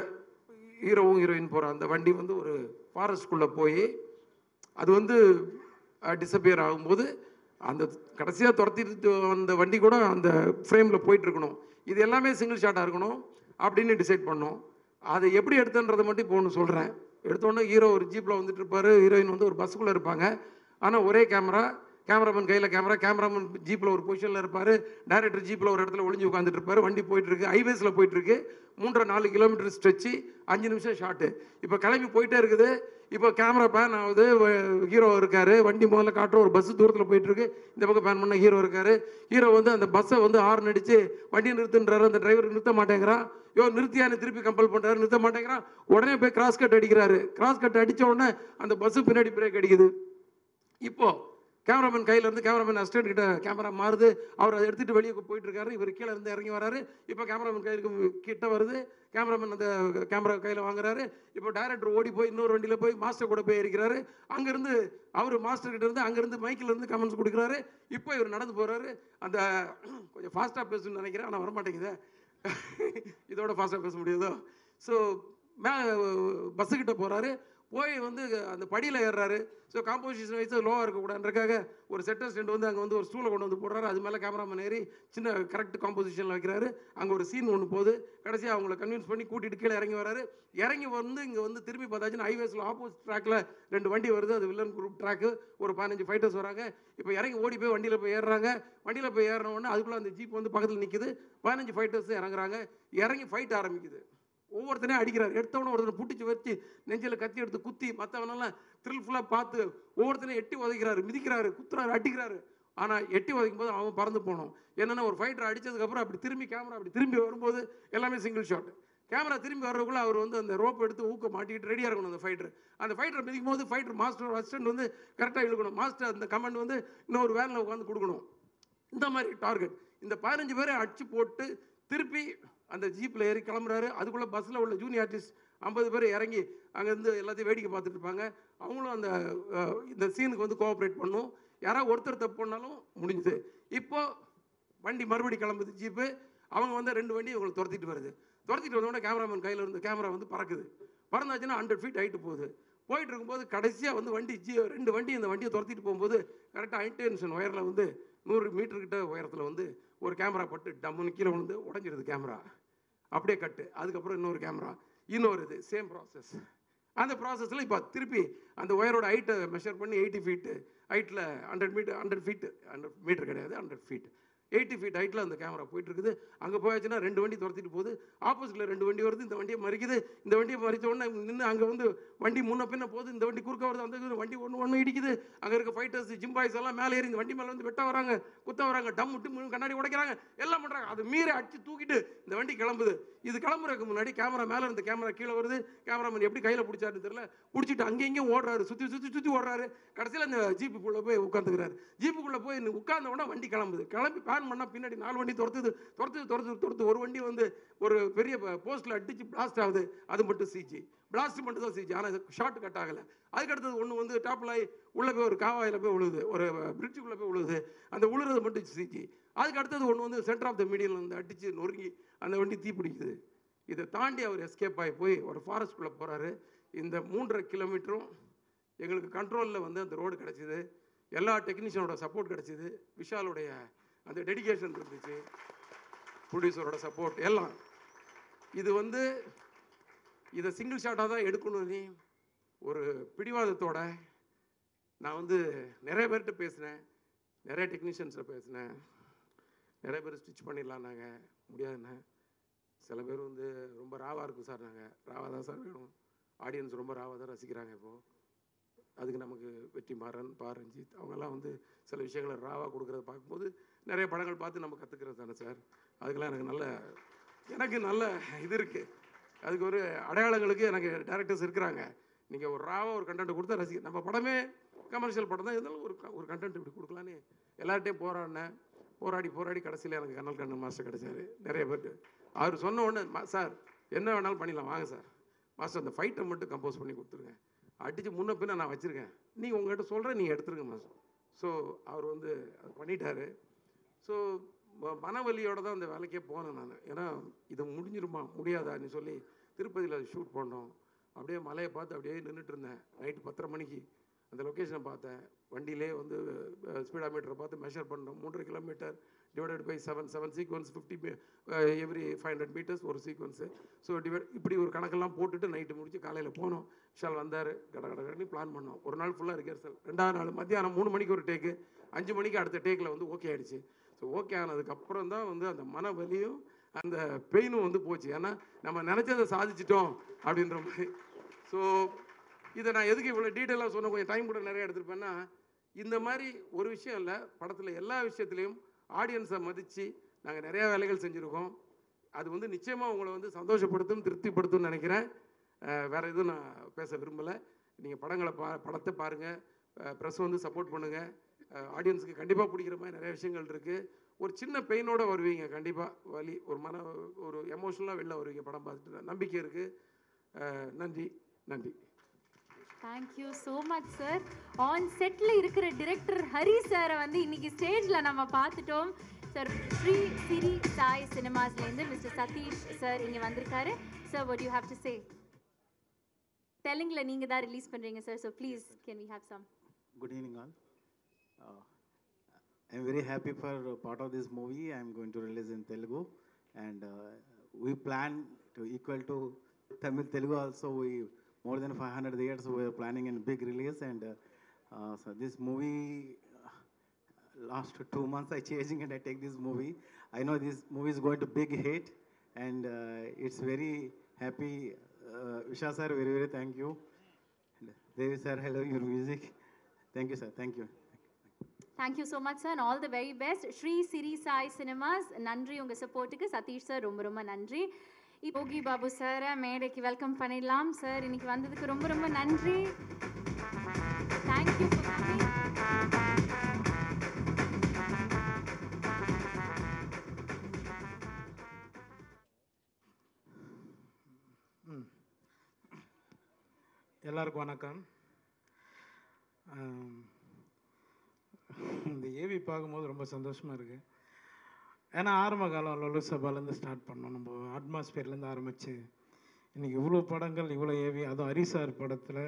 N: ஹீரோவும் ஹீரோயின் போகிற அந்த வண்டி வந்து ஒரு ஃபாரஸ்ட்குள்ளே போய் அது வந்து டிஸப்பியர் ஆகும்போது அந்த கடைசியாக துரத்திட்டு அந்த வண்டி கூட அந்த ஃப்ரேமில் போயிட்டுருக்கணும். இது எல்லாமே சிங்கிள் ஷாட்டாக இருக்கணும் அப்படின்னு டிசைட் பண்ணோம். அதை எப்படி எடுத்துன்றதை மட்டும் இப்போ ஒன்று சொல்கிறேன். எடுத்தோன்னே ஹீரோ ஒரு ஜீப்பில் வந்துட்டு இருப்பார், ஹீரோயின் வந்து ஒரு பஸ்ஸுக்குள்ளே இருப்பாங்க. ஆனால் ஒரே கேமராமேன் கையில் கேமராமேன் ஜீப்பில் ஒரு பொசிஷனில் இருப்பார், டைரக்டர் ஜீப்பில் ஒரு இடத்துல ஒளிஞ்சு உட்காந்துட்டு இருப்பார். வண்டி போயிட்டுருக்கு, ஹைவேஸில் போயிட்டுருக்கு, 3-4 கிலோமீட்டர் ஸ்ட்ரெச்சு, 5 நிமிஷம் ஷாட்டு. இப்போ கிளம்பி போயிட்டே இருக்குது. இப்போ கேமரா பேன் ஆகுது, ஹீரோ இருக்கார், வண்டி முதல்ல காட்டுற ஒரு பஸ்ஸு தூரத்தில் போயிட்டுருக்கு, இந்த பக்கம் பேன் பண்ண ஹீரோ இருக்கார். ஹீரோ வந்து அந்த பஸ்ஸை வந்து ஹார்ன் அடித்து வண்டி நிறுத்துன்றாரு, அந்த டிரைவர் நிறுத்த மாட்டேங்கிறான். நிறுத்தியான்னு திருப்பி கம்பல் பண்ணுறாரு, நிறுத்த மாட்டேங்கிறான். உடனே போய் கிராஸ் கட் அடிக்கிறாரு. கிராஸ் கட் அடித்த உடனே அந்த பஸ்ஸு பின்னாடி பிரேக் அடிக்குது. இப்போது கேமராமேன் கையிலேருந்து கேமராமேன் அசிஸ்டன்ட் கிட்ட கேமரா மாறுது, அவர் அதை எடுத்துகிட்டு வெளியே போயிட்டு இருக்காரு. இவர் கீழே இருந்து இறங்கி வராரு. இப்போ கேமராமேன் கையிலுக்கு கிட்ட வருது, கேமராமேன் அந்த கேமரா கையில் வாங்குறாரு. இப்போ டைரக்டர் ஓடி போய் இன்னொரு வண்டியில் போய் மாஸ்டர் கூட போய் இருக்கிறாரு. அங்கேருந்து அவர் மாஸ்டர் கிட்ட இருந்து அங்கேருந்து மைக்கில் இருந்து கமெண்ட்ஸ் கொடுக்குறாரு. இப்போ இவர் நடந்து போகிறாரு. அந்த கொஞ்சம் ஃபாஸ்ட்டாக பேசணும்னு நினைக்கிறேன், ஆனால் வரமாட்டேங்குது. இதோட ஃபாஸ்ட்டாக பேச முடியாதோ? ஸோ பஸ்ஸுக்கிட்ட போகிறாரு, போய் வந்து அந்த படியில் ஏறுறாரு. ஸோ காம்போசிஷன் வைஸ் லோவாக இருக்கக்கூடாதுன்றக்காக ஒரு செட்டர் ஸ்டெண்ட் வந்து அங்கே வந்து ஒரு ஸ்டூலை கொண்டு வந்து போடுறாரு. அது மேலே கேமராமேன் ஏறி சின்ன கரெக்ட் காம்போசிஷனில் வைக்கிறாரு. அங்கே ஒரு சீன் ஒன்று போகுது. கடைசியாக அவங்கள கன்வின்ஸ் பண்ணி கூட்டிகிட்டு கீழே இறங்கி வராரு. இறங்கி வந்து இங்கே வந்து திரும்பி பார்த்தாச்சுன்னா ஹைவேஸில் ஆப்போசிட் ட்ராக்கில் 2 வண்டி வருது. அது வில்லன் குரூப் ட்ராக்கு. ஒரு 15 ஃபைட்டர்ஸ் வராங்க. இப்போ இறங்கி ஓடி போய் வண்டியில் போய் ஏறுறாங்க. வண்டியில் போய் ஏறினோடனே அதுக்குள்ளே அந்த ஜீப் வந்து பக்கத்தில் நிற்குது. 15 ஃபைட்டர்ஸ் இறங்குறாங்க. இறங்கி ஃபைட் ஆரம்பிக்குது. ஒவ்வொருத்தனையும் அடிக்கிறார். எடுத்தவன ஒருத்தர் புட்டிச்சு வச்சு நெஞ்சில் கத்தி எடுத்து குத்தி மற்றவனெல்லாம் த்ரில்ஃபுல்லாக பார்த்து ஒவ்வொருத்தனையும் எட்டி உதைக்கிறாரு, மிதிக்கிறாரு, குத்துறாரு, அடிக்கிறாரு. ஆனால் எட்டி உதைக்கும் போது அவன் பறந்து போனோம். என்னென்னா ஒரு ஃபைட்டர் அடித்ததுக்கப்புறம் அப்படி திரும்பி கேமரா அப்படி திரும்பி வரும்போது எல்லாமே சிங்கிள் ஷாட். கேமரா திரும்பி வர்றதுக்குள்ளே அவர் வந்து அந்த ரோப் எடுத்து ஊக்க மாட்டிக்கிட்டு ரெடியாக இருக்கணும். அந்த ஃபைட்டரை மிதிக்கும் போது ஃபைட்டர் மாஸ்டர் அசிஸ்டன்ட் வந்து கரெக்டாக இழுக்கணும். மாஸ்டர் அந்த கமெண்ட் வந்து இன்னொரு வேனில் உட்காந்து கொடுக்கணும். இந்த மாதிரி டார்கெட். இந்த 15 பேரை அடிச்சு போட்டு திருப்பி அந்த ஜீப்பில் ஏறி கிளம்புறாரு. அதுக்குள்ளே பஸ்ஸில் உள்ள ஜூனியர் ஆர்டிஸ்ட் 50 பேர் இறங்கி அங்கேருந்து எல்லாத்தையும் வேடிக்கை பார்த்துட்டு இருப்பாங்க. அவங்களும் அந்த இந்த சீனுக்கு வந்து கோஆப்ரேட் பண்ணும். யாராவது ஒருத்தர் தப்பு பண்ணாலும் முடிஞ்சுது. இப்போது வண்டி மறுபடி கிளம்புது ஜீப்பு. அவங்க வந்து 2 வண்டி இவங்களை துரத்திட்டு வருது. துரத்திட்டு வந்தோடனே கேமராமேன் கையில் இருந்து கேமரா வந்து பறக்குது. பறந்தாச்சுன்னா 100 ஃபீட் ஹைட்டு போயிட்டு இருக்கும்போது கடைசியாக வந்து வண்டி 2 வண்டி இந்த வண்டியை துரத்திட்டு போகும்போது கரெக்டாக ஹைடென்ஷன் ஒயரில் வந்து 100 மீட்டர்கிட்ட உயரத்தில் வந்து ஒரு கேமரா பட்டு டம்முன்னு கீழே வந்து உடஞ்சிருது கேமரா. அப்படியே கட்டு. அதுக்கப்புறம் இன்னொரு கேமரா, இன்னொரு இது சேம் ப்ராசஸ். அந்த ப்ராசஸில் இப்போ திருப்பி அந்த ஒயரோட ஹைட்டை மெஷர் பண்ணி 80 ஃபீட்டு ஹைட்டில் 100 மீட்டர் 100 ஃபீட்டு 100 மீட்டர் கிடையாது 100 ஃபீட் 80 ஃபீட் ஹைட்டில் அந்த கேமரா போயிட்டு இருக்குது. அங்கே போயாச்சுன்னா 2 வண்டி துரத்திட்டு போகுது, ஆப்போசிட்டில் 2 வண்டி வருது, இந்த வண்டியை மறிக்குது, இந்த வண்டியை மறித்த உடனே நின்று அங்கே வந்து வண்டி முன்ன பின்ன போகுது, இந்த வண்டி குறுக்க வருது, அந்த வண்டி ஒன்று இடிக்குது, அங்கே இருக்க ஃபைட்டர்ஸ் ஜிம்பாய்ஸ் எல்லாம் மேலே ஏறி இந்த வண்டி மேலே வந்து வெட்ட வராங்க, குத்த வராங்க, டம் விட்டு கண்ணாடி உடைக்கிறாங்க, எல்லாம் பண்ணுறாங்க. அது மீறி அடிச்சு தூக்கிட்டு இந்த வண்டி கிளம்புது. இது கிளம்புறதுக்கு முன்னாடி கேமரா மேலே இருந்த கேமரா கீழே வருது. கேமராமேன் எப்படி கையில் பிடிச்சாருன்னு தெரியல, பிடிச்சிட்டு அங்கேயும் ஓடுறாரு, சுற்றி ஓடுறாரு. கடைசியில் இந்த ஜீப்புக்குள்ளே போய் உட்காந்துக்கிறாரு. ஜீப்புக்குள்ளே போய் உட்கார்ந்த உடனே வண்டி கிளம்புது. கிளம்பி பேன் பண்ணால் பின்னாடி 4 வண்டி துரத்துது. ஒரு வண்டி வந்து ஒரு பெரிய போஸ்ட்டில் அடிச்சு பிளாஸ்ட் ஆகுது. அது மட்டும் சிஜி, பிளாஸ்ட் மட்டும் தான் சிஜி, ஆனால் ஷார்ட் கட் ஆகலை. அதுக்கடுத்தது ஒன்று வந்து டாப்பில் உள்ளே போய் ஒரு காவாயில் போய் விழுகுது, ஒரு பிரிட்ஜுக்குள்ளே போய் விழுகுது, அந்த விழுறது மட்டும் சிஜி. அதுக்கு அடுத்தது ஒன்று வந்து சென்டர் ஆஃப் த மீடியில் வந்து அடித்து நொறுங்கி அந்த வண்டி தீ பிடிக்குது. இதை தாண்டி அவர் எஸ்கேப் ஆகி போய் ஒரு ஃபாரஸ்ட்குள்ளே போகிறாரு. இந்த 3.5 கிலோமீட்டரும் எங்களுக்கு கண்ட்ரோலில் வந்து அந்த ரோடு கிடச்சிது. எல்லா டெக்னீஷியனோட சப்போர்ட் கிடச்சிது. விஷாலுடைய அந்த டெடிகேஷன் இருந்துச்சு, ப்ரொடியூசரோட சப்போர்ட் எல்லாம். இது வந்து இதை சிங்கிள் ஷாட்டாக தான் எடுக்கணும்னு ஒரு பிடிவாதத்தோட நான் வந்து நிறைய பேர்கிட்ட பேசினேன், நிறைய டெக்னீஷியன்ஸை பேசினேன். நிறைய பேர் ஸ்டிச் பண்ணிடலாம் நாங்கள் முடியாதுண்ணே. சில பேர் வந்து ரொம்ப ராவாக இருக்கும் சார், நாங்கள் ராவாக தான் சார் வேணும், ஆடியன்ஸ் ரொம்ப ராவாக தான் ரசிக்கிறாங்க இப்போது. அதுக்கு நமக்கு வெற்றிமாறன், ரஞ்சித் அவங்கெல்லாம் வந்து சில விஷயங்களை ராவாக கொடுக்குறத பார்க்கும்போது நிறைய படங்கள் பார்த்து நம்ம கற்றுக்கிறது தானே சார். அதுக்கெல்லாம் எனக்கு நல்ல இது இருக்குது. அதுக்கு ஒரு அடையாளங்களுக்கு எனக்கு டேரக்டர்ஸ் இருக்கிறாங்க. நீங்கள் ஒரு ராவாக ஒரு கண்டென்ட் கொடுத்தா ரசிக்க, நம்ம படமே கமர்ஷியல் படம் தான் இருந்தாலும் ஒரு கண்டென்ட் இப்படி கொடுக்கலான்னு எல்லார்ட்டையும் போராடி கடைசியில் எனக்கு கண்ணல் கண்ணன் மாஸ்டர் கிடைச்சாரு. நிறைய பேர் அவர் சொன்ன உடனே சார் என்ன வேணாலும் பண்ணிடலாம் வாங்க சார், மாஸ்டர் அந்த ஃபைட்டை மட்டும் கம்போஸ் பண்ணி கொடுத்துருங்க, அடித்து முன்ன பின்ன நான் வச்சுருக்கேன், நீங்கள் உங்கள்கிட்ட சொல்கிறேன் நீங்கள் எடுத்துருங்க மாஸ்டர். ஸோ அவர் வந்து அது பண்ணிட்டார். ஸோ மனவலியோடு தான் அந்த வேலைக்கே போனேன் நான். ஏன்னா இது முடிஞ்சிருமா முடியாதான்னு சொல்லி திருப்பதியில் அது ஷூட் பண்ணோம். அப்படியே மலையை பார்த்து அப்படியே நின்றுட்டு இருந்தேன். நைட்டு 10:30 மணிக்கு அந்த லொக்கேஷனை பார்த்தேன். வண்டியிலே வந்து ஸ்பீடாமீட்டரை பார்த்து மெஷர் பண்ணோம். 3.5 kilometre divided by 7 sequence 50 every 500 metres ஒரு சீக்வன்ஸு. ஸோ இப்படி ஒரு கணக்கெல்லாம் போட்டுட்டு நைட்டு முடிச்சு காலையில் போனோம். விஷால் வந்தார், கடை பிளான் பண்ணோம். ஒரு நாள் ஃபுல்லாக ரிஹர்சல். 2வது நாள் மத்தியானம் 3 மணிக்கு ஒரு டேக்கு, 5 மணிக்கு அடுத்த டேக்கில் வந்து ஓகே ஆகிடுச்சு. ஸோ ஓகே ஆனதுக்கப்புறம் தான் வந்து அந்த மன வலியும் அந்த பெயினும் வந்து போச்சு. ஏன்னா நம்ம நினச்சதை சாதிச்சிட்டோம் அப்படின்ற மாதிரி. ஸோ இதை நான் எதுக்கு இவ்வளோ டீட்டெயிலாக சொன்ன, கொஞ்சம் டைம் கூட நிறைய எடுத்துருப்பேன்னா, இந்த மாதிரி ஒரு விஷயம் இல்லை, படத்தில் எல்லா விஷயத்துலையும் ஆடியன்ஸை மதித்து நாங்கள் நிறையா வேலைகள் செஞ்சுருக்கோம். அது வந்து நிச்சயமாக உங்களை வந்து சந்தோஷப்படுத்தும், திருப்திப்படுத்தும்னு நினைக்கிறேன். வேறு எதுவும் நான் பேச விரும்பலை. நீங்கள் படத்தை பாருங்கள், ப்ரெஸ் வந்து சப்போர்ட் பண்ணுங்கள். ஆடியன்ஸுக்கு கண்டிப்பாக பிடிக்கிற மாதிரி நிறைய விஷயங்கள் இருக்குது. ஒரு சின்ன பெயினோடு வருவீங்க, கண்டிப்பாக வலி, ஒரு எமோஷனலாக வெளில வருவீங்க படம் பார்த்துட்டு. நம்பிக்கை இருக்குது. நன்றி.
B: Thank you so much sir. On செட்டில் இருக்கிற டிரெக்டர் ஹரி சாரை வந்து இன்னைக்கு ஸ்டேஜில் நம்ம பார்த்துட்டோம் சார். ஸ்ரீ சிரி சாய் சினிமாஸ்லேருந்து மிஸ்டர் சதீஷ் சார் இங்கே வந்திருக்காரு. Sir what you have to say? தெலுங்கில் நீங்கள் தான் ரிலீஸ் பண்ணுறீங்க sir. So please can we have some?
C: Good evening all. I'm very happy for part of this movie. I'm going to release in Telugu, and we plan to equal to Tamil Telugu also. We more than 500 years we are planning a big release, and so this movie last 2 months I chasing and I take this movie. I know this movie is going to big hit, and it's very happy. Vishal sir, very thank you. And Devi sir, hello, your music. Thank you sir, thank you.
B: Thank you so much sir. All the very best. Sri Siri Sai Cinemas நன்றி உங்கள் சப்போர்ட்டுக்கு. சதீஷ் சார் ரொம்ப நன்றி. யோகி பாபு சாரை மேடைக்கு வெல்கம் பண்ணிடலாம். சார் இன்னைக்கு வந்ததுக்கு ரொம்ப நன்றி. Thank you for coming.
H: எல்லாருக்கும் வணக்கம். இந்த ஏவி பார்க்கும்போது ரொம்ப சந்தோஷமாக இருக்குது. ஏன்னா ஆரம்ப காலம் லொல்லு சபாலேருந்து ஸ்டார்ட் பண்ணோம், நம்ம அட்மாஸ்பியர்லேருந்து ஆரம்பித்து இன்றைக்கி இவ்வளோ படங்கள், இவ்வளோ ஏவி, அதுவும் ஹரி சார் படத்தில்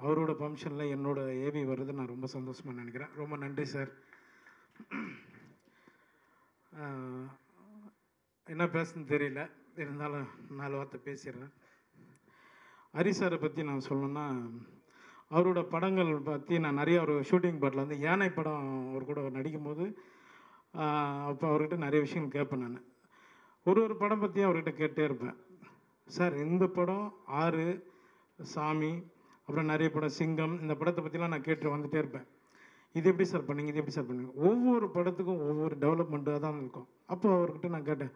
H: அவரோட ஃபங்க்ஷனில் என்னோட ஏவி வருது. நான் ரொம்ப சந்தோஷமாக நினைக்கிறேன். ரொம்ப நன்றி சார். என்ன பேசுன்னு தெரியல, இருந்தாலும் 4 வார்த்தை பேசிடுறேன். ஹரி சாரை பற்றி நான் சொல்லணுன்னா, அவரோட படங்கள் பற்றி நான் நிறையா ஒரு ஷூட்டிங் பாட்டில் வந்து யானை படம் அவர் கூட நடிக்கும்போது
O: அப்போ அவர்கிட்ட நிறைய விஷயம் கேட்பேன் நான். ஒரு படம் பற்றியும் அவர்கிட்ட கேட்டே இருப்பேன். சார் இந்த படம் 6, சாமி, அப்புறம் நிறைய படம் சிங்கம், இந்த படத்தை பற்றிலாம் நான் கேட்டு வந்துகிட்டே இருப்பேன். இது எப்படி சார் பண்ணீங்க, இது எப்படி சார் பண்ணீங்க, ஒவ்வொரு படத்துக்கும் ஒவ்வொரு டெவலப்மெண்ட்டாக தான் இருக்கும். அப்போ அவர்கிட்ட நான் கேட்டேன்,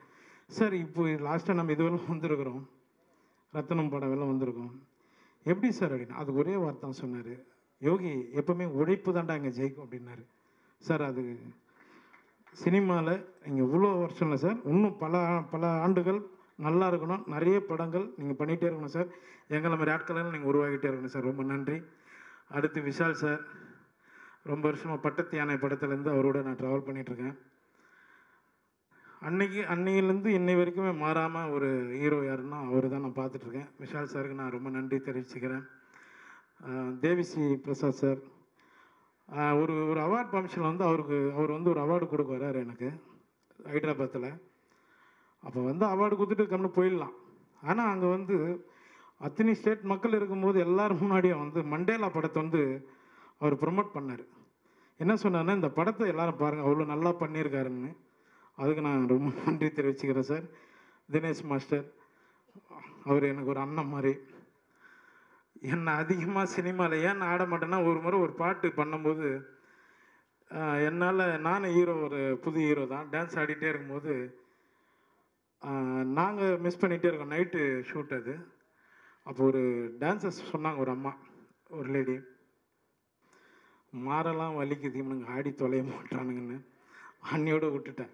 O: சார் இப்போ லாஸ்ட்டாக நம்ம இதுவெல்லாம் வந்திருக்கிறோம், ரத்தனம் படம் எல்லாம் வந்திருக்கோம், எப்படி சார் அப்படின்னு. அது ஒரே வார்த்தை தான் சொன்னார், யோகி எப்போவுமே உழைப்பு தாண்டா இங்கே ஜெயிக்கும் அப்படின்னாரு. சார் அது சினிமாவில் நீங்கள் இவ்வளோ வருஷம் இல்லை சார், இன்னும் பல ஆண்டுகள் நல்லா இருக்கணும், நிறைய படங்கள் நீங்கள் பண்ணிகிட்டே இருக்கணும் சார், எங்களை மாதிரி ஆட்களெல்லாம் நீங்கள் உருவாகிட்டே இருக்கணும் சார், ரொம்ப நன்றி. அடுத்து விஷால் சார், ரொம்ப வருஷமாக பட்டத்து யானை படத்துலேருந்து அவரோட நான் ட்ராவல் பண்ணிகிட்ருக்கேன். அன்னையிலேருந்து இன்னை வரைக்குமே மாறாமல் ஒரு ஹீரோ யாருன்னா அவர் தான் நான் பார்த்துட்ருக்கேன். விஷால் சாருக்கு நான் ரொம்ப நன்றி தெரிவிச்சுக்கிறேன். தேவிஸ்ரீ பிரசாத் சார், ஒரு அவார்ட் ஃபங்க்ஷனில் வந்து அவர் வந்து ஒரு அவார்டு கொடுக்க வர்றாரு எனக்கு ஹைதராபாத்தில். அப்போ வந்து அவார்டு கொடுத்துட்டு கம்னு போயிடலாம். ஆனால் அங்கே வந்து அத்தனை ஸ்டேட் மக்கள் இருக்கும்போது எல்லோரும் முன்னாடியும் வந்து மண்டேலா படத்தை வந்து அவர் ப்ரொமோட் பண்ணார். என்ன சொன்னார்னா, இந்த படத்தை எல்லோரும் பாருங்கள், அவ்வளோ நல்லா பண்ணியிருக்காருன்னு. அதுக்கு நான் ரொம்ப நன்றி தெரிவிச்சுக்கிறேன் சார். தினேஷ் மாஸ்டர், அவர் எனக்கு ஒரு அண்ணன் மாதிரி. என்னை அதிகமாக சினிமாவில் ஏன் ஆட மாட்டேன்னா, ஒரு முறை ஒரு பாட்டு பண்ணும்போது என்னால், நானும் ஹீரோ, ஒரு புது ஹீரோ தான், டான்ஸ் ஆடிட்டே இருக்கும்போது நாங்கள் மிஸ் பண்ணிகிட்டே இருக்கோம், நைட்டு ஷூட் அது. அப்போ ஒரு டான்ஸர்ஸ் சொன்னாங்க, ஒரு அம்மா, ஒரு லேடி, மாரெல்லாம் வலிக்குது, இவனுங்க ஆடி தொலைய மாட்டானுங்கன்னு அன்னியோடு விட்டுட்டேன்.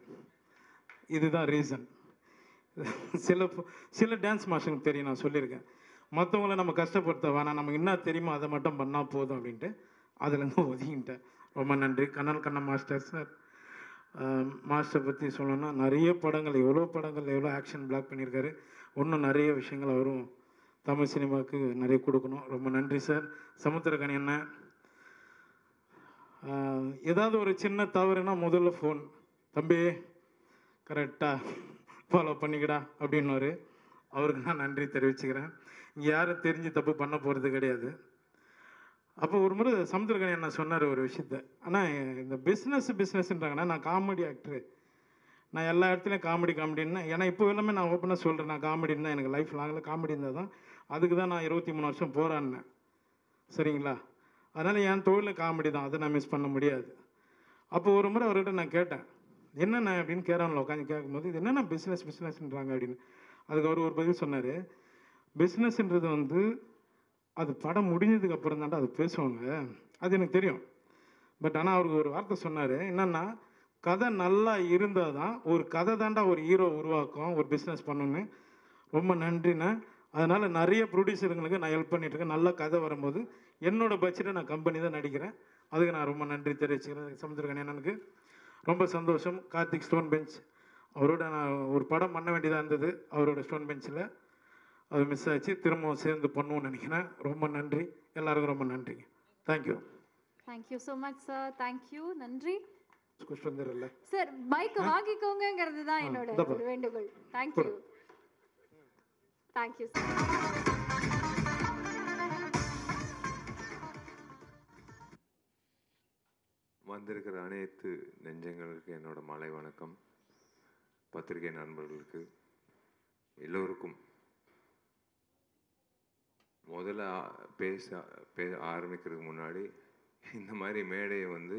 O: இதுதான் ரீசன். சில டான்ஸ் மாஸ்டருக்கு தெரியும், நான் சொல்லியிருக்கேன், மற்றவங்கள நம்ம கஷ்டப்படுத்த வேணாம், நமக்கு என்ன தெரியுமோ அதை மட்டும் பண்ணால் போதும் அப்படின்ட்டு அதுலேருந்து ஒதுங்கிட்டேன். ரொம்ப நன்றி. கண்ணன் மாஸ்டர் சார், மாஸ்டர் பற்றி சொல்லணும்னா நிறைய படங்கள், எவ்வளோ ஆக்ஷன் பிளாக் பண்ணியிருக்காரு. இன்னும் நிறைய விஷயங்கள் அவரும் தமிழ் சினிமாவுக்கு நிறைய கொடுக்கணும். ரொம்ப நன்றி சார். சமுத்திரக்கனி அண்ணன், ஏதாவது ஒரு சின்ன தவறுனா முதல்ல ஃபோன், தம்பி கரெக்டாக ஃபாலோ பண்ணிக்கடா அப்படின்னாரு. அவருக்கு நான் நன்றி தெரிவிச்சுக்கிறேன். இங்கே யாரும் தெரிஞ்சு தப்பு பண்ண போகிறது கிடையாது. அப்போ ஒரு முறை சமுத்திரக்கனி என்ன சொன்னார் ஒரு விஷயத்த, ஆனால் இந்த பிஸ்னஸ்ன்றாங்கன்னா, நான் காமெடி ஆக்டரு, நான் எல்லா இடத்துலையும் காமெடின்னா, ஏன்னா இப்போ எல்லாமே நான் ஓப்பனாக சொல்கிறேன், நான் காமெடின்னு தான், எனக்கு லைஃப் லாங்கில் காமெடி இருந்தால் தான், அதுக்கு தான் நான் 23 வருஷம் போராடினேன், சரிங்களா. அதனால் என் தொழில் காமெடி தான், அதை நான் மிஸ் பண்ண முடியாது. அப்போ ஒரு முறை அவர்கிட்ட நான் கேட்டேன், என்னென்ன அப்படின்னு கேரவனில் உட்காந்து கேட்கும்போது, இது என்னென்ன பிஸ்னஸ்ன்றாங்க அப்படின்னு. அதுக்கு அவர் ஒரு பதில் சொன்னார், பிஸ்னஸ்ன்றது வந்து அது படம் முடிஞ்சதுக்கு அப்புறம் தாண்டா அது பேசுவாங்க, அது எனக்கு தெரியும். பட் ஆனால் அவருக்கு ஒரு வார்த்தை சொன்னார், என்னென்னா, கதை நல்லா இருந்தால் தான், ஒரு கதை தாண்டா ஒரு ஹீரோ உருவாக்கும், ஒரு பிஸ்னஸ் பண்ணணுன்னு. ரொம்ப நன்றிண்ணே. அதனால் நிறைய ப்ரொடியூசருங்களுக்கு நான் ஹெல்ப் பண்ணிகிட்ருக்கேன். நல்ல கதை வரும்போது என்னோடய பட்ஜெட்டை நான் கம்பெனி தான் நடிக்கிறேன். அதுக்கு நான் ரொம்ப நன்றி தெரிவிச்சுக்கிறேன். சமுத்திரக்கனி அண்ணனுக்கு ரொம்ப சந்தோஷம். கார்த்திக் ஸ்டோன் பெஞ்ச், அவரோட நான் ஒரு படம் பண்ண வேண்டியதாக இருந்தது, அவரோட ஸ்டோன் பெஞ்சில் அது மிஸ் ஆச்சு, திரும்பவும் சேர்ந்து பண்ணுவோன்னு நினைக்கிறேன். ரொம்ப நன்றி, எல்லாருக்கும் ரொம்ப நன்றிங்க. Thank you.
B: Thank you so much sir. Thank you, நன்றி.
O: குஷ்வந்தர்
B: சார் மைக் வாங்கிக்கோங்கிறது தான் என்னோட ஒரு வேண்டுகோள். தேங்க்யூ. Thank you sir.
P: வந்திருக்கிற அனைத்து நெஞ்சங்களுக்கு என்னோட மாலை வணக்கம். பத்திரிகை நண்பர்களுக்கு எல்லோருக்கும் முதல்ல பேச ஆரம்பிக்கிறதுக்கு முன்னாடி, இந்த மாதிரி மேடையை வந்து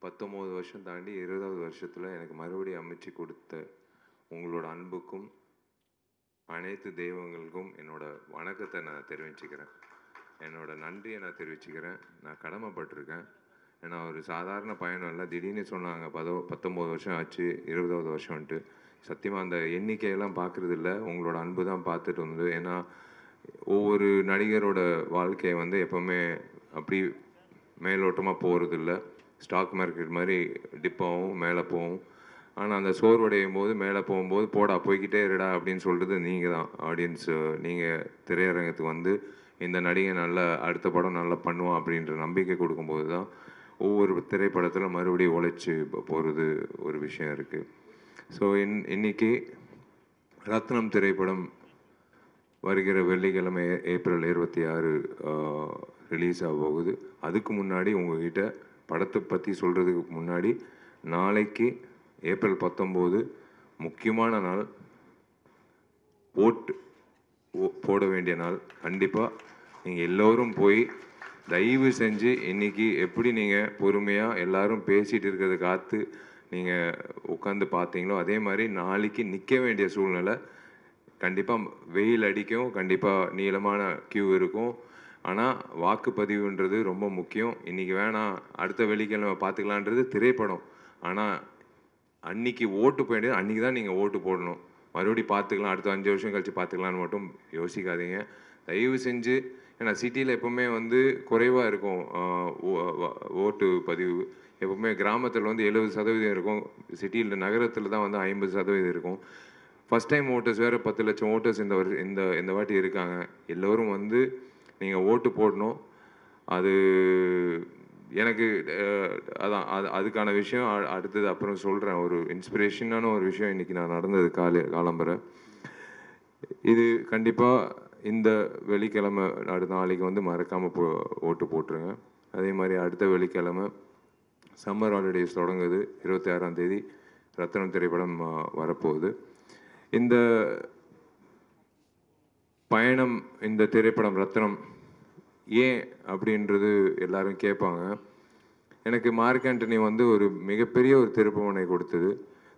P: 19 வருஷம் தாண்டி 20வது வருஷத்தில் எனக்கு மறுபடியும் அமைச்சு கொடுத்த உங்களோட அன்புக்கும் அனைத்து தெய்வங்களுக்கும் என்னோட வணக்கத்தை நான் தெரிவிச்சுக்கிறேன், என்னோட நன்றியை நான் தெரிவிச்சுக்கிறேன். நான் கடமைப்பட்டிருக்கேன். ஏன்னா ஒரு சாதாரண பயணம் இல்லை. திடீர்னு சொன்னாங்க 19 வருஷம் ஆச்சு, 20வது வருஷம்ன்ட்டு. சத்தியமாக அந்த எண்ணிக்கையெல்லாம் பார்க்குறது இல்லை, உங்களோட அன்பு தான் பார்த்துட்டு வந்தது. ஏன்னா ஒவ்வொரு நடிகரோட வாழ்க்கையை வந்து எப்போவுமே அப்படி மேலோட்டமாக போகிறதில்ல, ஸ்டாக் மார்க்கெட் மாதிரி டிப்பாகவும் மேலே போகும். ஆனால் அந்த சோர்வடையும் போது மேலே போகும்போது போடா போய்கிட்டே இருடா அப்படின்னு சொல்கிறது நீங்கள் தான். ஆடியன்ஸு நீங்கள் திரையரங்கத்துக்கு வந்து இந்த நடிகை நல்லா அடுத்த படம் நல்லா பண்ணுவான் அப்படின்ற நம்பிக்கை கொடுக்கும்போது தான் ஒவ்வொரு திரைப்படத்தில் மறுபடியும் உழைச்சி போகிறது ஒரு விஷயம் இருக்குது. ஸோ இன்னைக்கு ரத்னம் திரைப்படம் வருகிற வெள்ளிக்கிழமை ஏப்ரல் 26 ரிலீஸ் ஆக போகுது. அதுக்கு முன்னாடி உங்ககிட்ட படத்தை பற்றி சொல்கிறதுக்கு முன்னாடி, நாளைக்கு ஏப்ரல் 19 முக்கியமான நாள், ஓட்டு போட வேண்டிய நாள். கண்டிப்பாக நீங்கள் எல்லோரும் போய் தயவு செஞ்சு இன்றைக்கி எப்படி நீங்கள் பொறுமையாக எல்லாரும் பேசிகிட்டு இருக்கிறத காத்து நீங்கள் உட்காந்து பார்த்தீங்களோ அதே மாதிரி நாளைக்கு நிற்க வேண்டிய சூழ்நிலை. கண்டிப்பாக வெயில் அடிக்கும், கண்டிப்பாக நீளமான கியூ இருக்கும். ஆனால் வாக்குப்பதிவுன்றது ரொம்ப முக்கியம். இன்றைக்கி வேணாம், அடுத்த வெள்ளிக்கிழமை பார்த்துக்கலான்றது திரைப்படம். ஆனால் அன்றைக்கி ஓட்டு போயிட்டு அன்றைக்கி தான் நீங்கள் ஓட்டு போடணும். மறுபடியும் பார்த்துக்கலாம், அடுத்த 5 வருஷம் கழித்து பார்த்துக்கலான்னு மட்டும் யோசிக்காதீங்க தயவு செஞ்சு. ஏன்னா சிட்டியில் எப்போவுமே வந்து குறைவாக இருக்கும் ஓட்டு பதிவு. எப்போவுமே கிராமத்தில் வந்து 70% இருக்கும், சிட்டியில் நகரத்தில் தான் வந்து 50% இருக்கும். ஃபஸ்ட் டைம் ஓட்டர்ஸ் வேறு 10 லட்சம் ஓட்டர்ஸ் இந்த வாட்டி இருக்காங்க. எல்லோரும் வந்து நீங்கள் ஓட்டு போடணும். அது எனக்கு அதுக்கான விஷயம் அடுத்தது அப்புறம் சொல்கிறேன். ஒரு இன்ஸ்பிரேஷனான ஒரு விஷயம் இன்றைக்கி நான் நடந்தது காலம்பரை. இது கண்டிப்பாக இந்த வெள்ளிக்கிழமை அடுத்த நாளைக்கு வந்து மறக்காமல் ஓட்டு போட்டுருங்க. அதே மாதிரி அடுத்த வெள்ளிக்கிழமை சம்மர் ஹாலிடேஸ் தொடங்குது. 26ஆம் தேதி ரத்னம் திரைப்படம் வரப்போகுது. இந்த பயணம், இந்த திரைப்படம் ரத்னம் ஏன் அப்படின்றது எல்லாரும் கேட்பாங்க. எனக்கு மார்க் ஆண்டனி வந்து ஒரு மிகப்பெரிய ஒரு திருப்புமுனை கொடுத்தது.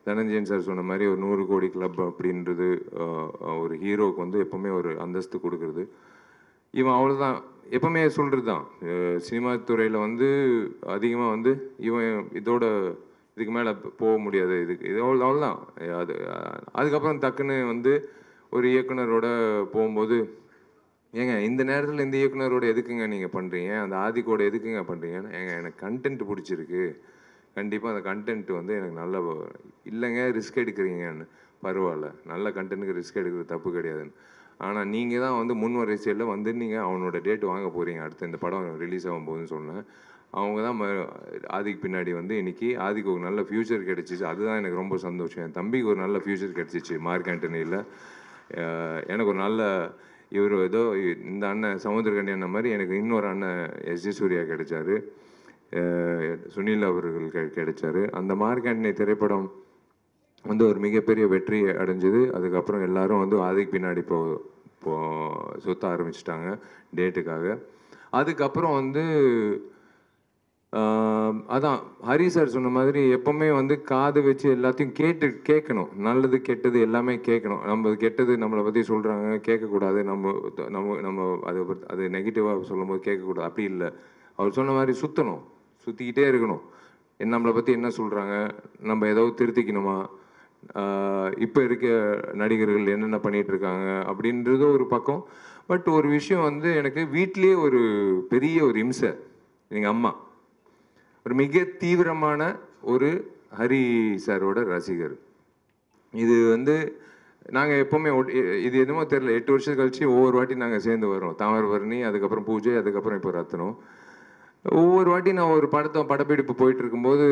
P: தனஞ்சயன் சார் சொன்ன மாதிரி ஒரு 100 கோடி கிளப் அப்படின்றது ஒரு ஹீரோவுக்கு வந்து எப்போவுமே ஒரு அந்தஸ்து கொடுக்குறது. இவன் அவ்வளோதான் எப்போவுமே சொல்கிறது தான். சினிமா துறையில் வந்து அதிகமாக வந்து இவன் இதுக்கு மேலே போக முடியாது, இது அவ்வளோதான். அதுக்கப்புறம் டக்குன்னு வந்து ஒரு இயக்குனரோட போகும்போது, ஏங்க இந்த நேரத்தில் இந்த இயக்குனரோட எதுக்குங்க நீங்கள் பண்ணுறீங்க, அந்த ஆதிக்கோட எதுக்குங்க பண்ணுறீங்கன்னு, ஏங்க எனக்கு கண்டென்ட் பிடிச்சிருக்கு, கண்டிப்பாக அந்த கண்டென்ட் வந்து எனக்கு நல்ல இல்லைங்க ரிஸ்க் எடுக்கிறீங்கன்னு. பரவாயில்ல, நல்ல கண்டென்ட்டுக்கு ரிஸ்க் எடுக்கிறது தப்பு கிடையாதுன்னு. ஆனால் நீங்கள் தான் வந்து முன் வரிசையில் வந்து நீங்கள் அவனோட டேட் வாங்க போகிறீங்க அடுத்து இந்த படம் ரிலீஸ் ஆகும் போதுன்னு சொன்னேன். அவங்க தான் ஆதிக்கு பின்னாடி வந்து இன்றைக்கி ஆதிக்கு ஒரு நல்ல ஃப்யூச்சர் கிடச்சிச்சு. அதுதான் எனக்கு ரொம்ப சந்தோஷம். என் தம்பிக்கு ஒரு நல்ல ஃப்யூச்சர் கிடச்சிச்சு மார்க் ஆண்டனியில். எனக்கு ஒரு நல்ல இவர் ஏதோ இந்த அண்ணன் சமுத்திரகண்டி அண்ணன் மாதிரி எனக்கு இன்னொரு அண்ணன் எஸ்ஜி சூர்யா கிடைச்சாரு, சுனில் அவர்கள் கிடைச்சாரு. அந்த மார்க் ஆண்டனி திரைப்படம் வந்து ஒரு மிகப்பெரிய வெற்றி அடைஞ்சது. அதுக்கப்புறம் எல்லாரும் வந்து ஆதிக்கு பின்னாடி சுத்த ஆரம்பிச்சிட்டாங்க டேட்டுக்காக. அதுக்கப்புறம் வந்து அதான் ஹரி சார் சொன்ன மாதிரி எப்போவுமே வந்து காது வச்சு எல்லாத்தையும் கேட்கணும். நல்லது கெட்டது எல்லாமே கேட்கணும். நம்ம கெட்டது நம்மளை பற்றி சொல்கிறாங்க கேட்கக்கூடாது, நம்ம அது நெகட்டிவாக சொல்லும் போது கேட்கக்கூடாது. அப்படி இல்லை, அவர் சொன்ன மாதிரி சுற்றிக்கிட்டே இருக்கணும். நம்மளை பற்றி என்ன சொல்கிறாங்க, நம்ம ஏதாவது திருத்திக்கணுமா, இப்போ இருக்க நடிகர்கள் என்னென்ன பண்ணிகிட்ருக்காங்க அப்படின்றது ஒரு பக்கம். பட் ஒரு விஷயம் வந்து எனக்கு வீட்டிலே ஒரு பெரிய ஒரு இம்சை. எங்கள் அம்மா ஒரு மிக தீவிரமான ஒரு ஹரி சாரோட ரசிகர். இது வந்து நாங்கள் எப்போவுமே இது எதுவுமோ தெரில, 8 வருஷம் கழிச்சு ஒவ்வொரு வாட்டி நாங்கள் சேர்ந்து வரோம். தாமிரபரணி, அதுக்கப்புறம் பூஜை, அதுக்கப்புறம் இப்போ ரத்னம். ஒவ்வொரு வாட்டி நான் ஒரு படப்பிடிப்பு போயிட்டு இருக்கும்போது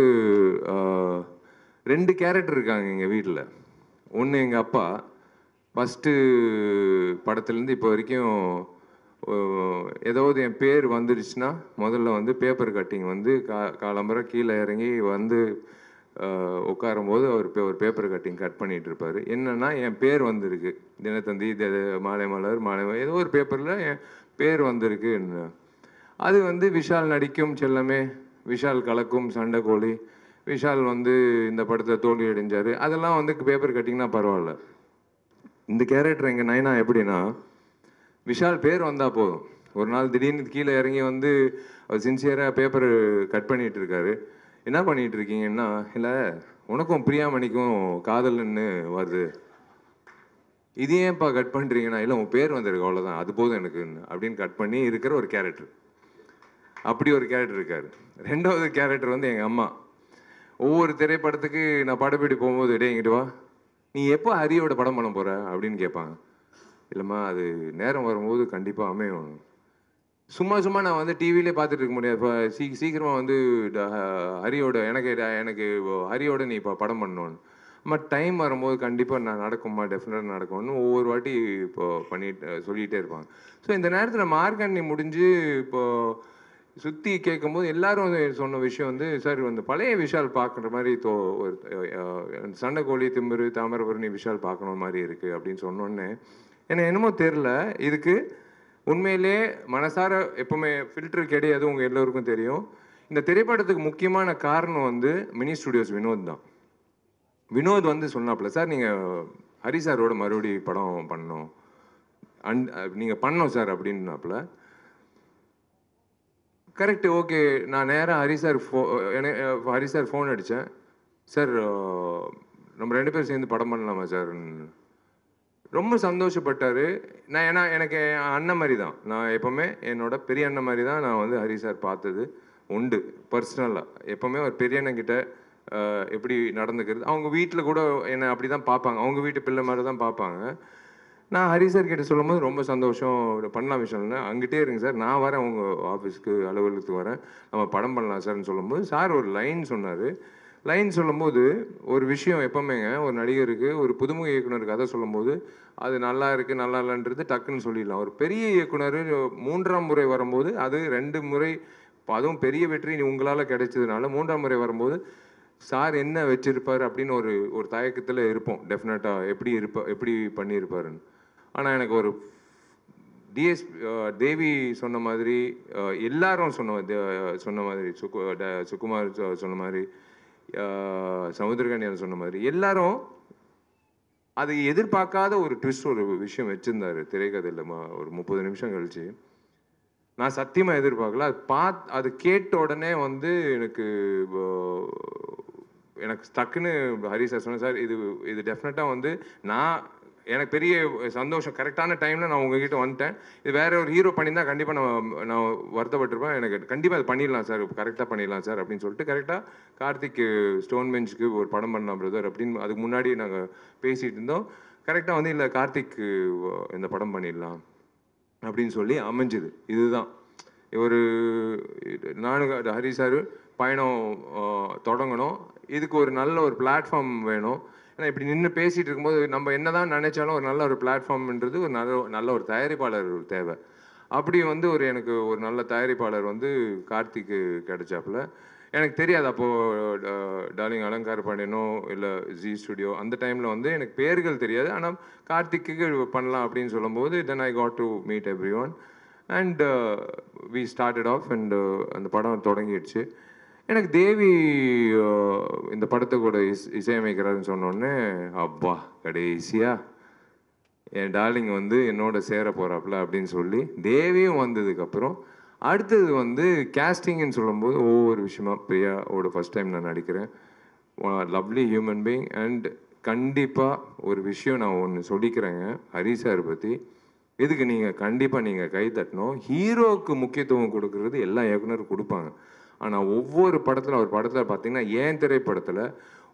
P: 2 கேரக்டர் இருக்காங்க எங்கள் வீட்டில். ஒன்று எங்கள் அப்பா ஃபஸ்ட்டு படத்துலேருந்து இப்போ வரைக்கும் ஏதாவது என் பேர் வந்துடுச்சுன்னா முதல்ல வந்து பேப்பர் கட்டிங் வந்து காலம்பரை கீழே இறங்கி வந்து உட்காரும்போது அவர் ஒரு பேப்பர் கட்டிங் கட் பண்ணிகிட்டு இருப்பார். என்னென்னா என் பேர் வந்திருக்கு, தினத்தந்தி, மாலை மலர், ஏதோ ஒரு பேப்பரில் என் பேர் வந்திருக்கு. அது வந்து விஷால் நடிக்கும் செல்லமே, விஷால் கலக்கும் சண்டைக்கோழி, விஷால் வந்து இந்த படத்தில் தோல்வி அடைஞ்சார், அதெல்லாம் வந்து பேப்பர் கட்டிங்னா பரவாயில்ல. இந்த கேரக்டர் எங்கள் நைனா எப்படின்னா, விஷால் பேர் வந்தால் போதும். ஒரு நாள் திடீர்னு கீழே இறங்கி வந்து அவர் சின்சியராக பேப்பர் கட் பண்ணிகிட்டு இருக்காரு. என்ன பண்ணிகிட்டு இருக்கீங்கன்னா, இல்லை உனக்கும் பிரியாமணிக்கும் காதல்னு வருது, இது ஏன்ப்பா கட் பண்ணுறீங்கன்னா, இல்லை உன் பேர் வந்திருக்கு அவ்வளோதான், அது போதும் எனக்கு அப்படின்னு கட் பண்ணி இருக்கிற ஒரு கேரக்டர். அப்படி ஒரு கேரக்டர் இருக்கார். 2வது கேரக்டர் வந்து எங்கள் அம்மா. ஒவ்வொரு திரைப்படத்துக்கு நான் படப்பிடி போகும்போது, டே இங்கிட்டு வா, நீ எப்போ ஹரியோட படம் பண்ண போகிற அப்படின்னு கேட்பாங்க. இல்லைம்மா அது நேரம் வரும்போது கண்டிப்பாக அமையும். சும்மா நான் வந்து டிவிலே பார்த்துட்டு இருக்க முடியாது. இப்போ சீக்கிரமாக வந்து ஹரியோட எனக்கு ஹரியோட நீ இப்போ படம் பண்ணணும்னு. அம்மா டைம் வரும்போது கண்டிப்பாக நான் நடக்கும்மா, டெஃபினட்டாக நடக்கும்னு ஒவ்வொரு வாட்டி இப்போது சொல்லிகிட்டே இருப்பாங்க. ஸோ இந்த நேரத்தில் மார்க் ஆண்டனி முடிஞ்சு இப்போது சுற்றி கேட்கும்போது எல்லாரும் சொன்ன விஷயம் வந்து சார் வந்து பழைய விஷால் பார்க்குற மாதிரி ஒரு சண்டைக்கோழி திமிரு தாமிரபரணி விஷால் பார்க்கணும் மாதிரி இருக்குது அப்படின்னு சொன்னோன்னே எனக்கு என்னமோ தெரில. இதுக்கு உண்மையிலே மனசார எப்பவுமே ஃபில்டர் கிடையாது, உங்கள் எல்லோருக்கும் தெரியும். இந்த திரைப்படத்துக்கு முக்கியமான காரணம் வந்து மினி ஸ்டுடியோஸ் வினோத் தான். வினோத் வந்து சொன்னாப்புல, சார் நீங்கள் ஹரி சாரோட மறுபடி படம் பண்ணணும், நீங்கள் பண்ணோம் சார் அப்படின்னாப்புல. Correct, okay. நான் நேராக ஹரி சார் ஃபோன் அடித்தேன். சார் நம்ம 2 பேரும் சேர்ந்து படம் பண்ணலாமா சார்? ரொம்ப சந்தோஷப்பட்டார். ஏன்னா எனக்கு அண்ணன் மாதிரி தான், நான் எப்போவுமே என்னோட பெரிய அண்ணன் மாதிரி தான் நான் வந்து ஹரி சார் பார்த்தது உண்டு பர்சனலாக. எப்போவுமே ஒரு பெரிய அண்ணன்கிட்ட எப்படி நடந்துக்கிறது, அவங்க வீட்டில் கூட என்னை அப்படி தான் பார்ப்பாங்க, அவங்க வீட்டு பிள்ளை மாதிரி தான் பார்ப்பாங்க. நான் ஹரி சார் கிட்ட சொல்லும் போது ரொம்ப சந்தோஷம், பண்ணலாம் விஷயம்னா அங்கிட்டே இருங்க சார், நான் வரேன் உங்கள் ஆஃபீஸ்க்கு அலுவலகத்துக்கு வரேன், நம்ம படம் பண்ணலாம் சார்னு சொல்லும்போது சார் ஒரு லைன் சொன்னார். லைன் சொல்லும்போது ஒரு விஷயம் எப்போவுமேங்க, ஒரு நடிகருக்கு ஒரு புதுமுக இயக்குனருக்கு கதை சொல்லும்போது அது நல்லா இருக்குது நல்லா இல்லைன்றது டக்குன்னு சொல்லிடலாம். ஒரு பெரிய இயக்குனர் 3ஆம் முறை வரும்போது அது 2 முறை, அதுவும் பெரிய வெற்றி உங்களால் கிடைச்சதுனால 3ஆம் முறை வரும்போது சார் என்ன வச்சிருப்பார் அப்படின்னு ஒரு தயக்கத்தில் இருப்போம் டெஃபினட்டாக, எப்படி பண்ணியிருப்பாருன்னு. ஆனால் எனக்கு ஒரு தேவி சொன்ன மாதிரி, எல்லாரும் சொன்ன மாதிரி, சுகுமார் சொன்ன மாதிரி, சமுத்திரகன்யான் சொன்ன மாதிரி, எல்லாரும் அது எதிர்பார்க்காத ஒரு ட்விஸ்ட் ஒரு விஷயம் வச்சுருந்தாரு திரைக்கதையில். ஒரு 30 நிமிஷம் கழிச்சு நான் சத்தியமாக எதிர்பார்க்கல. அது கேட்ட உடனே வந்து எனக்கு டக்குன்னு ஹரி சார் சொன்னேன், சார் இது டெஃபினட்டாக வந்து எனக்கு பெரிய சந்தோஷம், கரெக்டான டைமில் நான் உங்ககிட்ட வந்துட்டேன். இது வேற ஒரு ஹீரோ பண்ணியிருந்தால் கண்டிப்பாக நான் வருத்தப்பட்டிருப்பேன். எனக்கு கண்டிப்பாக அது பண்ணிடலாம் சார், கரெக்டாக பண்ணிடலாம் சார் அப்படின்னு சொல்லிட்டு கரெக்டாக கார்த்திக் ஸ்டோன் பெஞ்சுக்கு ஒரு படம் பண்ணலாம் பிரதர் அப்படின்னு அதுக்கு முன்னாடி நாங்கள் பேசிகிட்டு இருந்தோம். கரெக்டாக வந்து இல்லை கார்த்திக் இந்த படம் பண்ணிடலாம் அப்படின்னு சொல்லி அமைஞ்சுது. இதுதான் நானும் ஹரி சார் பயணம் தொடங்கணும். இதுக்கு ஒரு நல்ல ஒரு பிளாட்ஃபார்ம் வேணும். ஏன்னா இப்படி நின்று பேசிகிட்டு இருக்கும்போது நம்ம என்ன தான் நினைச்சாலும் ஒரு நல்ல ஒரு பிளாட்ஃபார்ம்ன்றது ஒரு நல்ல ஒரு தயாரிப்பாளர் தேவை. அப்படி வந்து எனக்கு ஒரு நல்ல தயாரிப்பாளர் வந்து கார்த்திக்கு கிடைச்சாப்புல. எனக்கு தெரியாது அப்போது டார்லிங் அலங்கார பாண்டியனோ இல்லை ஜி ஸ்டுடியோ அந்த டைமில் வந்து எனக்கு பேர்கள் தெரியாது. ஆனால் கார்த்திக்கு பண்ணலாம் அப்படின்னு சொல்லும்போது then I got to meet every one and we started off and அந்த படம் தொடங்கிடுச்சு. எனக்கு தேவி இந்த படத்தை கூட இசையமைக்கிறாருன்னு சொன்னோடனே அப்பா கடைசியாக என் டார்லிங் வந்து என்னோட சேர போகிறாப்புல அப்படின்னு சொல்லி தேவியும் வந்ததுக்கப்புறம் அடுத்தது வந்து கேஸ்டிங்னு சொல்லும்போது ஒவ்வொரு விஷயமா பிரியாவோட ஃபஸ்ட் டைம் நான் நடிக்கிறேன். லவ்லி ஹியூமன் பீயிங் அண்ட் கண்டிப்பாக ஒரு விஷயம் நான் ஒன்று சொல்லிக்கிறேங்க ஹரி சார் பற்றி. இதுக்கு கண்டிப்பாக கை தட்டணும். ஹீரோவுக்கு முக்கியத்துவம் கொடுக்கறது எல்லா இயக்குனரும் கொடுப்பாங்க. ஆனால் ஒவ்வொரு படத்தில் ஒரு படத்தில் பார்த்தீங்கன்னா ஏன் திரைப்படத்தில்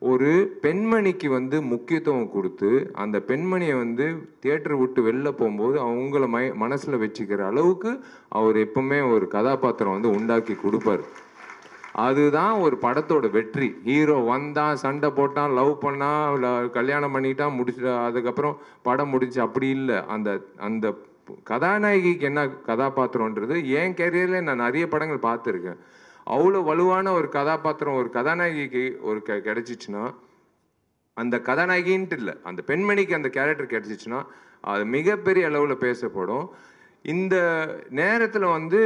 P: ஒரு பெண்மணிக்கு வந்து முக்கியத்துவம் கொடுத்து அந்த பெண்மணியை வந்து தியேட்டர் விட்டு வெளில போகும்போது அவங்கள மனசில் வச்சுக்கிற அளவுக்கு அவர் எப்பவுமே ஒரு கதாபாத்திரம் வந்து உண்டாக்கி கொடுப்பார். அதுதான் ஒரு படத்தோட வெற்றி. ஹீரோ வந்தான், சண்டை போட்டான், லவ் பண்ணான், கல்யாணம் பண்ணிட்டான், அதுக்கப்புறம் படம் முடிச்சு அப்படி இல்லை. அந்த கதாநாயகிக்கு என்ன கதாபாத்திரன்றது என் கேரியரில் நான் நிறைய படங்கள் பார்த்துருக்கேன். அவ்வளோ வலுவான ஒரு கதாபாத்திரம் ஒரு கதாநாயகிக்கு கிடைச்சிச்சுன்னா, அந்த கதாநாயகின்ட்டு இல்லை அந்த பெண்மணிக்கு அந்த கேரக்டர் கிடைச்சிச்சுன்னா அது மிகப்பெரிய அளவில் பேசப்படும். இந்த நேரத்தில் வந்து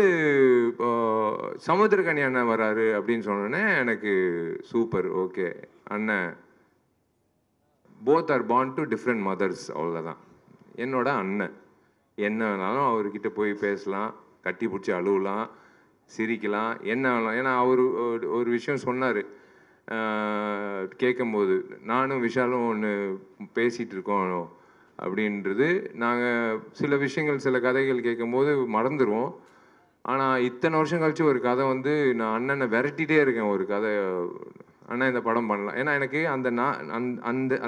P: சமுத்திரகனி அண்ணன் வராரு அப்படின்னு சொன்னோன்னே எனக்கு சூப்பர், ஓகே அண்ணன், both are born to different mothers, அவ்வளோதான். என்னோட அண்ணன் என்ன வேணாலும் அவர்கிட்ட போய் பேசலாம், கட்டி பிடிச்சி அழுவலாம், சிரிக்கலாம், என்ன வேணாலும். ஏன்னா அவர் ஒரு விஷயம் சொன்னார் கேட்கும்போது, நானும் விஷாலும் ஒன்று பேசிகிட்டு இருக்கோம் அப்படின்றது. நாங்கள் சில விஷயங்கள் சில கதைகள் கேட்கும்போது மறந்துடுவோம். ஆனால் இத்தனை வருஷம் கழிச்சு ஒரு கதை வந்து நான் அண்ணனை விரட்டிகிட்டே இருக்கேன் ஒரு கதை, அண்ணா இந்த படம் பண்ணலாம். ஏன்னா எனக்கு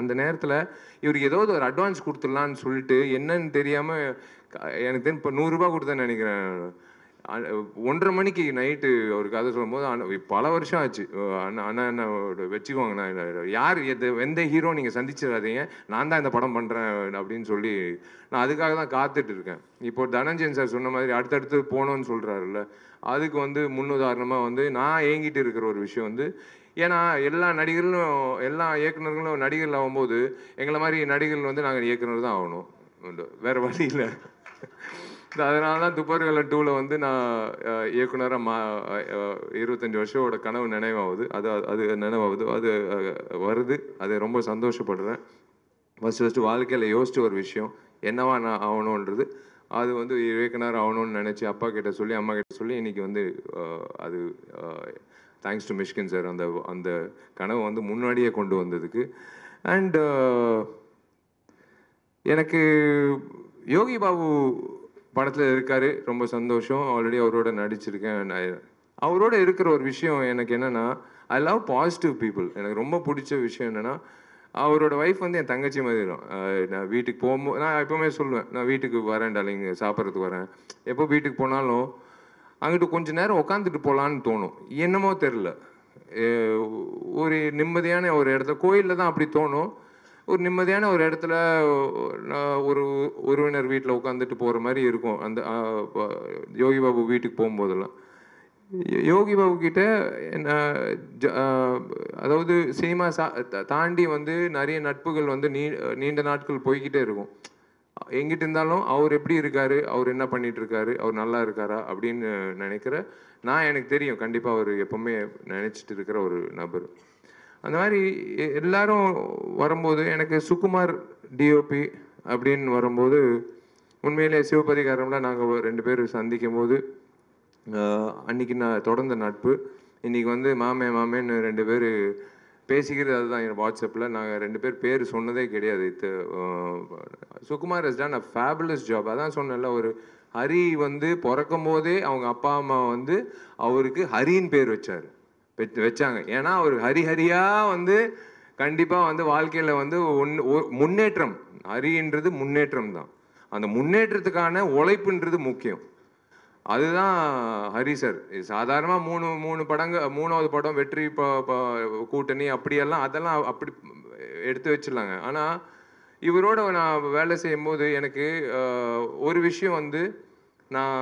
P: அந்த நேரத்தில் இவருக்கு ஏதாவது ஒரு அட்வான்ஸ் கொடுத்துடலான்னு சொல்லிட்டு என்னன்னு தெரியாமல் எனக்கு இப்போ 100 ரூபா கொடுத்தேன்னு நினைக்கிறேன். 1:30 மணிக்கு நைட்டு ஒரு கதை சொல்லும்போது பல வருஷம் ஆச்சு. அண்ணா என்ன வச்சுக்கோங்கண்ணா, யார் எந்த ஹீரோ நீங்கள் சந்திச்சிடாதீங்க, நான் தான் இந்த படம் பண்ணுறேன் அப்படின்னு சொல்லி நான் அதுக்காக தான் காத்துட்டு இருக்கேன். இப்போ தனஞ்சயன் சார் சொன்ன மாதிரி அடுத்தடுத்து போகணும்னு சொல்கிறாருல்ல, அதுக்கு வந்து முன்னுதாரணமாக வந்து நான் ஏங்கிட்டு இருக்கிற ஒரு விஷயம் வந்து, ஏன்னா எல்லா நடிகர்களும் எல்லா இயக்குநர்களும் நடிகர்கள் ஆகும்போது எங்களை மாதிரி நடிகர்கள் வந்து நாங்கள் இயக்குனர் தான் ஆகணும், வேறு வழி இல்லை. அதனால தான் துப்பாக்கிகள் 2ல் வந்து நான் இயக்குனராக 25 வருஷோட கனவு நினைவாகுது. அது நினைவாகுது, அது வருது. அது ரொம்ப சந்தோஷப்படுறேன். ஃபஸ்ட்டு வாழ்க்கையில் யோசிச்ச ஒரு விஷயம் என்னவா நான் ஆகணுன்றது, அது வந்து இயக்குனர் ஆகணும்னு நினச்சி அப்பா கிட்ட சொல்லி அம்மா கிட்ட சொல்லி இன்றைக்கி வந்து அது தேங்க்ஸ் டு மிஷ்கின் சார் அந்த கனவை வந்து முன்னாடியே கொண்டு வந்ததுக்கு. அண்ட் எனக்கு யோகி பாபு படத்தில் இருக்கார், ரொம்ப சந்தோஷம். ஆல்ரெடி அவரோட நடிச்சிருக்கேன். அவரோட இருக்கிற ஒரு விஷயம் எனக்கு என்னென்னா, ஐ லவ் பாசிட்டிவ் பீப்புள். எனக்கு ரொம்ப பிடிச்ச விஷயம் என்னென்னா, அவரோட ஒய்ஃப் வந்து என் தங்கச்சி மாதிரி இருக்கும். நான் வீட்டுக்கு போகும்போது நான் எப்போவுமே சொல்லுவேன், நான் வீட்டுக்கு வரேன் டார்லிங், சாப்பிட்றதுக்கு வரேன். எப்போ வீட்டுக்கு போனாலும் அங்கிட்டு கொஞ்சம் நேரம் உட்காந்துட்டு போகலான்னு தோணும். என்னமோ தெரில, ஒரு நிம்மதியான ஒரு இடத்துல, கோயிலில் தான் அப்படி தோணும். ஒரு நிம்மதியான ஒரு இடத்துல ஒரு உறவினர் வீட்டில் உட்காந்துட்டு போகிற மாதிரி இருக்கும். அந்த யோகி பாபு வீட்டுக்கு போகும்போதெல்லாம் யோகி பாபு கிட்ட அதாவது சினிமா தாண்டி வந்து நிறைய நட்புகள் வந்து நீண்ட நாட்கள் போய்கிட்டே இருக்கும். எங்கிட்ட இருந்தாலும் அவர் எப்படி இருக்காரு, அவர் என்ன பண்ணிட்டு இருக்காரு, அவர் நல்லா இருக்காரா அப்படின்னு நினைக்கிற நான், எனக்கு தெரியும் கண்டிப்பாக அவர் எப்பவுமே நினச்சிட்டு இருக்கிற ஒரு நபர். அந்த மாதிரி எல்லாரும் வரும்போது எனக்கு சுகுமார் டிஓபி அப்படின்னு வரும்போது உண்மையிலே சிவபதிகாரம்லாம் நாங்கள் 2 பேர் சந்திக்கும் போது அன்றைக்கி நான் தொடர்ந்த நட்பு. இன்றைக்கி வந்து மாமேன்னு 2 பேர் பேசிக்கிறது. அதுதான் என் வாட்ஸ்அப்பில் நாங்கள் 2 பேர் சொன்னதே கிடையாது. Sukumar has done a fabulous job. அதான் சொன்னேன்ல, ஒரு ஹரி வந்து பிறக்கும் போதே அவங்க அப்பா அம்மா வந்து அவருக்கு ஹரின்னு பேர் வச்சாங்க. ஏன்னா அவர் ஹரியாக வந்து கண்டிப்பாக வந்து வாழ்க்கையில் வந்து முன்னேற்றம், ஹரின்றது முன்னேற்றம் தான். அந்த முன்னேற்றத்துக்கான உழைப்புன்றது முக்கியம். அதுதான் ஹரி சார். சாதாரணமாக 3 படங்கள், 3வது படம் வெற்றி கூட்டணி அப்படியெல்லாம் அதெல்லாம் அப்படி எடுத்து வச்சிடலாங்க. ஆனால் இவரோட நான் வேலை செய்யும்போது எனக்கு ஒரு விஷயம் வந்து, நான்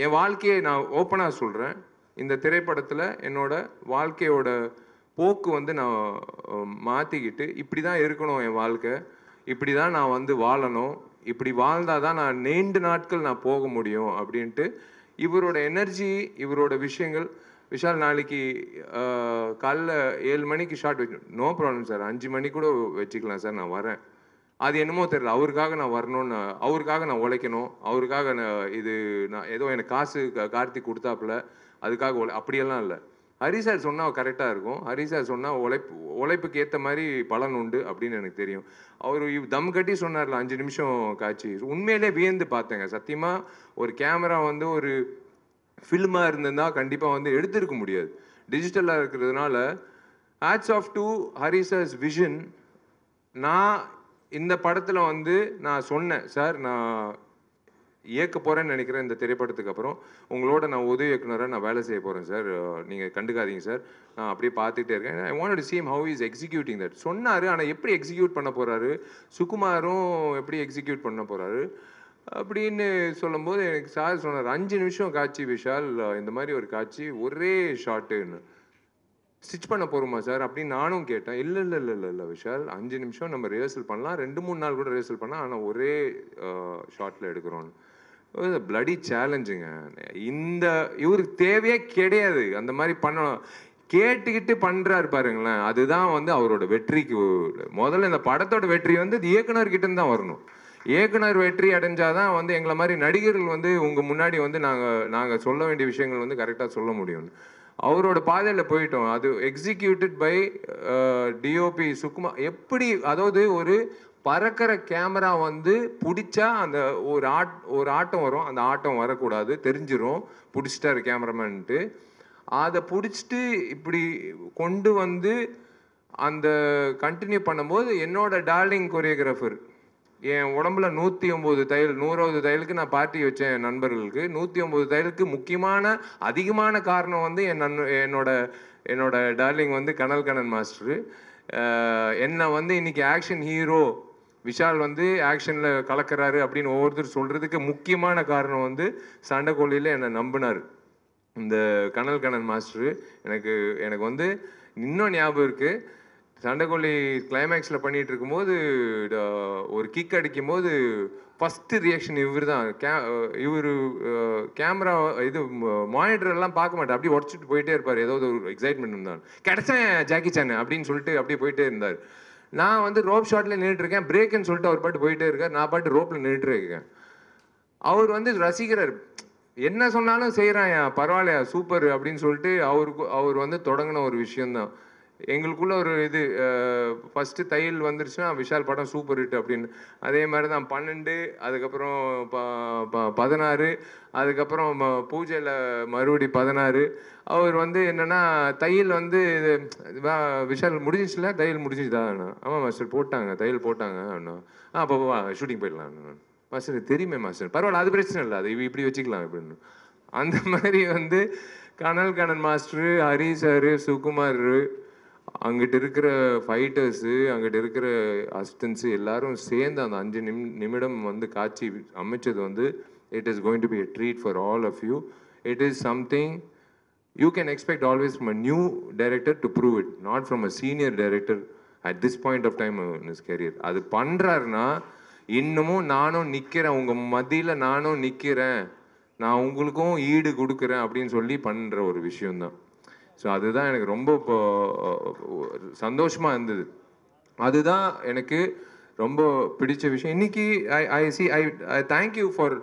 P: என் வாழ்க்கையை நான் ஓப்பனாக சொல்கிறேன், இந்த திரைப்படத்தில் என்னோட வாழ்க்கையோட போக்கு வந்து நான் மாற்றிக்கிட்டு இப்படி தான் இருக்கணும், என் வாழ்க்கை இப்படி தான் நான் வந்து வாழணும், இப்படி வாழ்ந்தால் தான் நான் நீண்ட நாட்கள் நான் போக முடியும் அப்படின்ட்டு இவரோட எனர்ஜி, இவரோட விஷயங்கள். விஷால் நாளைக்கு காலைல 7 மணிக்கு ஷார்ட் வைக்கணும், நோ ப்ராப்ளம் சார், 5 மணிக்கு கூட வச்சுக்கலாம் சார், நான் வரேன். அது என்னமோ தெரியல, அவருக்காக நான் வரணும்னு, அவருக்காக நான் உழைக்கணும், அவருக்காக நான் ஏதோ எனக்கு காசு கார்த்திக் கொடுத்தாப்புல அதுக்காக அப்படியெல்லாம் இல்லை. ஹரி சார் சொன்னால் கரெக்டாக இருக்கும், ஹரி சார் சொன்னால் உழைப்புக்கு ஏற்ற மாதிரி பலன் உண்டு அப்படின்னு எனக்கு தெரியும். அவர் தம் கட்டி சொன்னார்ல 5 நிமிஷம் காட்சி, உண்மையிலே வியந்து பார்த்தேங்க. சத்தியமாக ஒரு கேமரா வந்து ஒரு ஃபில்மாக இருந்திருந்தா கண்டிப்பாக வந்து எடுத்திருக்க முடியாது. டிஜிட்டலாக இருக்கிறதுனால hats off to Hari sir's vision. நான் இந்த படத்தில் வந்து நான் சொன்னேன், சார் நான் இயக்க போகிறேன்னு நினைக்கிறேன், இந்த திரைப்படத்துக்கு அப்புறம் உங்களோட நான் உதவி இயக்குனராக நான் வேலை செய்ய போகிறேன் சார், நீங்கள் கண்டுக்காதீங்க சார், நான் அப்படியே பார்த்துட்டே இருக்கேன். I want to see him how he is executing that சொன்னார். ஆனால் எப்படி எக்ஸிக்யூட் பண்ண போகிறாரு, சுகுமாரும் எப்படி எக்ஸிக்யூட் பண்ண போகிறாரு அப்படின்னு சொல்லும்போது எனக்கு சார் சொன்னார், 5 நிமிஷம் காட்சி விஷால், இந்த மாதிரி ஒரு காட்சி ஒரே ஷாட்டுன்னு ஸ்டிச் பண்ண போகிறோமா சார் அப்படின்னு நானும் கேட்டேன். இல்லை விஷால், 5 நிமிஷம் நம்ம ரிஹர்சல் பண்ணலாம், 2-3 நாள் கூட ரிஹர்சல் பண்ணலாம், ஆனால் ஒரே ஷார்ட்டில் எடுக்கிறோன்னு. பிளடி சேலஞ்சுங்க. இவருக்கு தேவையே கிடையாது அந்த மாதிரி பண்ணணும், கேட்டுக்கிட்டு பண்ணுறாரு பாருங்களேன், அதுதான் வந்து அவரோட வெற்றிக்கு. முதல்ல இந்த படத்தோட வெற்றி வந்து இயக்குனர்கிட்ட தான் வரணும். இயக்குனர் வெற்றி அடைஞ்சாதான் வந்து எங்களை மாதிரி நடிகர்கள் வந்து உங்கள் முன்னாடி வந்து நாங்கள் சொல்ல வேண்டிய விஷயங்கள் வந்து கரெக்டாக சொல்ல முடியும். அவரோட பாதையில் போயிட்டோம். அது எக்ஸிக்யூட்டட் பை டிஓபி சுகுமார். எப்படி, அதாவது ஒரு பறக்கிற கேமரா வந்து பிடிச்சா அந்த ஒரு ஆட்டம் வரும், அந்த ஆட்டம் வரக்கூடாது, தெரிஞ்சிடும் பிடிச்சிட்டாரு கேமராமேன்ட்டு. அதை பிடிச்சிட்டு இப்படி கொண்டு வந்து அந்த கண்டினியூ பண்ணும்போது என்னோட டார்லிங் கொரியோகிராஃபர் என் உடம்புல 109 தையல், 100வது தையலுக்கு நான் பார்ட்டி வச்சேன் என் நண்பர்களுக்கு. 109 தையலுக்கு முக்கியமான அதிகமான காரணம் வந்து என்னோட டார்லிங் வந்து கனல் கண்ணன் மாஸ்டரு. என்னை வந்து இன்னைக்கு ஆக்ஷன் ஹீரோ விஷால் வந்து ஆக்ஷனில் கலக்கிறாரு அப்படின்னு ஒவ்வொருத்தர் சொல்கிறதுக்கு முக்கியமான காரணம் வந்து சண்டைக்கோழியில் என்னை நம்பினார் இந்த கனல் கண்ணன் மாஸ்டரு. எனக்கு வந்து இன்னும் ஞாபகம் இருக்குது, சண்டைக்கோழி கிளைமேக்ஸில் பண்ணிகிட்டு இருக்கும்போது ஒரு கிக் அடிக்கும் போது ஃபஸ்ட்டு ரியாக்ஷன் இவர் தான். இவர் கேமரா இது மானிட்டர் எல்லாம் பார்க்க மாட்டார், அப்படியே உடச்சிட்டு போயிட்டே இருப்பார். ஏதோ ஒரு எக்ஸைட்மெண்ட் இருந்தாலும் கிடைச்சேன் ஜாக்கி சான் அப்படின்னு சொல்லிட்டு அப்படியே போயிட்டே இருந்தார். நான் வந்து ரோப் ஷாட்டில் நின்றுட்டுருக்கேன், பிரேக்குன்னு சொல்லிட்டு அவர் பாட்டு போயிட்டே இருக்கார், நான் பாட்டு ரோப்பில் நின்றுட்டுருக்கேன். அவர் வந்து ரசிக்கிறார், என்ன சொன்னாலும் செய்கிறான், பரவாயில்லையா சூப்பர் அப்படின்னு சொல்லிட்டு அவர் வந்து தொடங்கின ஒரு விஷயந்தான். எங்களுக்குள்ள ஒரு இது ஃபஸ்ட்டு தையல் வந்துருச்சுன்னா விஷால் படம் சூப்பர் ஹிட் அப்படின்னு. அதே மாதிரி தான் 12, அதுக்கப்புறம் 16, அதுக்கப்புறம் பூஜையில் மறுபடி 16. அவர் வந்து என்னென்னா தையல் வந்து விஷால் முடிஞ்சிச்சுல, தையல் முடிஞ்சிச்சுதான். ஆமாம் மாஸ்டர் போட்டாங்க, தையல் போட்டாங்க அண்ணா. அப்போ ஷூட்டிங் போயிடலாம் மாஸ்டர், தெரியுமே மாஸ்டர், பரவாயில்ல அது பிரச்சனை இல்லை, அது இப்படி வச்சுக்கலாம் அப்படின்னு. அந்த மாதிரி வந்து கனல் கண்ணன் மாஸ்டரு, ஹரி சார், சுகுமார், அங்கிட்டு இருக்கிற ஃபைட்டர்ஸு, அங்கிட்டு இருக்கிற அசிஸ்டன்ஸு எல்லாரும் சேர்ந்து அந்த 5 நிமிடம் வந்து காட்சி அமைச்சது வந்து it is going to be a treat for all of you. It is something you can expect always from a new director to prove it, not from a senior director at this point of time in his career. அது பண்ணுறாருன்னா இன்னமும் நானும் நிற்கிறேன், உங்கள் மத்தியில் நானும் நிற்கிறேன், நான் உங்களுக்கும் ஈடு கொடுக்குறேன் அப்படின்னு சொல்லி பண்ணுற ஒரு விஷயந்தான். ஸோ அதுதான் எனக்கு ரொம்ப இப்போ சந்தோஷமாக இருந்தது. அதுதான் எனக்கு ரொம்ப பிடிச்ச விஷயம். இன்றைக்கி ஐ தேங்க்யூ ஃபார்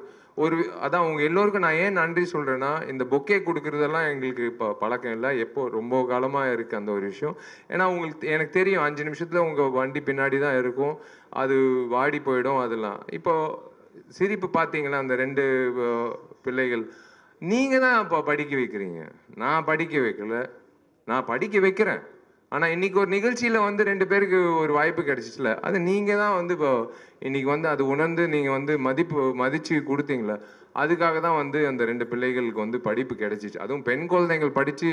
P: அதான் உங்கள் எல்லோருக்கும் நான் ஏன் நன்றி சொல்கிறேன்னா, இந்த பொக்கே கொடுக்குறதெல்லாம் எங்களுக்கு இப்போ பழக்கம் இல்லை, எப்போ ரொம்ப காலமாக இருக்குது அந்த ஒரு விஷயம். ஏன்னா எனக்கு தெரியும் 5 நிமிஷத்தில் உங்கள் வண்டி பின்னாடி தான் இருக்கும், அது வாடி போயிடும் அதெல்லாம். இப்போது சிரிப்பு பார்த்தீங்களா அந்த 2 பிள்ளைகள், நீங்கள் தான் இப்போ படிக்க வைக்கிறீங்க, நான் படிக்க வைக்கல, நான் படிக்க வைக்கிறேன். ஆனால் இன்றைக்கி ஒரு நிகழ்ச்சியில் வந்து 2 பேருக்கு ஒரு வாய்ப்பு கிடச்சிச்சுல, அது நீங்கள் தான் வந்து இப்போ இன்றைக்கி வந்து அது உணர்ந்து நீங்கள் வந்து மதித்து கொடுத்தீங்களே, அதுக்காக தான் வந்து அந்த 2 பிள்ளைகளுக்கு வந்து படிப்பு கிடச்சிச்சு. அதுவும் பெண் குழந்தைகள் படித்து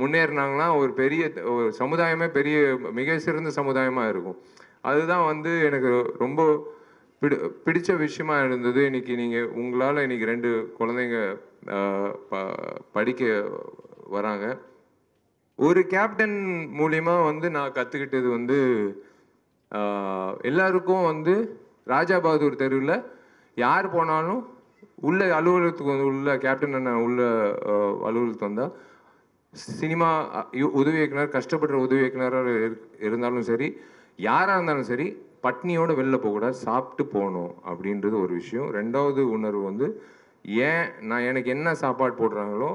P: முன்னேறினாங்கன்னா ஒரு பெரிய ஒரு சமுதாயமே பெரிய மிக சிறந்த சமுதாயமாக இருக்கும். அதுதான் வந்து எனக்கு ரொம்ப பிடிச்ச விஷயமா இருந்தது. இன்றைக்கி நீங்கள் உங்களால் இன்றைக்கி 2 குழந்தைங்க படிக்க வராங்க. ஒரு கேப்டன் மூலிமா வந்து நான் கற்றுக்கிட்டது வந்து எல்லாருக்கும் வந்து ராஜா பகதூர் தெருவில் யார் போனாலும் உள்ள அலுவலகத்துக்கு உள்ள கேப்டன் அண்ணன் உள்ள அலுவலகத்துக்கு வந்தால் சினிமா உதவி இயக்குனர், கஷ்டப்படுற உதவி இயக்குனராக இருந்தாலும் சரி, யாராக இருந்தாலும் சரி, பட்னியோடு வெளில போகக்கூடாது, சாப்பிட்டு போகணும் அப்படின்றது ஒரு விஷயம். 2வது உணர்வு வந்து எனக்கு என்ன சாப்பாடு போடுறாங்களோ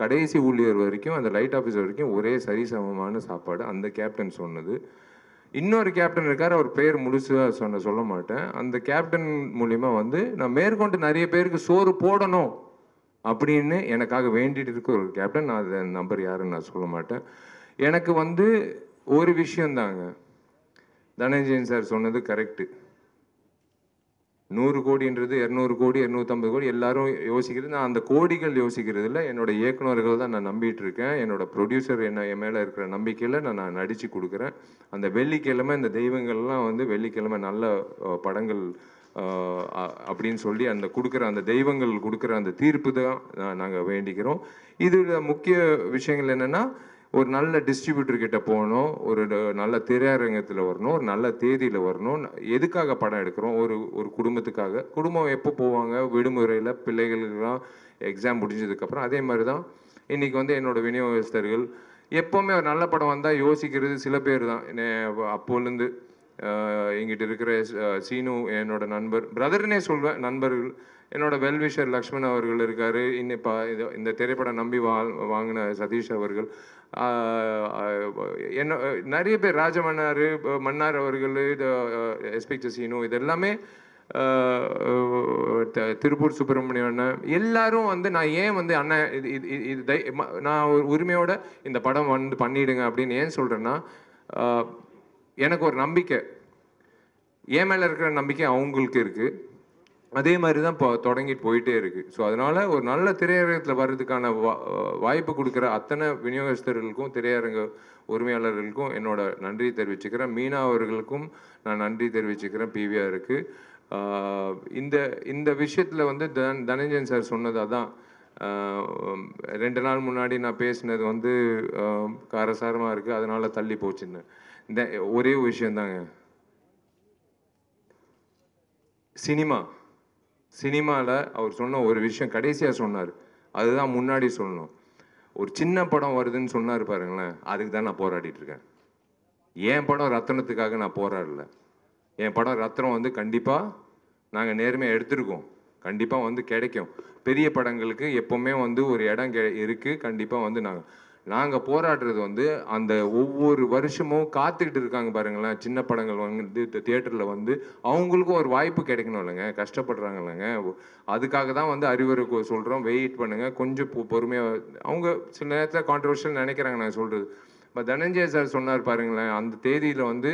P: கடைசி ஊழியர் வரைக்கும், அந்த லைட் ஆஃபீஸர் வரைக்கும் ஒரே சரிசமமான சாப்பாடு, அந்த கேப்டன் சொன்னது. இன்னொரு கேப்டன் இருக்கார், அவர் பேர் முழுசாக சொல்ல மாட்டேன். அந்த கேப்டன் மூலிமா வந்து நான் மேற்கொண்டு நிறைய பேருக்கு சோறு போடணும் அப்படின்னு எனக்காக வேண்டிட்டு இருக்க ஒரு கேப்டன். நான் அதை நம்பர் யாருன்னு நான் சொல்ல மாட்டேன். எனக்கு வந்து ஒரு விஷயந்தாங்க, தனஞ்சயன் சார் சொன்னது கரெக்டு. 100 கோடின்றது 200 கோடி 250 கோடி எல்லாரும் யோசிக்கிறது, நான் அந்த கோடிகள் யோசிக்கிறது இல்லை. என்னோட இயக்குநர்கள் தான் நான் நம்பிட்டு இருக்கேன். என்னோட ப்ரொடியூசர் என் மேலே இருக்கிற நம்பிக்கையில் நான் நடித்து கொடுக்குறேன். அந்த வெள்ளிக்கிழமை இந்த தெய்வங்கள்லாம் வந்து வெள்ளிக்கிழமை நல்ல படங்கள் அப்படின்னு சொல்லி அந்த கொடுக்குற அந்த தெய்வங்கள் கொடுக்குற அந்த தீர்ப்பு தான் நாங்கள் வேண்டிக்கிறோம். இதில் முக்கிய விஷயங்கள் என்னென்னா, ஒரு நல்ல டிஸ்ட்ரிபியூட்டர் கிட்ட போகணும், ஒரு நல்ல திரையரங்கத்தில் வரணும், ஒரு நல்ல தேதியில் வரணும். எதுக்காக படம் எடுக்கிறோம்? ஒரு குடும்பத்துக்காக. குடும்பம் எப்போ போவாங்க? விடுமுறையில், பிள்ளைகளுக்கெல்லாம் எக்ஸாம் முடிஞ்சதுக்கப்புறம். அதே மாதிரி தான் இன்றைக்கி வந்து என்னோடய விநியோகஸ்தர்கள் எப்போவுமே ஒரு நல்ல படம் வந்தால் யோசிக்கிறது சில பேர் தான். அப்போலேருந்து எங்கிட்ட இருக்கிற சீனு என்னோட நண்பர், பிரதர்னே சொல்வேன், நண்பர்கள், என்னோட வெல்விஷர் லக்ஷ்மண் அவர்கள் இருக்கார், இன்னிப்பா இந்த திரைப்படம் நம்பி வாங்கின சதீஷ் அவர்கள், என்ன நிறைய பேர், ராஜமன்னார் மன்னார் அவர்கள், எஸ்பெக்ட் சீனு, இது எல்லாமே திருப்பூர் சுப்பிரமணியம் அண்ணன், எல்லாரும் வந்து நான் ஏன் வந்து அண்ணன் இது நான் ஒரு உரிமையோட இந்த படம் வந்து பண்ணிவிடுங்க அப்படின்னு ஏன் சொல்கிறேன்னா, எனக்கு ஒரு நம்பிக்கை, என் மேலே இருக்கிற நம்பிக்கை அவங்களுக்கு இருக்குது. அதே மாதிரி தான் இப்போ தொடங்கிட்டு போயிட்டே இருக்குது. ஸோ அதனால் ஒரு நல்ல திரையரங்கத்தில் வர்றதுக்கான வாய்ப்பு கொடுக்குற அத்தனை விநியோகஸ்தர்களுக்கும் திரையரங்க உரிமையாளர்களுக்கும் என்னோட நன்றி தெரிவிச்சுக்கிறேன். மீனா அவர்களுக்கும் நான் நன்றி தெரிவிச்சுக்கிறேன். பிவிஆருக்கு இந்த விஷயத்தில் வந்து தனஞ்சயன் சார் சொன்னது அதான். 2 நாள் முன்னாடி நான் பேசினது வந்து காரசாரமாக இருக்குது, அதனால் தள்ளி போச்சுன்னு. இந்த ஒரே விஷயந்தாங்க, சினிமாவில் அவர் சொன்ன ஒரு விஷயம் கடைசியாக சொன்னார், அதுதான் முன்னாடி சொல்லணும். ஒரு சின்ன படம் வருதுன்னு சொன்னார் பாருங்களேன், அதுக்கு தான் நான் போராடிட்டு இருக்கேன். என் படம் ரத்தனத்துக்காக நான் போராடல. என் படம் ரத்னம் வந்து கண்டிப்பாக நாங்கள் நேர்மையாக எடுத்திருக்கோம், கண்டிப்பாக வந்து கிடைக்கும். பெரிய படங்களுக்கு எப்போவுமே வந்து ஒரு இடம் இருக்குது. கண்டிப்பாக வந்து நாங்கள் போராடுறது வந்து அந்த ஒவ்வொரு வருஷமும் காத்துக்கிட்டு இருக்காங்க பாருங்களேன், சின்ன படங்கள் வந்து தியேட்டரில் வந்து அவங்களுக்கும் ஒரு வாய்ப்பு கிடைக்கணும் இல்லைங்க, கஷ்டப்படுறாங்க இல்லைங்க. அதுக்காக தான் வந்து அறிவுரை சொல்கிறோம், வெயிட் பண்ணுங்கள், கொஞ்சம் பொறுமையாக. அவங்க சில நேரத்தில் கான்ட்ரவர்ஷியல் நினைக்கிறாங்க நான் சொல்கிறது. இப்போ தனஞ்சய சார் சொன்னார் பாருங்களேன், அந்த தேதியில் வந்து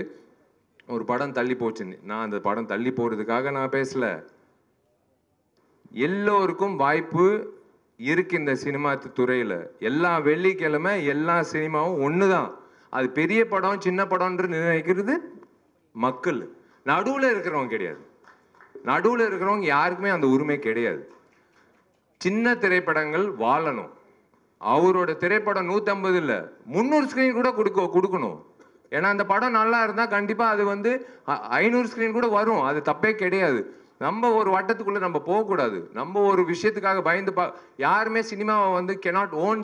P: ஒரு படம் தள்ளி போச்சுன்னு. நான் அந்த படம் தள்ளி போகிறதுக்காக நான் பேசலை. எல்லோருக்கும் வாய்ப்பு இருக்கு இந்த சினிமா துறையில். எல்லா வெள்ளிக்கிழமை எல்லா சினிமாவும் ஒன்று தான். அது பெரிய படம் சின்ன படம்ன்று நினைக்கிறது மக்கள். நடுவில் இருக்கிறவங்க கிடையாது. நடுவில் இருக்கிறவங்க யாருக்குமே அந்த உரிமை கிடையாது. சின்ன திரைப்படங்கள் வாழணும். அவரோட திரைப்படம் 150 இல்லை 300 ஸ்க்ரீன் கூட கொடுக்கணும். ஏன்னா அந்த படம் நல்லா இருந்தால் கண்டிப்பாக அது வந்து 500 ஸ்க்ரீன் கூட வரும், அது தப்பே கிடையாது. நம்ம ஒரு வட்டத்துக்குள்ளே நம்ம போகக்கூடாது. நம்ம ஒரு விஷயத்துக்காக பயந்து யாருமே சினிமாவை வந்து cannot own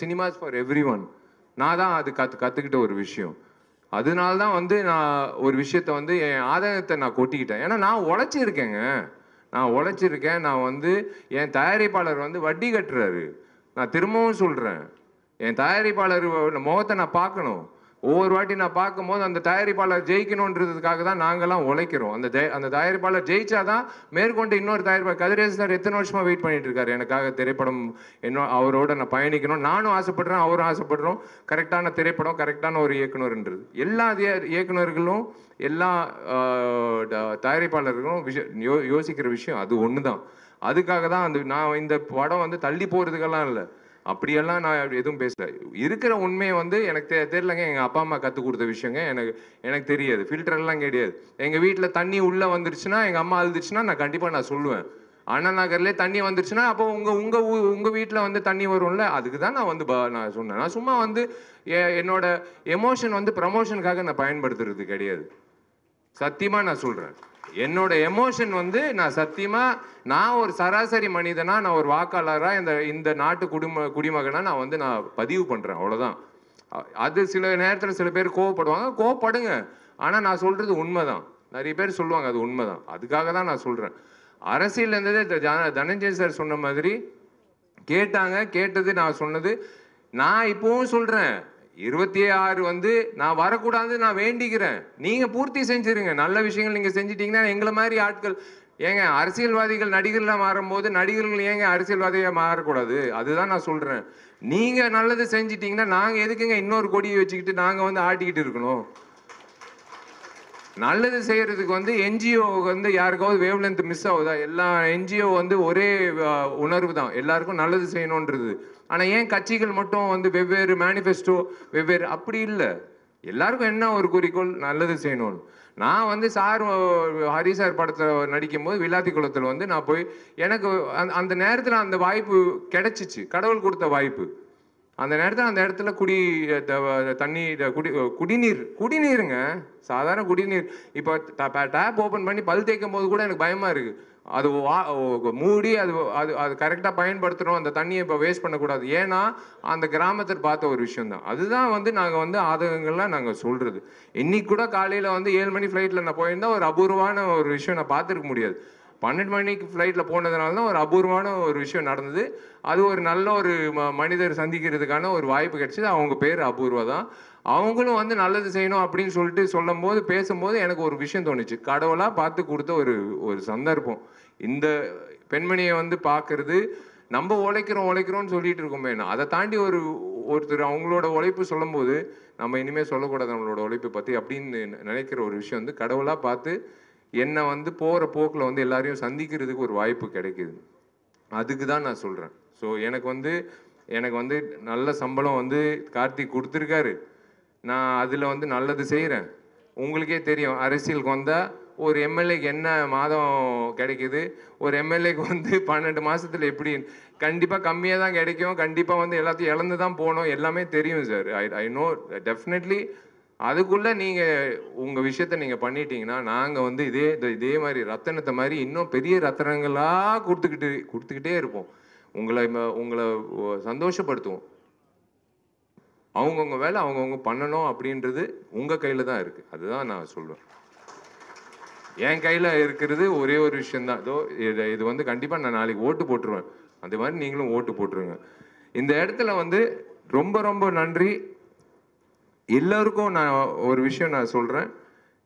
P: cinemas for every one. நான் தான் அது கற்றுக்கிட்ட ஒரு விஷயம். அதனால தான் வந்து நான் ஒரு விஷயத்த வந்து என் ஆதாயத்தை நான் கொட்டிக்கிட்டேன். ஏன்னா நான் உழைச்சிருக்கேங்க, நான் வந்து என் தயாரிப்பாளர் வந்து வட்டி கட்டுறாரு. நான் திரும்பவும் சொல்கிறேன், என் தயாரிப்பாளர் முகத்தை நான் பார்க்கணும். ஒவ்வொரு வாட்டி நான் பார்க்கும்போது அந்த தயாரிப்பாளர் ஜெயிக்கணுன்றதுக்காக தான் நாங்கள்லாம் உழைக்கிறோம். அந்த தயாரிப்பாளர் ஜெயிச்சாதான் மேற்கொண்டு இன்னொரு தயாரிப்பாளர் கதிரேசன் சார் எத்தனை வருஷமாக வெயிட் பண்ணிட்டு இருக்காரு எனக்காக திரைப்படம் அவரோட நான் பயணிக்கணும். நானும் ஆசைப்படுறேன், அவரும் ஆசைப்படுறோம். கரெக்டான திரைப்படம், கரெக்டான ஒரு இயக்குனர்ன்றது. எல்லா இயக்குனர்களும் எல்லா தயாரிப்பாளர்களும் யோசிக்கிற விஷயம் அது ஒன்று தான். அதுக்காக தான் நான் இந்த படம் வந்து தள்ளி போகிறதுக்கெல்லாம் இல்லை, அப்படியெல்லாம் நான் எதுவும் பேசல. இருக்கிற உண்மையை வந்து எனக்கு தெரியலங்க. எங்கள் அப்பா அம்மா கற்றுக் கொடுத்த விஷயங்க எனக்கு தெரியாது. ஃபில்டர்லாம் கிடையாது. எங்கள் வீட்டில் தண்ணி உள்ளே வந்துருச்சுன்னா, எங்கள் அம்மா அழுதுச்சுன்னா நான் கண்டிப்பாக நான் சொல்லுவேன். அண்ணா நகர்லேயே தண்ணி வந்துருச்சுன்னா அப்போ உங்கள் வீட்டில் வந்து தண்ணி வரும்ல, அதுக்கு தான் நான் வந்து நான் சொன்னேன். நான் சும்மா வந்து என்னோட எமோஷன் வந்து ப்ரமோஷனுக்காக நான் பயன்படுத்துறது கிடையாது. சத்தியமாக நான் சொல்கிறேன், என்னோட எமோஷன் வந்து நான் ஒரு சராசரி மனிதனா, நான் ஒரு வாக்காளராக இந்த நாட்டு குடிமகனா நான் பதிவு பண்ணுறேன், அவ்வளோதான். அது சில நேரத்தில் சில பேர் கோவப்படுங்க. ஆனால் நான் சொல்கிறது உண்மைதான். நிறைய பேர் சொல்லுவாங்க அது உண்மைதான். அதுக்காக தான் நான் சொல்கிறேன். அரசியல் இருந்ததே தனஞ்சய சார் சொன்ன மாதிரி கேட்டது நான் சொன்னது. நான் இப்போவும் சொல்கிறேன், 26 வந்து நான் வரக்கூடாது நான் வேண்டிக்கிறேன். நீங்கள் பூர்த்தி செஞ்சுருங்க. நல்ல விஷயங்கள் நீங்கள் செஞ்சிட்டிங்கன்னா எங்களை மாதிரி ஆட்கள் ஏங்க அரசியல்வாதிகள் நடிகர்களாக மாறும்போது நடிகர்கள் ஏங்க அரசியல்வாதியாக மாறக்கூடாது? அதுதான் நான் சொல்கிறேன். நீங்கள் நல்லது செஞ்சிட்டிங்கன்னா நாங்கள் எதுக்குங்க இன்னொரு கொடியை வச்சுக்கிட்டு நாங்கள் வந்து ஆட்டிக்கிட்டு இருக்கணும்? நல்லது செய்கிறதுக்கு வந்து என்ஜிஓ வந்து யாருக்காவது வேவ் லென்த் மிஸ் ஆகுதா? எல்லா என்ஜிஓ வந்து ஒரே உணர்வு தான், எல்லாருக்கும் நல்லது செய்யணுன்றது. ஆனால் ஏன் கட்சிகள் மட்டும் வந்து வெவ்வேறு மேனிஃபெஸ்டோ வெவ்வேறு? அப்படி இல்லை, எல்லாருக்கும் என்ன ஒரு குறிக்கோள், நல்லது செய்யணும்னு. நான் வந்து ஹரி சார் படத்தில் நடிக்கும்போது விளாத்தி குளத்தில் வந்து நான் போய் எனக்கு அந்த நேரத்தில் அந்த வாய்ப்பு கிடைச்சிச்சு, கடவுள் கொடுத்த வாய்ப்பு. அந்த நேரத்தில் அந்த இடத்துல குடிநீருங்க, சாதாரண குடிநீர். இப்போ டேப் ஓப்பன் பண்ணி பல் தேய்க்கும் போது கூட எனக்கு பயமாக இருக்குது. அது மூடி அது கரெக்டாக பயன்படுத்தணும், அந்த தண்ணியை இப்போ வேஸ்ட் பண்ணக்கூடாது. ஏன்னா அந்த கிராமத்தில் பார்த்த ஒரு விஷயந்தான். அதுதான் வந்து நாங்கள் வந்து ஆதங்கங்கள்லாம் நாங்கள் சொல்கிறது. இன்னைக்கு கூட காலையில் வந்து 7 மணி ஃப்ளைட்டில் நான் போயிருந்தால் ஒரு அபூர்வமான ஒரு விஷயம் நான் பார்த்துருக்க முடியாது. 12 மணிக்கு ஃப்ளைட்டில் போனதுனால தான் ஒரு அபூர்வமான ஒரு விஷயம் நடந்தது. அது ஒரு நல்ல ஒரு மனிதர் சந்திக்கிறதுக்கான ஒரு வாய்ப்பு கிடைச்சிது. அவங்க பேர் அபூர்வா தான். அவங்களும் வந்து நல்லது செய்யணும் அப்படின்னு சொல்லிட்டு சொல்லும்போது பேசும்போது எனக்கு ஒரு விஷயம் தோணுச்சு. கடவுளாக பார்த்து கொடுத்த ஒரு சந்தர்ப்பம். இந்த பெண்மணியை வந்து பார்க்கறது, நம்ம உழைக்கிறோம்னு சொல்லிட்டு இருக்கோமே, அதை தாண்டி ஒருத்தர் அவங்களோட உழைப்பு சொல்லும்போது நம்ம இனிமேல் சொல்லக்கூடாது நம்மளோட உழைப்பை பற்றி அப்படின்னு நினைக்கிற ஒரு விஷயம் வந்து கடவுளாக பார்த்து என்னை வந்து போகிற போக்கில் வந்து எல்லாரையும் சந்திக்கிறதுக்கு ஒரு வாய்ப்பு கிடைக்குது. அதுக்கு தான் நான் சொல்கிறேன். ஸோ எனக்கு வந்து நல்ல சம்பளம் வந்து கார்த்திக் கொடுத்துருக்காரு. நான் அதில் வந்து நல்லது செய்கிறேன். உங்களுக்கே தெரியும், அரசியலுக்கு வந்தால் ஒரு எம்எல்ஏக்கு என்ன மாதம் கிடைக்குது, ஒரு எம்எல்ஏக்கு வந்து 12 மாதத்தில் எப்படி, கண்டிப்பாக கம்மியாக தான் கிடைக்கும், கண்டிப்பாக வந்து எல்லாத்தையும் இழந்து தான் போகணும், எல்லாமே தெரியும் சார். I know definitely. அதுக்குள்ளே நீங்கள் உங்கள் விஷயத்த நீங்கள் பண்ணிட்டீங்கன்னா நாங்கள் வந்து இதே மாதிரி ரத்தனத்தை மாதிரி இன்னும் பெரிய ரத்தனங்களாக கொடுத்துக்கிட்டே இருப்போம். உங்களை சந்தோஷப்படுத்துவோம். அவங்கவுங்க வேலை அவங்கவுங்க பண்ணணும் அப்படின்றது உங்கள் கையில் தான் இருக்குது. அதுதான் நான் சொல்லுவேன். என் கையில் இருக்கிறது ஒரே ஒரு விஷயந்தான். இது வந்து கண்டிப்பாக நான் நாளைக்கு ஓட்டு போட்டுருவேன். அந்த மாதிரி நீங்களும் ஓட்டு போட்டுருங்க. இந்த இடத்துல வந்து ரொம்ப ரொம்ப நன்றி எல்லாருக்கும். நான் ஒரு விஷயம் நான் சொல்கிறேன்.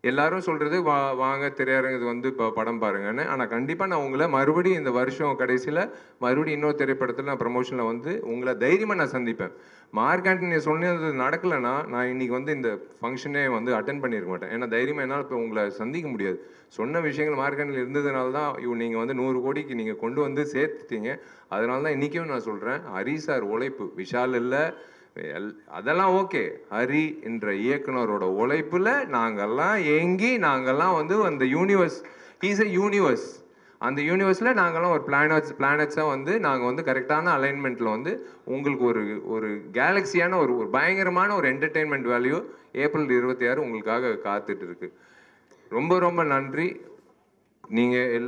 P: எல்லாரும் சொல்கிறது வாங்க திரையரங்கு வந்து இப்போ படம் பாருங்கன்னு. ஆனால் கண்டிப்பாக நான் உங்களை மறுபடியும் இந்த வருஷம் கடைசியில் மறுபடியும் இன்னொரு திரைப்படத்தில் நான் ப்ரமோஷனில் வந்து உங்களை தைரியமாக நான் சந்திப்பேன். மார்க் ஆண்டனி சொன்னது நடக்கலைன்னா நான் இன்றைக்கி வந்து இந்த ஃபங்க்ஷனே வந்து அட்டென்ட் பண்ணியிருக்க மாட்டேன். ஏன்னா தைரியமாக என்னால் இப்போ உங்களை சந்திக்க முடியாது. சொன்ன விஷயங்கள் மார்க் ஆண்டனி இருந்ததுனால தான் நீங்கள் வந்து 100 கோடிக்கு நீங்கள் கொண்டு வந்து சேர்த்துட்டீங்க. அதனால தான் இன்றைக்கும் நான் சொல்கிறேன், ஹரி சார் உழைப்பு, விஷால் இல்லை அதெல்லாம் ஓகே, ஹரி என்ற இயக்குனரோட உழைப்பில் நாங்கள்லாம் வந்து அந்த யூனிவர்ஸ், ஹீஸ் எ யூனிவர்ஸ். அந்த யூனிவர்ஸில் நாங்கள்லாம் ஒரு பிளானட்ஸாக வந்து நாங்கள் வந்து கரெக்டான அலைன்மெண்ட்டில் வந்து உங்களுக்கு ஒரு கேலக்ஸியான ஒரு பயங்கரமான ஒரு என்டர்டெயின்மெண்ட் வேல்யூ ஏப்ரல் 26 உங்களுக்காக காத்துட்டு இருக்கு. ரொம்ப ரொம்ப நன்றி. நீங்கள்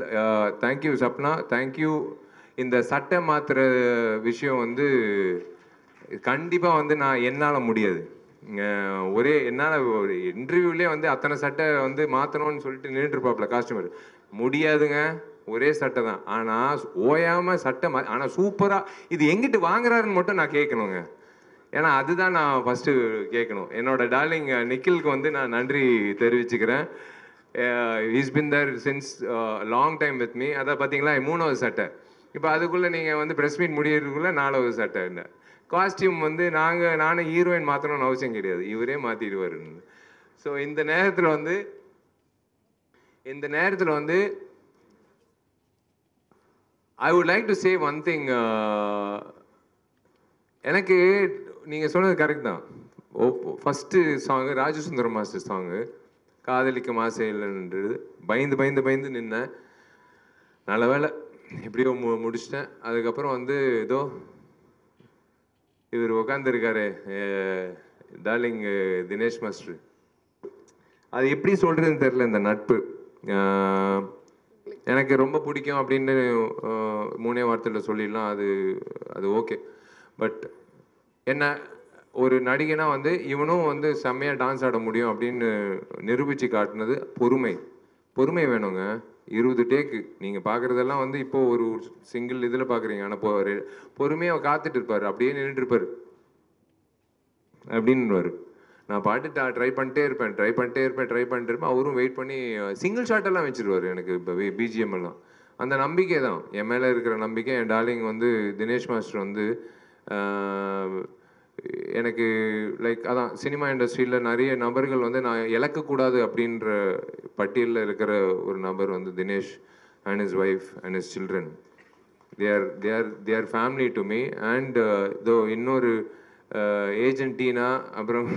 P: தேங்க்யூ சப்னா, தேங்க்யூ. இந்த சட்டை மாற்றுற விஷயம் வந்து கண்டிப்பாக வந்து என்னால் முடியாது. என்னால் ஒரு இன்டர்வியூலேயே வந்து அத்தனை சட்டை வந்து மாற்றணும்னு சொல்லிட்டு நின்றுருப்பாப்புல காஸ்டியூமர். முடியாதுங்க, ஒரே சட்டை தான். ஆனால் ஓயாமல் சட்டை ஆனால் சூப்பராக இது எங்கிட்டு வாங்குறாருன்னு மட்டும் நான் கேட்கணுங்க. ஏன்னா அதுதான் நான் ஃபஸ்ட்டு கேட்கணும். என்னோட டார்லிங் நிக்கிலுக்கு வந்து நான் நன்றி தெரிவிச்சுக்கிறேன். Is been there since long time with me. அதை பார்த்தீங்களா, 3வது சட்டை. இப்போ அதுக்குள்ளே நீங்கள் வந்து ப்ரெஸ் மீட் முடியறதுக்குள்ளே 4வது சட்டை. இல்லை காஸ்டியூம் வந்து நானும் ஹீரோயின் மாற்றணும்னு அவசியம் கிடையாது, இவரே மாற்றிடுவார். ஸோ இந்த நேரத்தில் வந்து I would like to say one thing. எனக்கு நீங்கள் சொன்னது கரெக்ட் தான். First song Rajasundaram master song காதலிக்க மாசே இல்லைன்றது பயந்து நின்னேன். நல்ல வேலை எப்படியோ முடிச்சிட்டேன். அதுக்கப்புறம் வந்து ஏதோ இவர் உட்காந்துருக்காரு டார்லிங் தினேஷ் மாஸ்டர். அது எப்படி சொல்கிறதுன்னு தெரில. இந்த நட்பு எனக்கு ரொம்ப பிடிக்கும் அப்படின்னு 3 வார்த்தையில் சொல்லிடலாம். அது ஓகே. பட் என்ன ஒரு நடிகனா வந்து இவனும் வந்து செம்மையாக டான்ஸ் ஆட முடியும் அப்படின்னு நிரூபித்து காட்டினது பொறுமை வேணுங்க. 20 டேக்கு நீங்கள் பார்க்குறதெல்லாம் வந்து இப்போது ஒரு சிங்கிள் இதில் பார்க்குறீங்க. ஆனால் பொறுமையாக காத்துட்டு இருப்பார், அப்படியே நின்றுட்டுருப்பார் அப்படின்னுவார். நான் பாட்டு ட்ரை பண்ணிட்டே இருப்பேன். அவரும் வெயிட் பண்ணி சிங்கிள் ஷாட்டெல்லாம் வச்சுருவார் எனக்கு. இப்போ பிஜிஎம் எல்லாம் அந்த நம்பிக்கை தான் என் மேலே இருக்கிற நம்பிக்கை. என் டார்லிங் வந்து தினேஷ் மாஸ்டர் வந்து எனக்கு லைக் அதான் சினிமா இண்டஸ்ட்ரியில் நிறைய நபர்கள் வந்து நான் இழக்கக்கூடாது அப்படின்ற பட்டியலில் இருக்கிற ஒரு நபர் வந்து Dinesh and his wife and his children. they are family to me. And இன்னொரு ஏஜென்ட் டீனா அப்புறம்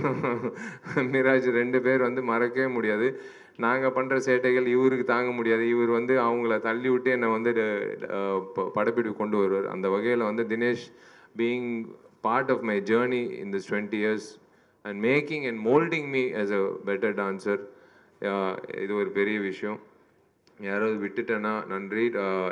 P: மிராஜ் 2 பேர் வந்து மறக்கவே முடியாது. நாங்கள் பண்ணுற சேட்டைகள் இவருக்கு தாங்க முடியாது. இவர் வந்து அவங்கள தள்ளி விட்டு என்னை வந்து படப்பிடிப்பு கொண்டு வருவார். அந்த வகையில் வந்து Dinesh being part of my journey in this 20 years and making and molding me as a better dancer, இது ஒரு பெரிய விஷயம். யாராவது விட்டுட்டேன்னா நன்றி.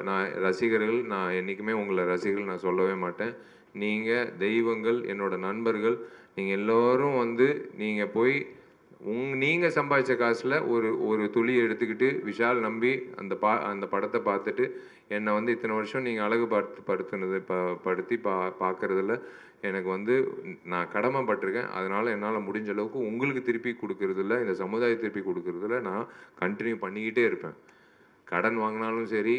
P: நான் ரசிகர்கள், நான் என்றைக்குமே உங்களை ரசிகர்கள் நான் சொல்லவே மாட்டேன். நீங்கள் தெய்வங்கள், என்னோட நண்பர்கள். நீங்கள் எல்லோரும் வந்து நீங்கள் போய் நீங்கள் சம்பாதிச்ச காசில் ஒரு துளி எடுத்துக்கிட்டு விஷால் நம்பி அந்த படத்தை பார்த்துட்டு என்னை வந்து இத்தனை வருஷம் நீங்கள் அழகு படுத்தி பார்க்குறதில்ல எனக்கு வந்து நான் கடமைப்பட்டிருக்கேன். அதனால் என்னால் முடிஞ்ச அளவுக்கு உங்களுக்கு திருப்பி கொடுக்கறதில்ல, இந்த சமுதாயத்தை திருப்பி கொடுக்கறதில்ல நான் கண்டினியூ பண்ணிக்கிட்டே இருப்பேன். கடன் வாங்கினாலும் சரி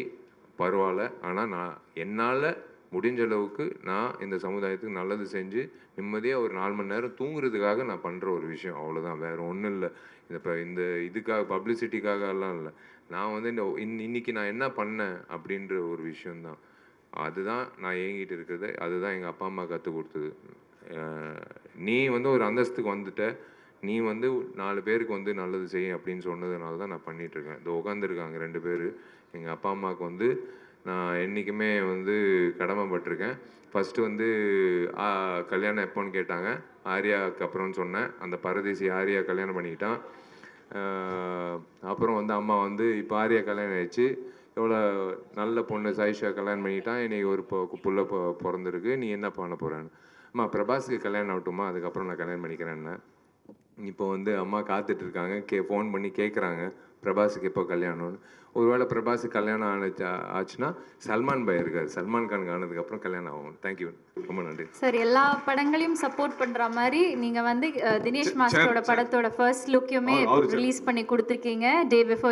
P: பரவாயில்ல, ஆனால் நான் என்னால் முடிஞ்ச அளவுக்கு நான் இந்த சமுதாயத்துக்கு நல்லது செஞ்சு நிம்மதியாக ஒரு 4 மணி நேரம் தூங்குறதுக்காக நான் பண்ணுற ஒரு விஷயம், அவ்வளோதான். வேறு ஒன்றும் இல்லை. இப்போ இந்த இதுக்காக பப்ளிசிட்டிக்காகலாம் இல்லை. நான் வந்து இன்னைக்கு நான் என்ன பண்ணேன் அப்படின்ற ஒரு விஷயந்தான். அதுதான் நான் ஏங்கிட்டு இருக்கிறது. அதுதான் எங்கள் அப்பா அம்மா கற்றுக் கொடுத்தது. நீ வந்து ஒரு அந்தஸ்துக்கு வந்துட்ட, நீ வந்து 4 பேருக்கு வந்து நல்லது செய்ய அப்படின்னு சொன்னதுனால தான் நான் பண்ணிகிட்ருக்கேன். இதோ உட்காந்துருக்காங்க 2 பேர். எங்கள் அப்பா அம்மாவுக்கு வந்து நான் என்றைக்குமே வந்து கடமைப்பட்டிருக்கேன். ஃபஸ்ட்டு வந்து கல்யாணம் எப்போன்னு கேட்டாங்க. ஆர்யாவுக்கு அப்புறம்னு சொன்னேன். அந்த பரதேசி ஆர்யா கல்யாணம் பண்ணிக்கிட்டான். அப்புறம் வந்து அம்மா வந்து இப்போ ஆர்யா கல்யாணம் ஆயிடுச்சு, எவ்வளோ நல்ல பொண்ணு சாயிஷா கல்யாணம் பண்ணிக்கிட்டான், இன்றைக்கி ஒரு புள்ள பிறந்திருக்கு, நீ என்ன பண்ண போகிறேன்னு. அம்மா பிரபாஸுக்கு கல்யாணம் ஆகட்டுமா, அதுக்கப்புறம் நான் கல்யாணம் பண்ணிக்கிறேன்னு. இப்போ வந்து அம்மா காத்துட்ருக்காங்க, ஃபோன் பண்ணி கேட்குறாங்க பிரபாஸுக்கு எப்போ கல்யாணம்னு. ஒருவேளை பிரபாஸுக்கு கல்யாணம் ஆச்சுன்னா சல்மான் பாய் இருக்கார், சல்மான் கானுக்கு ஆனதுக்கப்புறம் கல்யாணம் ஆகும். தேங்க்யூ, ரொம்ப நன்றி
B: சார். எல்லா படங்களையும் சப்போர்ட் பண்ணுற மாதிரி நீங்கள் வந்து தினேஷ் மாஸ்டரோட படத்தோட ஃபர்ஸ்ட் லுக்கையுமே ரிலீஸ் பண்ணி கொடுத்துருக்கீங்க டே பிஃபோர்